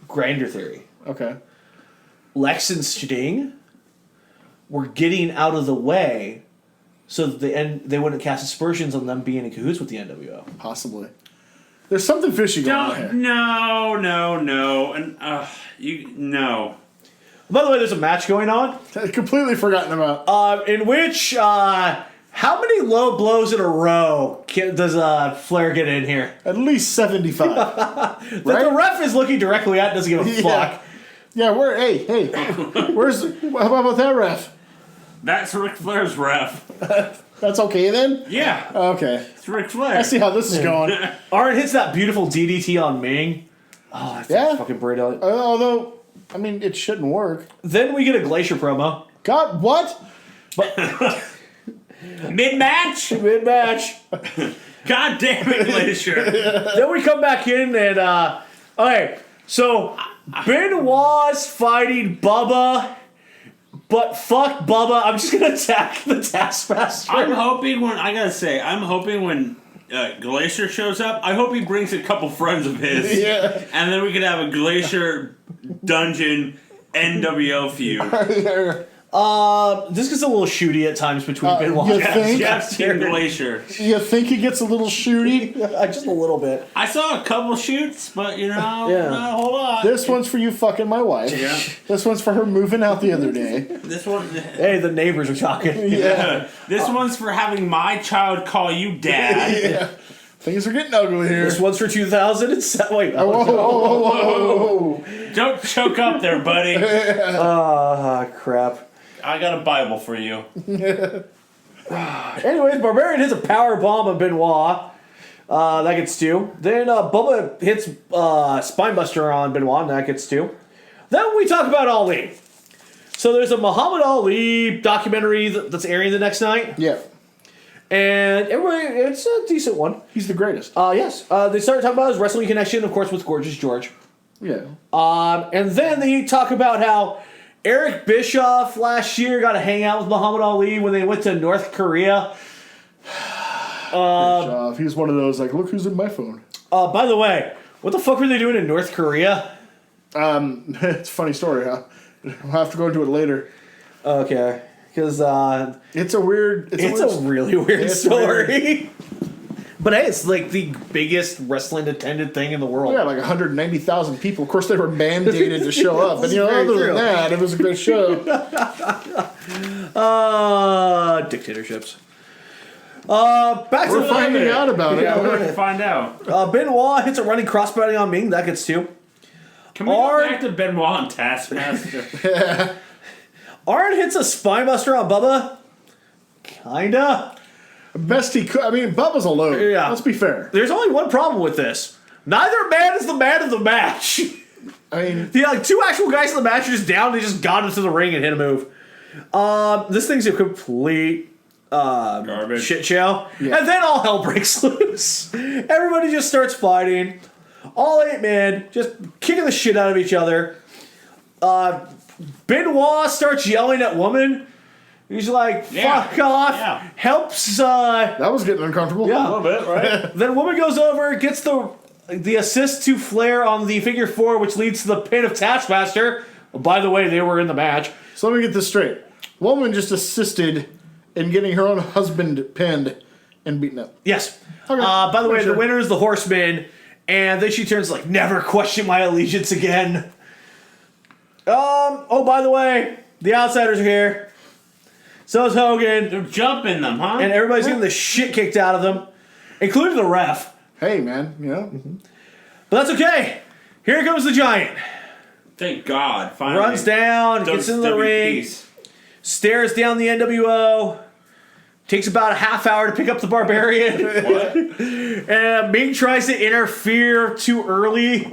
Grinder theory. Okay. Lex and Sting were getting out of the way so that they wouldn't cast aspersions on them being in cahoots with the NWO. Possibly. There's something fishy going on here. No. And, no. By the way, there's a match going on I'd completely forgotten about. in which how many low blows in a row does Flair get in here? At least 75. That the ref is looking directly at doesn't give a fuck. Yeah, hey, where's, how about that ref? That's Ric Flair's ref. That's okay then? Yeah. Okay. It's Ric Flair. I see how this is going. Arn hits that beautiful DDT on Ming. Oh, that's Yeah. fucking brilliant. Although, I mean, it shouldn't work. Then we get a Glacier promo. God, what? Mid-match? Mid-match. God damn it, Glacier. Then we come back in and, okay, so Benoit's fighting Bubba, but fuck Bubba, I'm just gonna attack the Taskmaster. I'm hoping when Glacier shows up, I hope he brings a couple friends of his. Yeah. And then we could have a Glacier Dungeon NWO feud. This gets a little shooty at times between Benoit you and think? Jeff's Team Glacier. You think he gets a little shooty? just a little bit. I saw a couple shoots, but Yeah. not a whole lot. This one's for you fucking my wife. Yeah. This one's for her moving out the other day. This one. Hey, the neighbors are talking. Yeah. This one's for having my child call you dad. Yeah. Things are getting ugly here. This one's for 2007. Wait. Whoa. Don't choke up there, buddy. Crap. I got a Bible for you. Anyways, Barbarian hits a power bomb on Benoit. That gets 2. Then Bubba hits Spinebuster on Benoit, and that gets 2. Then we talk about Ali. So there's a Muhammad Ali documentary that's airing the next night. Yeah. And everybody, it's a decent one. He's the greatest. Yes. They start talking about his wrestling connection, of course, with Gorgeous George. Yeah. And then they talk about how Eric Bischoff last year got to hang out with Muhammad Ali when they went to North Korea. He's one of those, like, look who's in my phone. By the way, what the fuck were they doing in North Korea? It's a funny story, huh? We'll have to go into it later. Okay. Because It's a weird... it's a really weird It's story. But hey, it's like the biggest wrestling attended thing in the world. Yeah, like 190,000 people. Of course, they were mandated to show up. And, Very other true. than that, it was a great show. Dictatorships. Back to We're the finding out about it. Yeah, We're going to find out. Benoit hits a running crossbody on Ming. That gets 2. Can we Arn- go back to Benoit and Taskmaster? Arn hits a spinebuster on Bubba. Kinda. Best he could. I mean, Bubba's a load. Yeah. Let's be fair. There's only one problem with this. Neither man is the man of the match. I mean, The two actual guys in the match are just down. They just got into the ring and hit a move. This thing's a complete Garbage. shit show. Yeah. And then all hell breaks loose. Everybody just starts fighting. All 8 men just kicking the shit out of each other. Benoit starts yelling at Woman. He's like, fuck off. Yeah. Helps. That was getting uncomfortable. Yeah. A little bit, right? Then Woman goes over, gets the assist to Flair on the figure 4, which leads to the pin of Taskmaster. By the way, they were in the match. So let me get this straight. Woman just assisted in getting her own husband pinned and beaten up. Yes. Okay. By the way, Sure. the winner is the Horseman, and then she turns like, never question my allegiance again. Oh, by the way, the Outsiders are here. So is Hogan, They're jumping them, huh? and everybody's getting the shit kicked out of them, including the ref. Hey, man, you know? But that's okay. Here comes the Giant. Thank God. Finally. Runs down, gets in the WWE ring, peace. stares down the NWO. Takes about a half hour to pick up the Barbarian. What? And Ming tries to interfere too early.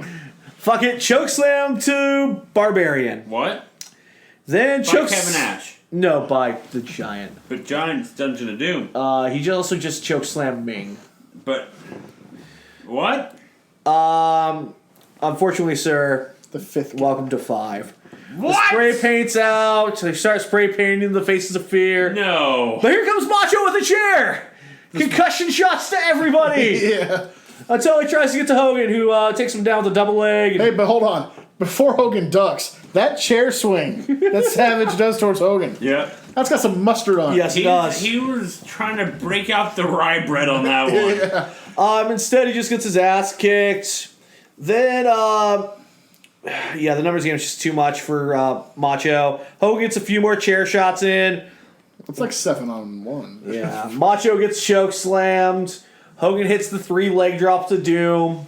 Fuck it, chokeslam to Barbarian. What? Then By chokes. Kevin Nash. No, by the Giant. But Giant's Dungeon of Doom. He also just chokeslammed Ming. But what? Unfortunately, sir, The 5th one. welcome to 5. What? The spray paint's out. They start spray painting the faces of fear. No. But here comes Macho with a chair. Concussion shots to everybody. Yeah. Until he tries to get to Hogan, who takes him down with a double leg. And Hey, but hold on. Before Hogan ducks, that chair swing that Savage does towards Hogan, Yeah. that's got some mustard on it. yes, he does. He was trying to break out the rye bread on that one. Instead, he just gets his ass kicked. Then, yeah, the numbers game is just too much for Macho. Hogan gets a few more chair shots in. It's like 7-on-1. Yeah, Macho gets choke slammed. Hogan hits the 3 leg drop to Doom.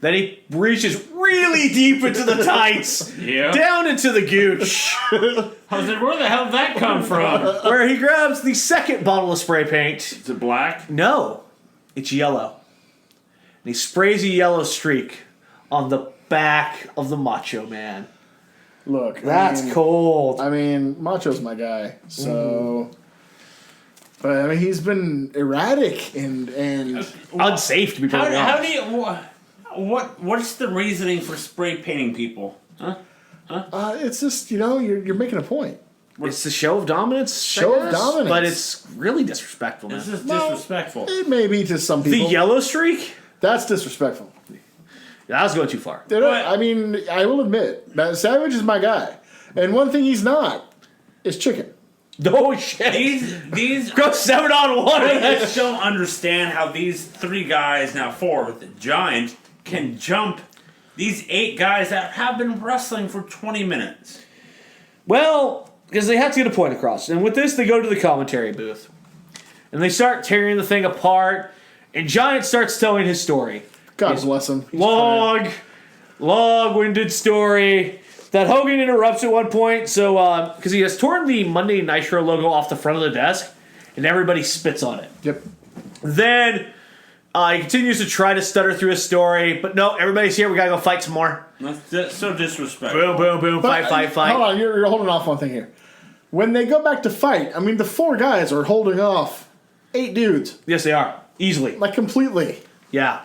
Then he reaches really deep into the tights, Yeah. down into the gooch, I was like, where the hell did that come from? where he grabs the second bottle of spray paint. Is it black? No, it's yellow. And he sprays a yellow streak on the back of the Macho Man. Look, That's cold. I mean, Macho's my guy, so. But I mean, he's been erratic and Unsafe, to be perfectly How honest. do you... What's the reasoning for spray painting people? Huh? it's just you're making a point. It's the show of dominance. I Show of guess, dominance. But it's really disrespectful. This Man. is disrespectful. It may be to some The people. yellow streak? That's disrespectful. That was going too far. What? I mean, I will admit that Savage is my guy, and one thing he's not is chicken. Oh shit. These Go 7-on-1. I just don't understand how these 3 guys, now 4 with the Giant, can jump these 8 guys that have been wrestling for 20 minutes. Well, because they have to get a point across. And with this, they go to the commentary booth. And they start tearing the thing apart. And Giant starts telling his story. God His bless him. He's long-winded story that Hogan interrupts at one point. So, because he has torn the Monday Nitro logo off the front of the desk. And everybody spits on it. Yep. Then he continues to try to stutter through his story. But no, everybody's here. We gotta go fight some more. That's so disrespectful. Boom, boom, boom. But, Fight. Hold on, you're holding off one thing here. When they go back to fight, I mean, the 4 guys are holding off 8 dudes, Yes, they are. Easily. like completely. Yeah.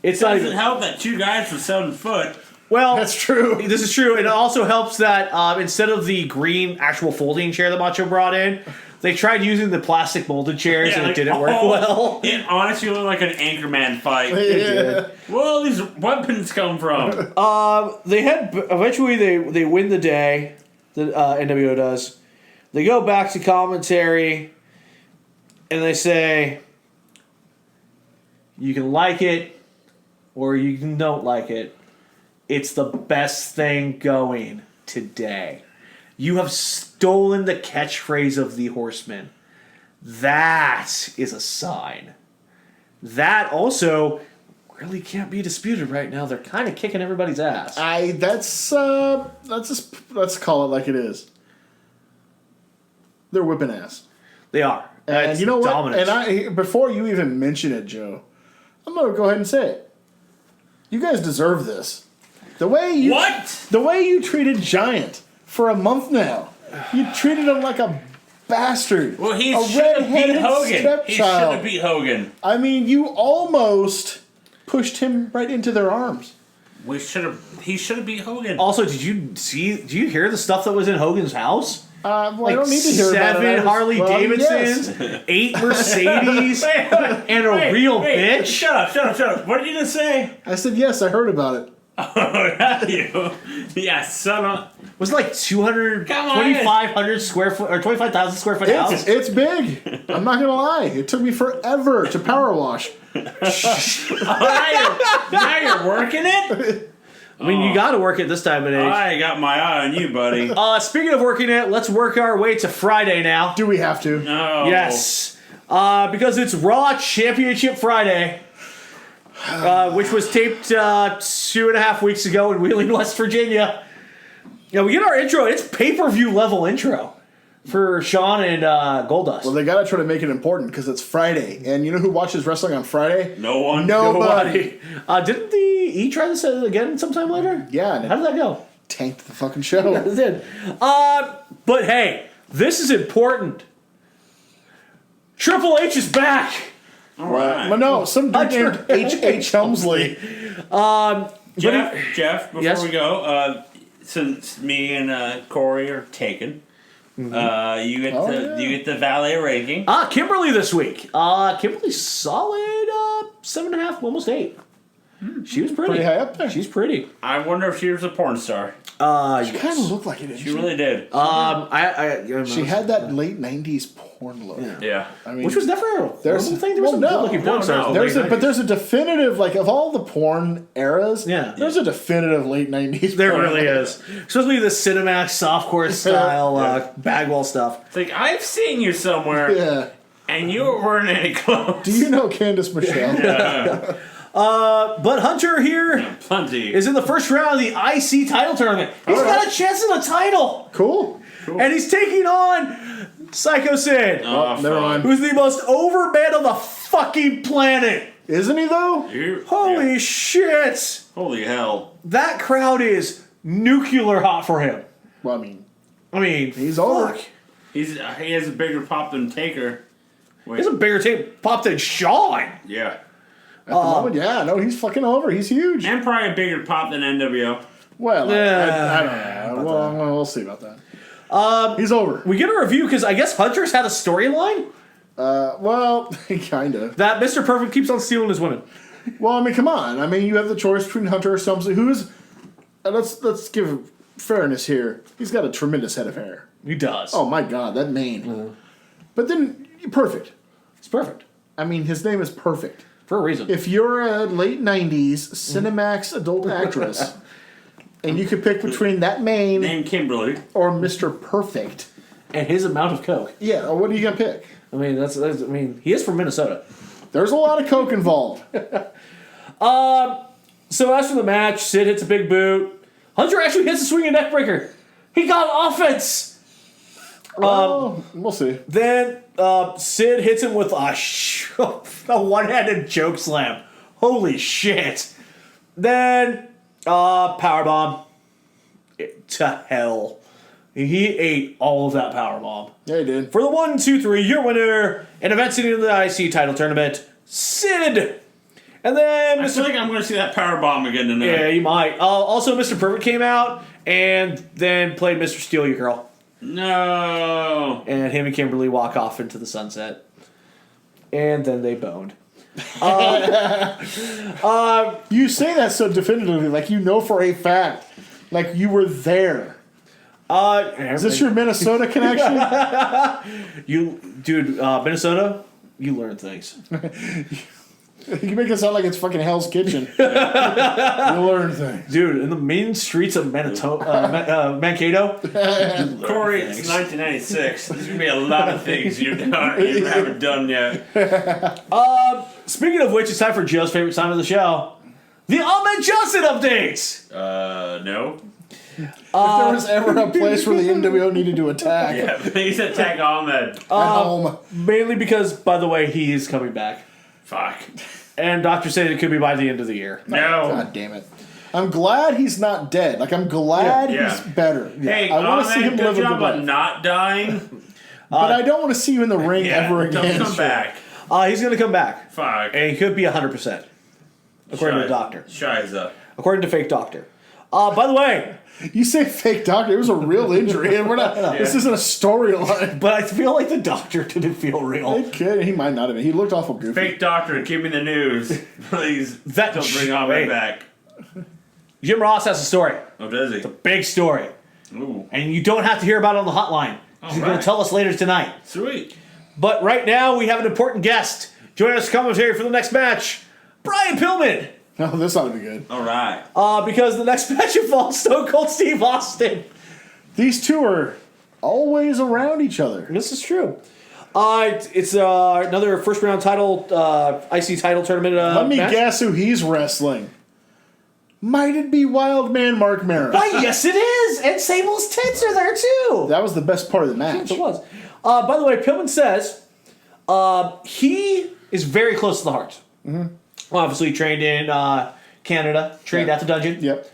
It's It not doesn't even... help that 2 guys were 7 foot. Well, That's true. this is true. It also helps that instead of the green actual folding chair that Macho brought in, they tried using the plastic molded chairs and it didn't work well. It honestly looked like an Anchorman fight. Yeah. Where all these weapons come from? They had eventually they win the day. The NWO does. They go back to commentary, and they say, "You can like it, or you can don't like it. It's the best thing going today. You have stolen the catchphrase of the Horsemen. That is a sign. That also really can't be disputed right now. They're kind of kicking everybody's ass. Let's call it like it is. They're whipping ass. They are. And It's you know what? dominant. And before you even mention it, Joe, I'm gonna go ahead and say it. You guys deserve this. The way you treated Giant for a month now. You treated him like a bastard. Well, he a should have beat redheaded Hogan. He should stepchild. have beat Hogan. I mean, you almost pushed him right into their arms. He should have beat Hogan. Also, did you hear the stuff that was in Hogan's house? Well, I don't need to hear about it. 7 Harley Davidsons, 8 Mercedes, and a real bitch. Shut up. What did you just say? I said, yes, I heard about it. Oh, not you. Yeah, son of... Was it like 2,500 square foot or 25,000 square foot house? It's big. I'm not going to lie. It took me forever to power wash. now you're working it? I mean, you got to work it this time of age. I got my eye on you, buddy. Speaking of working it, let's work our way to Friday now. Do we have to? No. Yes. Because it's Raw Championship Friday, which was taped 2.5 weeks ago in Wheeling, West Virginia. Yeah, we get our intro. It's pay-per-view level intro for Sean and Goldust. Well, they got to try to make it important because it's Friday. And you know who watches wrestling on Friday? No one. Nobody. Didn't the E try this again sometime later? Yeah. How did that go? Tanked the fucking show. It did. But hey, this is important. Triple H is back. All right. But no, some dude named H.H. Helmsley. Jeff, before Yes? we go, since me and Corey are taken, you get the valet ranking. Kimberly this week. Kimberly's solid 7.5, almost 8. She was pretty. Pretty high up there. She's pretty. I wonder if she was a porn star. She kind of looked like it, didn't She really did. She had that late 90s porn look. Yeah. I mean, which was never a there's- horrible thing. There was well, some no. good-looking porn No, stars. no. in the late but 90s. there's a definitive, like, of all the porn eras, Yeah. there's a definitive late 90s There porn really look. is. Especially the Cinemax softcore style Bagwell stuff. It's like, I've seen you somewhere, Yeah. and you weren't wearing any clothes. Do you know Candice Michelle? But Hunter here Plenty. is in the first round of the IC title tournament. He's got a chance at a title. Cool. And he's taking on Psycho Sid, Oh, Never mind. who's the most over man on the fucking planet. Isn't he, though? Holy shit. Holy hell. That crowd is nuclear hot for him. Well, I mean, He's over. He has a bigger pop than Taker. Wait. He's a bigger tape pop than Sean. Yeah. At the moment, yeah. No, he's fucking over. He's huge. And probably a bigger pop than NWO. Well, Yeah. I don't know. Well, we'll see about that. He's over. We get a review because I guess Hunter's had a storyline Well, kind of. that Mr. Perfect keeps on stealing his women. Well, I mean, come on. I mean, you have the choice between Hunter or Helmsley, who's... let's give fairness here. He's got a tremendous head of hair. He does. Oh, my God, that mane. But then, perfect. It's perfect. I mean, his name is perfect. For a reason. If you're a late 90s Cinemax adult actress, and you could pick between that mane Named Kimberly. or Mr. Perfect, And his amount of coke. yeah, what are you going to pick? I mean, he is from Minnesota. There's a lot of coke involved. So as for the match, Sid hits a big boot. Hunter actually hits a swinging neck breaker. He got offense. Well, we'll see. Then Sid hits him with a one-handed choke slam. Holy shit. Then powerbomb. To hell. He ate all of that powerbomb. Yeah, he did. For the 1, 2, 3, your winner, and advancing into the IC title tournament, Sid. And then I Mr. feel like I'm going to see that power bomb again tonight. Yeah, you might. Also, Mr. Perfect came out and then played Mr. Steal Your Girl. No. And him and Kimberly walk off into the sunset. And then they boned. You say that so definitively, like you know for a fact. Like you were there. Is this your Minnesota connection? Minnesota, you learn things. You make it sound like it's fucking Hell's Kitchen. You learn things. Dude, in the main streets of Mankato, Corey, it's 1996. There's going to be a lot of things you haven't done yet. speaking of which, it's time for Joe's favorite time of the show. The Ahmed Johnson updates! No. If there was ever a place where the NWO needed to attack, Yeah, please attack Ahmed. at home. Mainly because, by the way, he is coming back. Fuck. And doctors say it could be by the end of the year. No. God damn it. I'm glad he's not dead. Like, I'm glad Yeah. he's better. Hey, I want to see him Ahmed, good live a job good on life. not dying. But I don't want to see you in the ring Yeah, ever again. don't come back. He's going to come back. Fuck. And he could be 100%. according to the doctor. Shiza. According to fake doctor. By the way, You say fake doctor. It was a real injury, and we're not. This isn't a storyline. but I feel like the doctor didn't feel real. It could. He might not have been. He looked awful goofy. Fake doctor, give me the news. Please That- don't bring on my Hey. back. Jim Ross has a story. Oh, does he? Big story. Ooh. And you don't have to hear about it on the hotline. He's going right. to tell us later tonight. Sweet. But right now, we have an important guest. Joining us commentary for the next match, Brian Pillman. Oh, this ought to be good. All right. Because the next match involves Stone Cold Steve Austin. These two are always around each other. This is true. It's another first round title, IC title tournament. Let me match. guess who he's wrestling. Might it be Wildman Mark Mara? Why, yes, it is. And Sable's tits are there too. That was the best part of the match. Yes, it was. By the way, Pillman says he is very close to the heart. Mm-hmm. Obviously, trained in Canada, trained at the dungeon. Yep.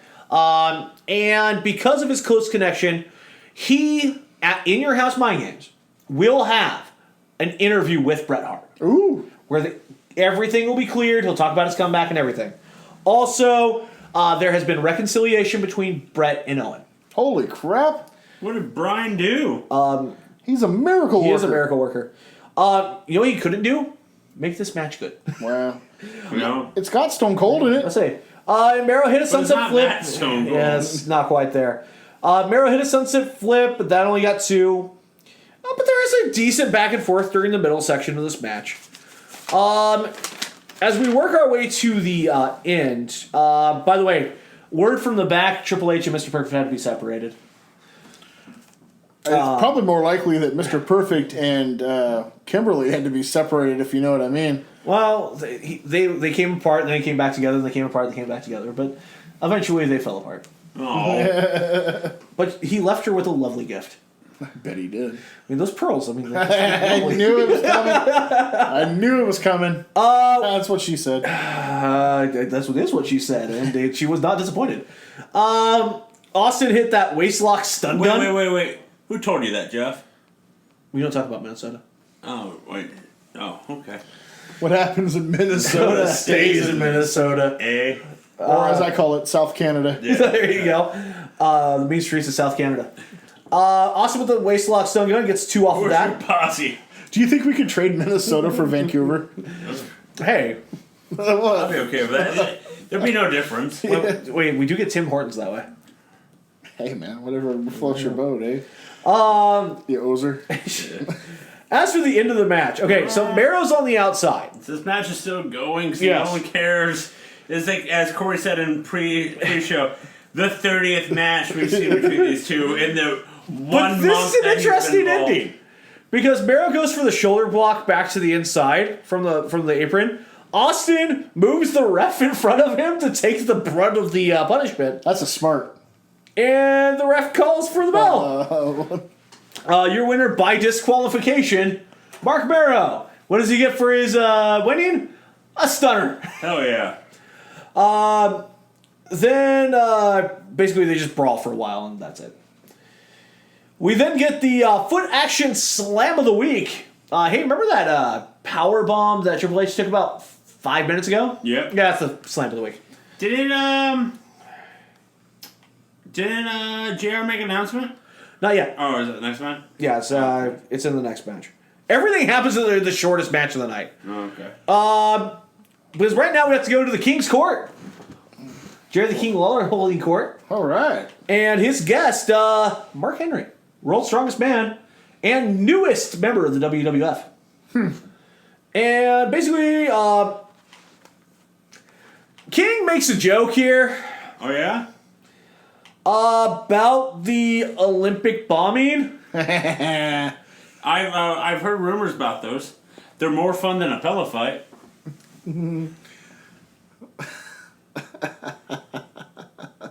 And because of his close connection, he, at In Your House Mind Games, will have an interview with Bret Hart. Ooh. Where everything will be cleared. He'll talk about his comeback and everything. Also, there has been reconciliation between Bret and Owen. Holy crap. What did Brian do? He's a miracle worker. He is a miracle worker. You know what he couldn't do? Make this match good. Wow. No. It's got Stone Cold in it. Let's see. Mero hit a sunset not flip. that Stone Cold. Yes, not quite there. Mero hit a sunset flip, but that only got 2. But there is a decent back and forth during the middle section of this match. As we work our way to the end, by the way, word from the back, Triple H and Mr. Perfect had to be separated. It's probably more likely that Mr. Perfect and Kimberly had to be separated, if you know what I mean. Well, they came apart, and then they came back together, and they came apart, and they came back together, but eventually they fell apart. Oh. But he left her with a lovely gift. I bet he did. I mean, those pearls, I mean, I knew it was coming. I knew it was coming. That's what she said. that's what she said, and she was not disappointed. Austin hit that waistlock stun gun. Wait. Who told you that, Jeff? We don't talk about Minnesota. Oh, wait. Oh, okay. What happens in Minnesota Stays in Minnesota. Eh? Or as I call it, South Canada. There you go. The mean streets of South Canada. Austin with the waistlock stun gun gets 2 off of Where's your that. posse? Do you think we could trade Minnesota for Vancouver? Hey, I'd be okay with that. There'd be no difference. wait, we do get Tim Hortons that way. Hey, man, whatever floats your boat, eh? You oser. As for the end of the match, okay, so Mero's on the outside. This match is still going, so Yes. no one cares. It's like, as Corey said in pre-show, the 30th match we've seen between these two in the But 1 this month is an that he's interesting been involved. ending. Because Mero goes for the shoulder block back to the inside from the apron. Austin moves the ref in front of him to take the brunt of the punishment. That's a smart. And the ref calls for the bell. Your winner by disqualification, Mark Mero. What does he get for his winning? A stunner. Hell yeah. Then, basically, they just brawl for a while, and that's it. We then get the foot action slam of the week. Hey, remember that power bomb that Triple H took about 5 minutes ago? Yep. Yeah, that's the slam of the week. Didn't JR make an announcement? Not yet. Oh, is it the next one? Yeah, it's in the next match. Everything happens in the shortest match of the night. Oh, okay. Because right now we have to go to the King's Court. Jerry the King Lawler holding court. All right. And his guest, Mark Henry, world's strongest man and newest member of the WWF. And basically, King makes a joke here Oh, yeah? about the Olympic bombing. I've heard rumors about those. They're more fun than a pillow fight.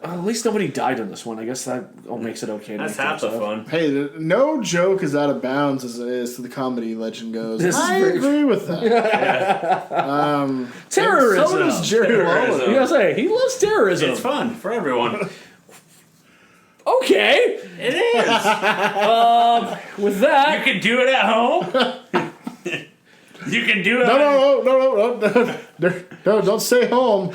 At least nobody died on this one. I guess that makes it okay. To That's make half the jokes of. fun. Hey, no joke is out of bounds as the comedy legend goes. This is I very agree with that. Terrorism. So does Jerry Terrorism. Lawler. You gotta say, he loves terrorism. It's fun for everyone. Okay. It is. With You that, can do it at home. You can do it. No, don't say home.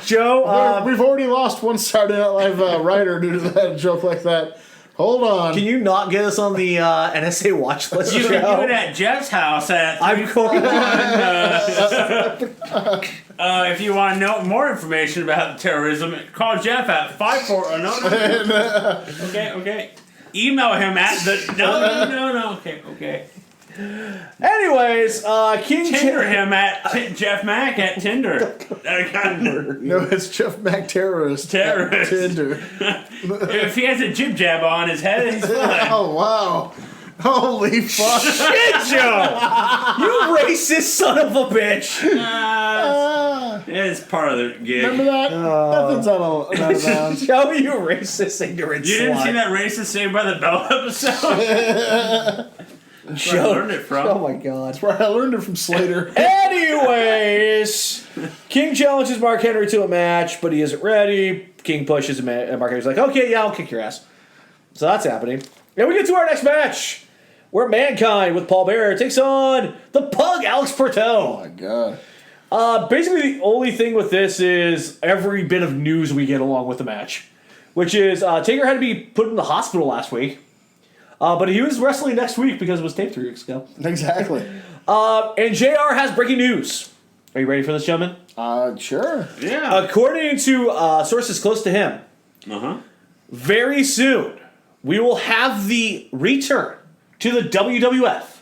Joe, We've already lost one Saturday Night Live writer due to that joke like that. Hold on. can you not get us on the NSA watch list, You can do Joe? it at Jeff's house at I'm going. if you want to know more information about terrorism, call Jeff at 54. No. Okay. Email him at the no. Okay. Anyways, King Tinder him at Jeff Mack at Tinder. No, it's Jeff Mack Terrorist. Terrorist. Tinder. If he has a jib jab on his head, he's fine. Oh, wow. Holy fuck. Shit, Joe! You racist son of a bitch! It's part of the gig. Remember that? Nothing's out of bounds. Joe, you racist ignorant You didn't slut. see that racist Saved by the Bell episode? That's where I learned it from. Oh my god. I learned it from Slater. Anyways, King challenges Mark Henry to a match, but he isn't ready. King pushes him, and Mark Henry's like, okay, yeah, I'll kick your ass. So that's happening. And we get to our next match, where Mankind with Paul Bearer takes on the Pug, Alex Oh Porto. my god. Basically, the only thing with this is every bit of news we get along with the match, which is Taker had to be put in the hospital last week. But he was wrestling next week because it was taped 3 weeks ago. Exactly. And JR has breaking news. Are you ready for this, gentlemen? Sure. Yeah. According to sources close to him, very soon we will have the return to the WWF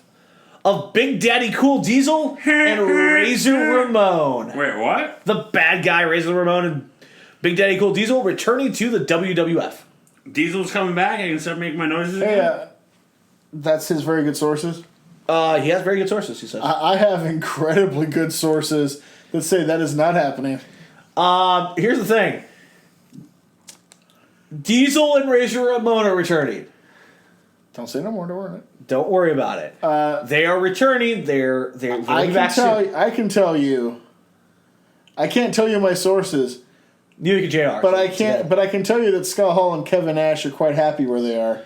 of Big Daddy Cool Diesel and Razor Ramon. Wait, what? The bad guy Razor Ramon and Big Daddy Cool Diesel returning to the WWF. Diesel's coming back. I can start making my noises again. Hey, that's his very good sources. He has very good sources, he says. I have incredibly good sources that say that is not happening. Here's the thing. Diesel and Razor Ramon are returning. Don't say no more. Don't worry. Don't worry about it. They are returning. They're I back soon. I can tell you. I can't tell you my sources, Neither can JR. but I can't. But I can tell you that Scott Hall and Kevin Nash are quite happy where they are,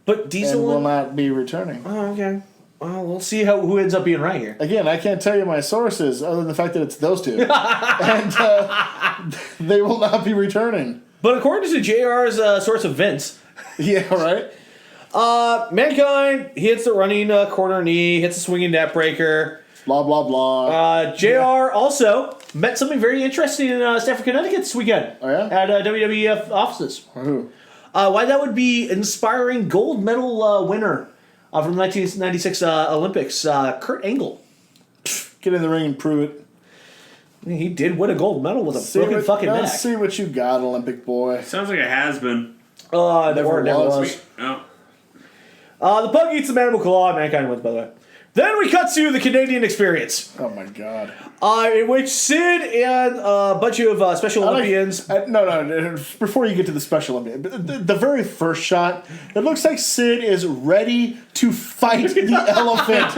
But and Diesel will not be returning. Oh, okay. Well, we'll see who ends up being right here. Again, I can't tell you my sources other than the fact that it's those two, and they will not be returning. But according to JR's source of Vince, Yeah, right. Mankind he hits the running corner knee, hits the swinging net breaker. Blah blah blah. JR also met something very interesting in Stamford, Connecticut this weekend. Oh, yeah? At WWF offices. Who? Why that would be inspiring gold medal winner from the 1996 Olympics, Kurt Angle. Get in the ring and prove it. He did win a gold medal with a broken fucking neck. Let's see what you got, Olympic boy. Sounds like it has been. Never was. Oh. The Pug eats the mandible claw. Mankind wins, by the way. Then we cut to the Canadian Experience, Oh my god. in which Sid and a bunch of Special Olympians. No. Before you get to the Special Olympian, the very first shot, it looks like Sid is ready to fight the elephant.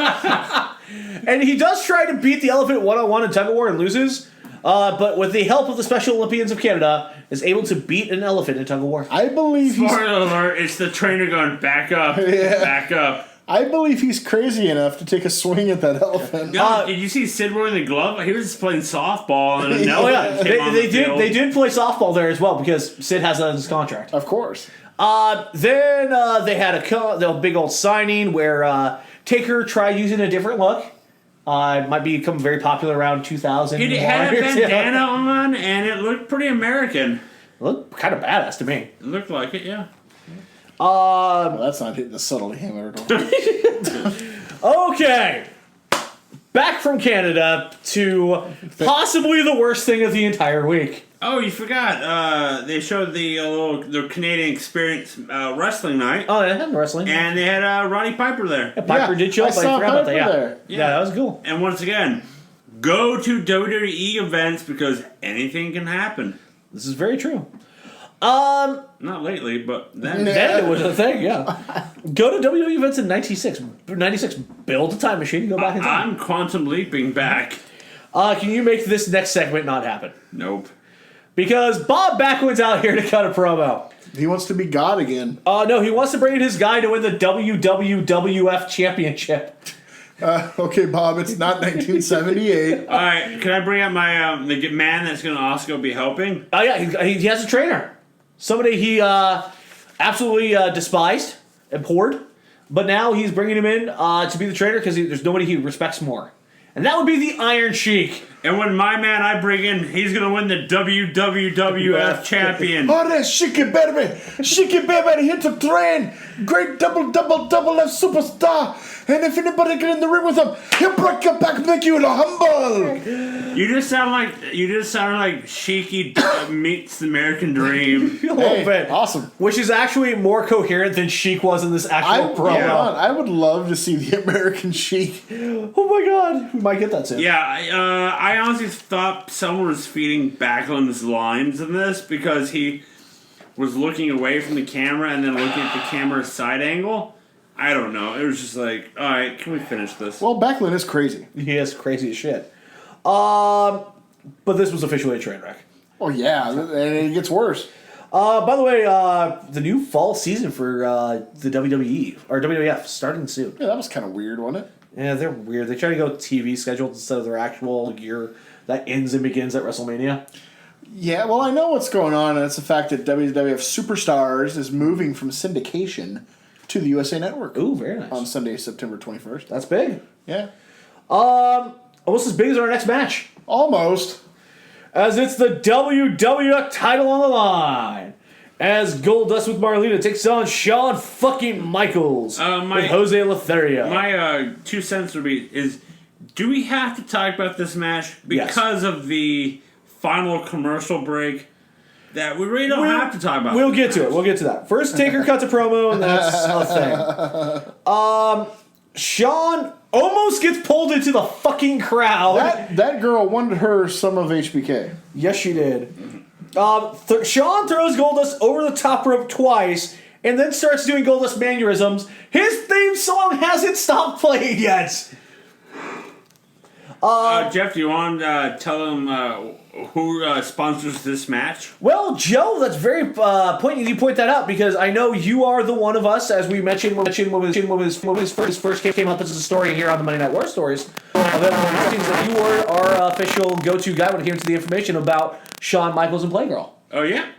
And he does try to beat the elephant one-on-one in tug-of-war and loses. But with the help of the Special Olympians of Canada, is able to beat an elephant in tug-of-war. I believe he's. Spoiler alert, it's the trainer going back up. Back up. I believe he's crazy enough to take a swing at that elephant. No, did you see Sid wearing the glove? He was just playing softball and Oh yeah, they field. did play softball there as well because Sid has that in his contract. Of course. Then they had a big old signing where Taker tried using a different look. It might become very popular around 2000. He had a bandana on, and it looked pretty American. It looked kind of badass to me. It looked like it, yeah. Well, that's not hitting the subtlety hammer. Okay. Back from Canada to possibly the worst thing of the entire week. Oh, you forgot. They showed the Canadian Experience wrestling night, Oh, they had wrestling. and they had Roddy Piper there. Piper did show up. I saw forgot about that. Piper Yeah. there. Yeah, that was cool. And once again, go to WWE events because anything can happen. This is very true. Not lately, but then. Then it was a thing, yeah. Go to WWE events in 96, build a time machine, go back in time. I'm quantum leaping back. Can you make this next segment not happen? Nope. Because Bob Backward's out here to cut a promo. He wants to be God again. No, he wants to bring in his guy to win the WWF Championship. Okay, Bob, it's not 1978. All right, can I bring up my the man that's going to also be helping? Oh yeah, he has a trainer. Somebody he absolutely despised, abhorred, but now he's bringing him in to be the trainer because there's nobody he respects more, and that would be the Iron Sheik. And when my man I bring in, he's going to win the WWF champion. Oh, that's Shiki Baby! Shiki Baby hit the train! Great double F superstar! And if anybody get in the ring with him, he'll break your back, make you humble! You just sound like Sheiky meets the American Dream. A little Hey, bit. awesome. Which is actually more coherent than Sheik was in this actual promo. I would love to see the American Sheik. Oh my god, we might get that soon. Yeah, I honestly thought someone was feeding Backlund's lines in this because he was looking away from the camera and then looking at the camera's side angle. I don't know. It was just like, all right, can we finish this? Well, Backlund is crazy. He is crazy as shit. But this was officially a train wreck. Oh, yeah, and it gets worse. By the way, the new fall season for the WWE, or WWF, starting soon. Yeah, that was kind of weird, wasn't it? Yeah, they're weird. They try to go TV scheduled instead of their actual year that ends and begins at WrestleMania. Yeah, well, I know what's going on, and it's the fact that WWF Superstars is moving from syndication to the USA Network. Ooh, very nice. On Sunday, September 21st. That's big. Yeah. Almost as big as our next match. Almost. As it's the WWF title on the line. As Goldust with Marlena takes on Shawn fucking Michaels with Jose Lothario. My 2 cents would be do we have to talk about this match because of the final commercial break? That we really don't have to talk about. We'll get to it. We'll get to that. First, Taker cuts a promo, and that's a thing. Sean almost gets pulled into the fucking crowd. That girl wanted her some of HBK. Yes, she did. Sean throws Goldust over the top rope twice, and then starts doing Goldust mannerisms. His theme song hasn't stopped playing yet. Jeff, do you want to tell them who sponsors this match? Well, Joe, that's very poignant you point that out because I know you are the one of us, as we mentioned when his first came up as a story here on the Monday Night War Stories. That you were our official go-to guy when it came to the information about Shawn Michaels and Playgirl. Oh yeah.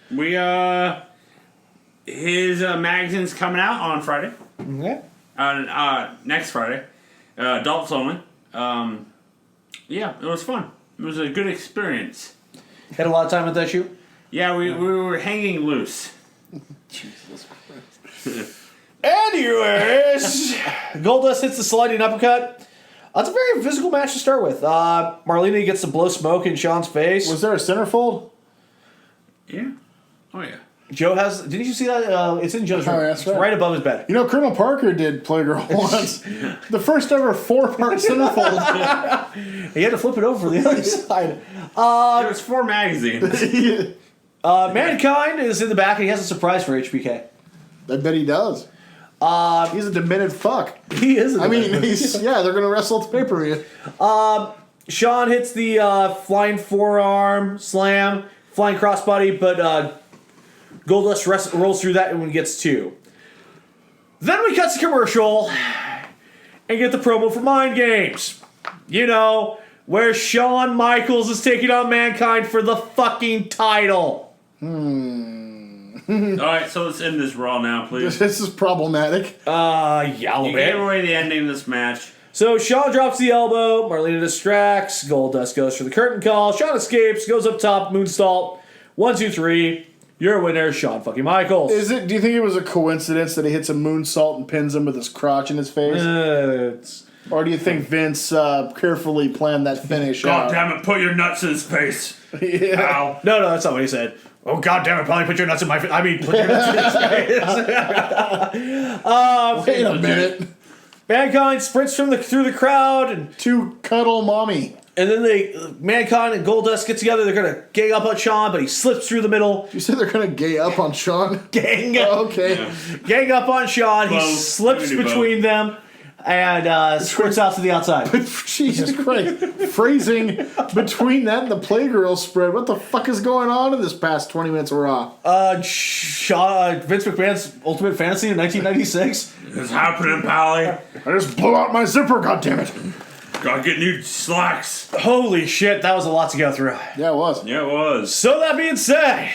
We his magazine's coming out on Friday. Okay. Next Friday, adults only. Yeah, it was fun. It was a good experience. Had a lot of time at that shoot? Yeah, we were hanging loose. Jesus Christ. Anyways, Goldust hits the sliding uppercut. That's a very physical match to start with. Marlena gets to blow smoke in Sean's face. Was there a centerfold? Yeah. Oh yeah. Joe has... Didn't you see that? It's in Joe's room. that's It's right above his bed. You know, Colonel Parker did Playgirl once. The first ever 4-part centerfold. He had to flip it over for the other side. There was 4 magazines. Mankind is in the back and he has a surprise for HBK. I bet he does. He's a demented fuck. He is. I mean, they're going to wrestle at the pay-per-view. Sean hits the flying forearm slam, flying crossbody, but Goldust rolls through that and when he gets 2. Then we cut to commercial and get the promo for Mind Games. You know, where Shawn Michaels is taking on Mankind for the fucking title. Alright, so let's end this Raw now, please. This is problematic. Yeah, a little You bit. gave away the ending of this match. So Shawn drops the elbow, Marlena distracts, Goldust goes for the curtain call, Shawn escapes, goes up top, moonsault. 1, 2, 3. Your winner, Shawn fucking Michaels. Do you think it was a coincidence that he hits a moonsault and pins him with his crotch in his face? Or do you think Vince carefully planned that finish God out? damn it, put your nuts in his face. Yeah. Ow. No, that's not what he said. Oh, God damn it, probably put your nuts in my face. I mean, put your nuts in his face. Wait a minute. Mankind sprints through the crowd, and To cuddle mommy. then Mankind and Goldust get together. They're going to gang up on Shawn, but he slips through the middle. You said they're going to gay up on Sean? Gang Okay. Yeah. Gang up on Sean. He Close. slips We can do between them. and squirts out to the outside. Jesus Christ. Phrasing between that and the Playgirl spread. What the fuck is going on in this past 20 minutes of Raw? Vince McMahon's Ultimate Fantasy in 1996. It's happening, Pally. I just blew out my zipper, goddammit. Gotta get new slacks. Holy shit, that was a lot to go through. Yeah, it was. Yeah, it was. So that being said,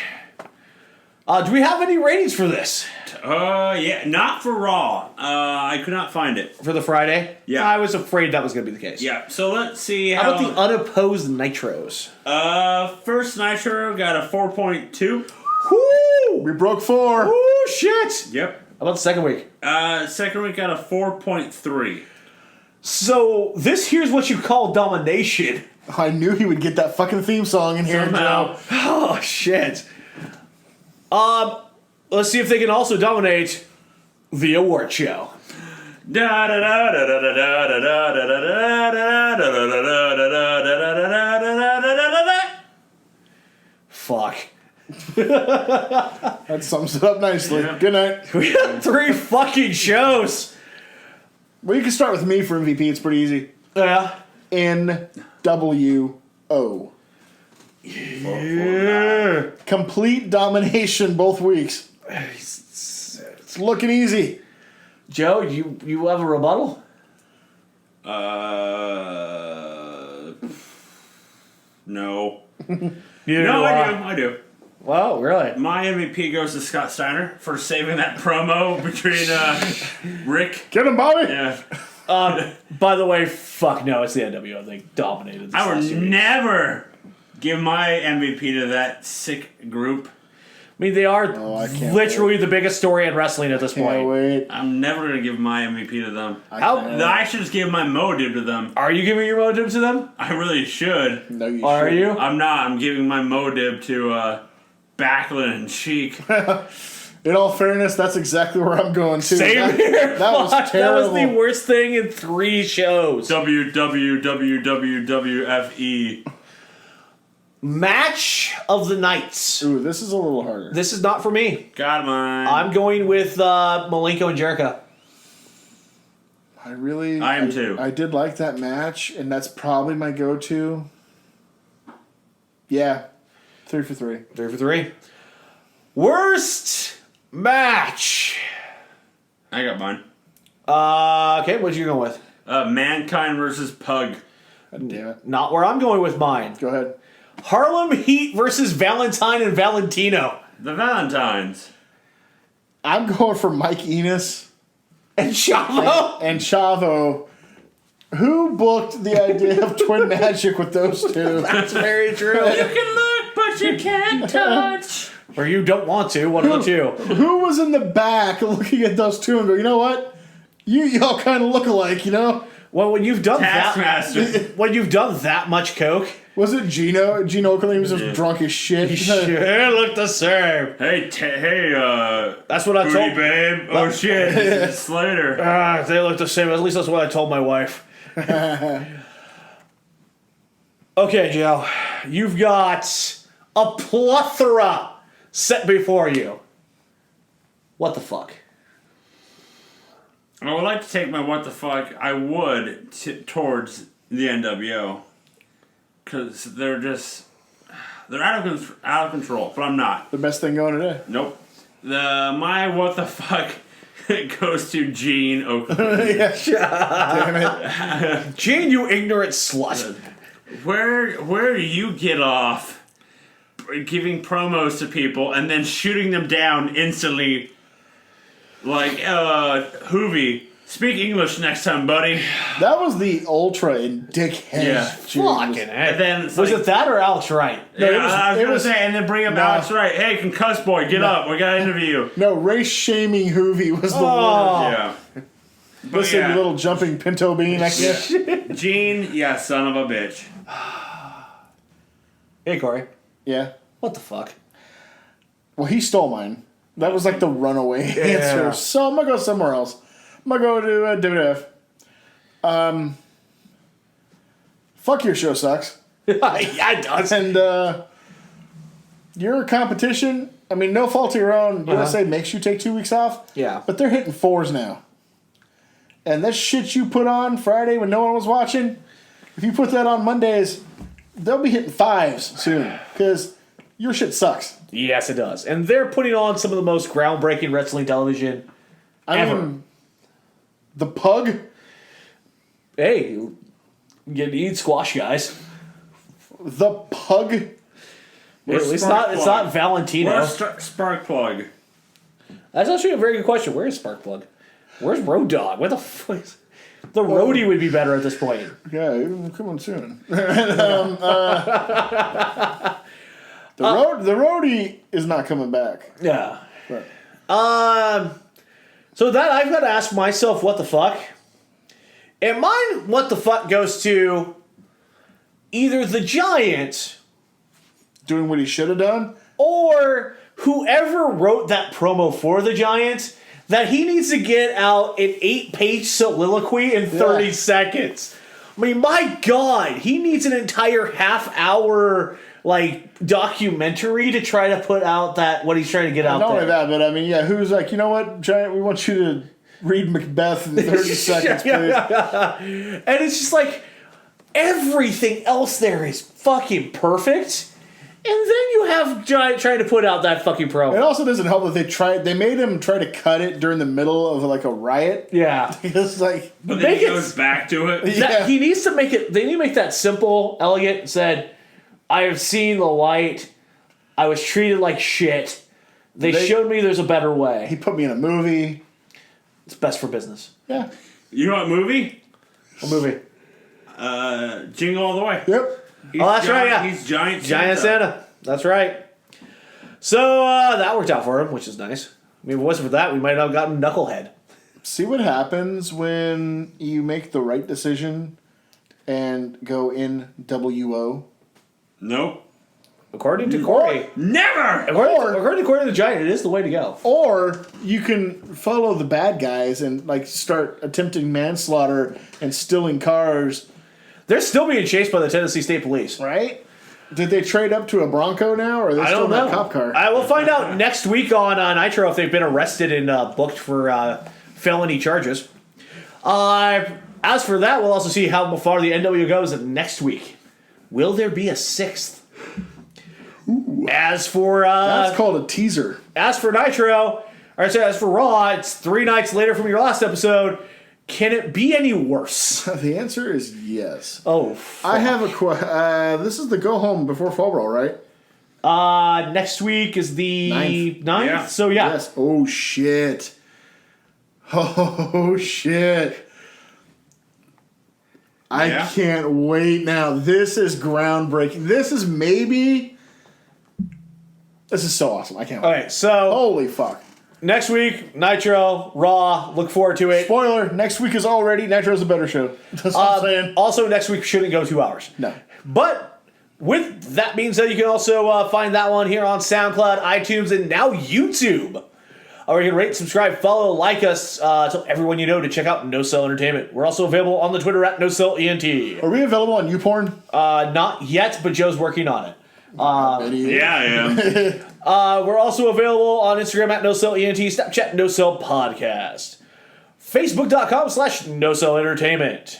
do we have any ratings for this? Yeah, not for Raw. I could not find it. For the Friday? Yeah. I was afraid that was going to be the case. Yeah, so let's see How about the unopposed Nitros? First Nitro got a 4.2. Woo! We broke 4. Woo, shit! Yep. How about the second week? Second week got a 4.3. So, here's what you call domination. I knew he would get that fucking theme song in here, Somehow. Joe. Oh, shit. Let's see if they can also dominate the award show. Fuck. That sums it up nicely. Yeah. Good night. We have 3 fucking shows. Well, you can start with me for MVP. It's pretty easy. Yeah. NWO. Yeah. Complete domination both weeks. It's looking easy. Joe, you have a rebuttal? No. Neither No, I do. Wow, really? My MVP goes to Scott Steiner for saving that promo between Rick. Get him, Bobby. Yeah. By the way, fuck no, it's the NWO. They dominated this I last would year. never give my MVP to that sick group. I mean, they are I can't literally the biggest story in wrestling at this Can't point. wait. I'm never going to give my MVP to them. How- I should just give my Modib to them. Are you giving your motive to them? I really should. No, you Are should. you? I'm not. I'm giving my Modib to Backlund and Sheik. In all fairness, that's exactly where I'm going to. Same here. That was Fuck, terrible. That was the worst thing in 3 shows. WWWWFE. Match of the nights. Ooh, this is a little harder. This is not for me. Got mine. I'm going with Malenko and Jericho. I really... I am too. I did like that match, and that's probably my go-to. Yeah. 3 for 3. 3 for 3. Worst match. I got mine. Okay, what you going with? Mankind versus Pug. God damn it. Not where I'm going with mine. Go ahead. Harlem Heat versus Valentine and Valentino. The Valentines. I'm going for Mike Enos And Chavo. and Chavo. Who booked the idea of twin magic with those two? That's very true. You can look, but you can't touch. Or you don't want to, one of the two. Who was in the back looking at those two and go, you know what? Y'all kind of look alike, you know? Well, when you've done Taskmaster. that, when you've done that much coke, Was it Gino? Gino Oakley was just drunk as shit. you sure look the same. Hey, That's what I booty told. babe. Oh shit, it's Slater. They look the same. At least that's what I told my wife. Okay, Joe, you've got a plethora set before you. What the fuck? I would like to take my what the fuck. I would towards the NWO because they're out of control. But I'm not. The best thing going today. Nope. My what the fuck goes to Gene Oakley. Damn it. Gene, you ignorant slut. Where do you get off giving promos to people and then shooting them down instantly? Like, Hoovy, speak English next time, buddy. That was the ultra in dickhead. Yeah. Fucking And heck. then it's Was like, it that or Alex Wright? No, yeah, it was- I was it gonna was- say, and then bring up No. Alex Wright. Hey, concuss boy, get up. We got an interview. No, race shaming Hoovy was the word. Oh. Yeah. But Listen, yeah, little jumping pinto bean, I guess. Gene, yeah, son of a bitch. Hey, Corey. Yeah. What the fuck? Well, he stole mine. That was like the runaway answer. So I'm going to go somewhere else. I'm going to go to WWF. Fuck your show sucks. Yeah, it does. And your competition, I mean, no fault of your own. USA makes you take 2 weeks off. Yeah. But they're hitting 4s now. and that shit you put on Friday when no one was watching, if you put that on Mondays, they'll be hitting 5s soon because your shit sucks. Yes, it does. And they're putting on some of the most groundbreaking wrestling television ever. The Pug. Hey, you need squash guys. The Pug. It's not Valentino. Where's Spark Plug? That's actually a very good question. Where is Sparkplug? Where's Road Dogg? What the fuck? The roadie would be better at this point. Yeah, come on soon. The roadie is not coming back. Yeah. Right. So that I've got to ask myself, what the fuck? And mine, what the fuck, goes to either the Giant Doing what he should have done. or whoever wrote that promo for the Giant, that he needs to get out an 8-page soliloquy in 30 seconds. I mean, my God, he needs an entire half-hour documentary to try to put out that what he's trying to get out Not there. only that, but I mean, yeah, who's like, you know what, Giant, we want you to read Macbeth in 30 seconds, please. And it's just like everything else there is fucking perfect. And then you have Giant trying to put out that fucking promo. It also doesn't help that they made him try to cut it during the middle of like a riot. Yeah. It's like, But then he goes back to it. Yeah. He needs to make it, they need to make that simple, elegant, and said, I have seen the light. I was treated like shit. They showed me there's a better way. he put me in a movie. It's best for business. Yeah. You know what movie? A movie. Jingle All the Way. Yep. He's That's right, yeah. He's Giant Giant Santa. That's right. So that worked out for him, which is nice. I mean, if it wasn't for that, we might not have gotten Knucklehead. See what happens when you make the right decision and go in WO. Nope. According to Corey. Never! According to Corey the Giant, it is the way to go. Or you can follow the bad guys and like start attempting manslaughter and stealing cars. They're still being chased by the Tennessee State Police. Right? Did they trade up to a Bronco now, or are they I still don't in know. that cop car? I will find out next week on Nitro if they've been arrested and booked for felony charges. As for that, we'll also see how far the NW goes next week. Will there be a 6th? Ooh. As for That's called a teaser. as for Nitro, or as for Raw, it's 3 nights later from your last episode. Can it be any worse? The answer is yes. Oh, I have a this is the go home before Fall Brawl, right? next week is the 9th. Yeah. So yeah. Yes. Oh shit. Oh shit. I Yeah. can't wait now. This is groundbreaking. This is so awesome. I can't wait. All right, so Holy fuck. next week, Nitro, Raw. Look forward to it. Spoiler, next week is already Nitro's a better show. That's what I'm saying. Also, next week shouldn't go 2 hours. No. But with that being said, you can also find that one here on SoundCloud, iTunes, and now YouTube. Or you can rate, subscribe, follow, like us, tell everyone you know to check out No Cell Entertainment. We're also available on the Twitter at NoCellENT. Are we available on YouPorn? Not yet, but Joe's working on it. Yeah, I am. We're also available on Instagram at NoCellENT, Snapchat NoCell Podcast, Facebook.com/NoCellEntertainment.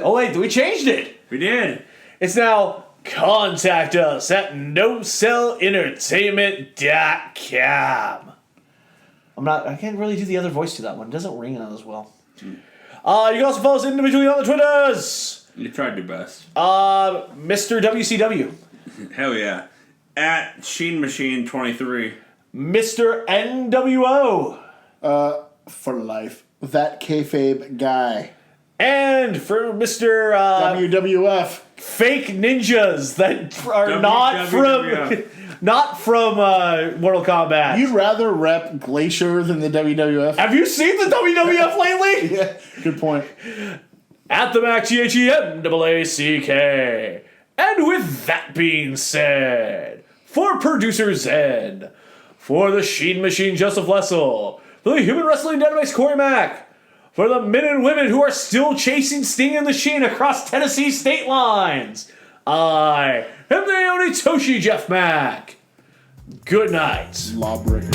Oh wait, we changed it. We did. It's now contact us at NoCellEntertainment.com. I can't really do the other voice to that one. It doesn't ring out as well. You can also follow us individually on the Twitters. You tried your best. Mr. WCW. Hell yeah. At Sheen Machine 23. Mr. NWO. For life. That kayfabe guy. And for Mr. WWF. Fake ninjas that are WWF. not from Mortal Kombat. You'd rather rep Glacier than the WWF? Have you seen the WWF lately? Yeah, good point. At the Mac THENAACK. And with that being said, for producer Zed, for the Sheen Machine Joseph Lessel, for the Human Wrestling Database Corey Mack, for the men and women who are still chasing Sting and the Sheen across Tennessee state lines, I am the Onitoshi Jeff Mack. Good night. Lawbreaker.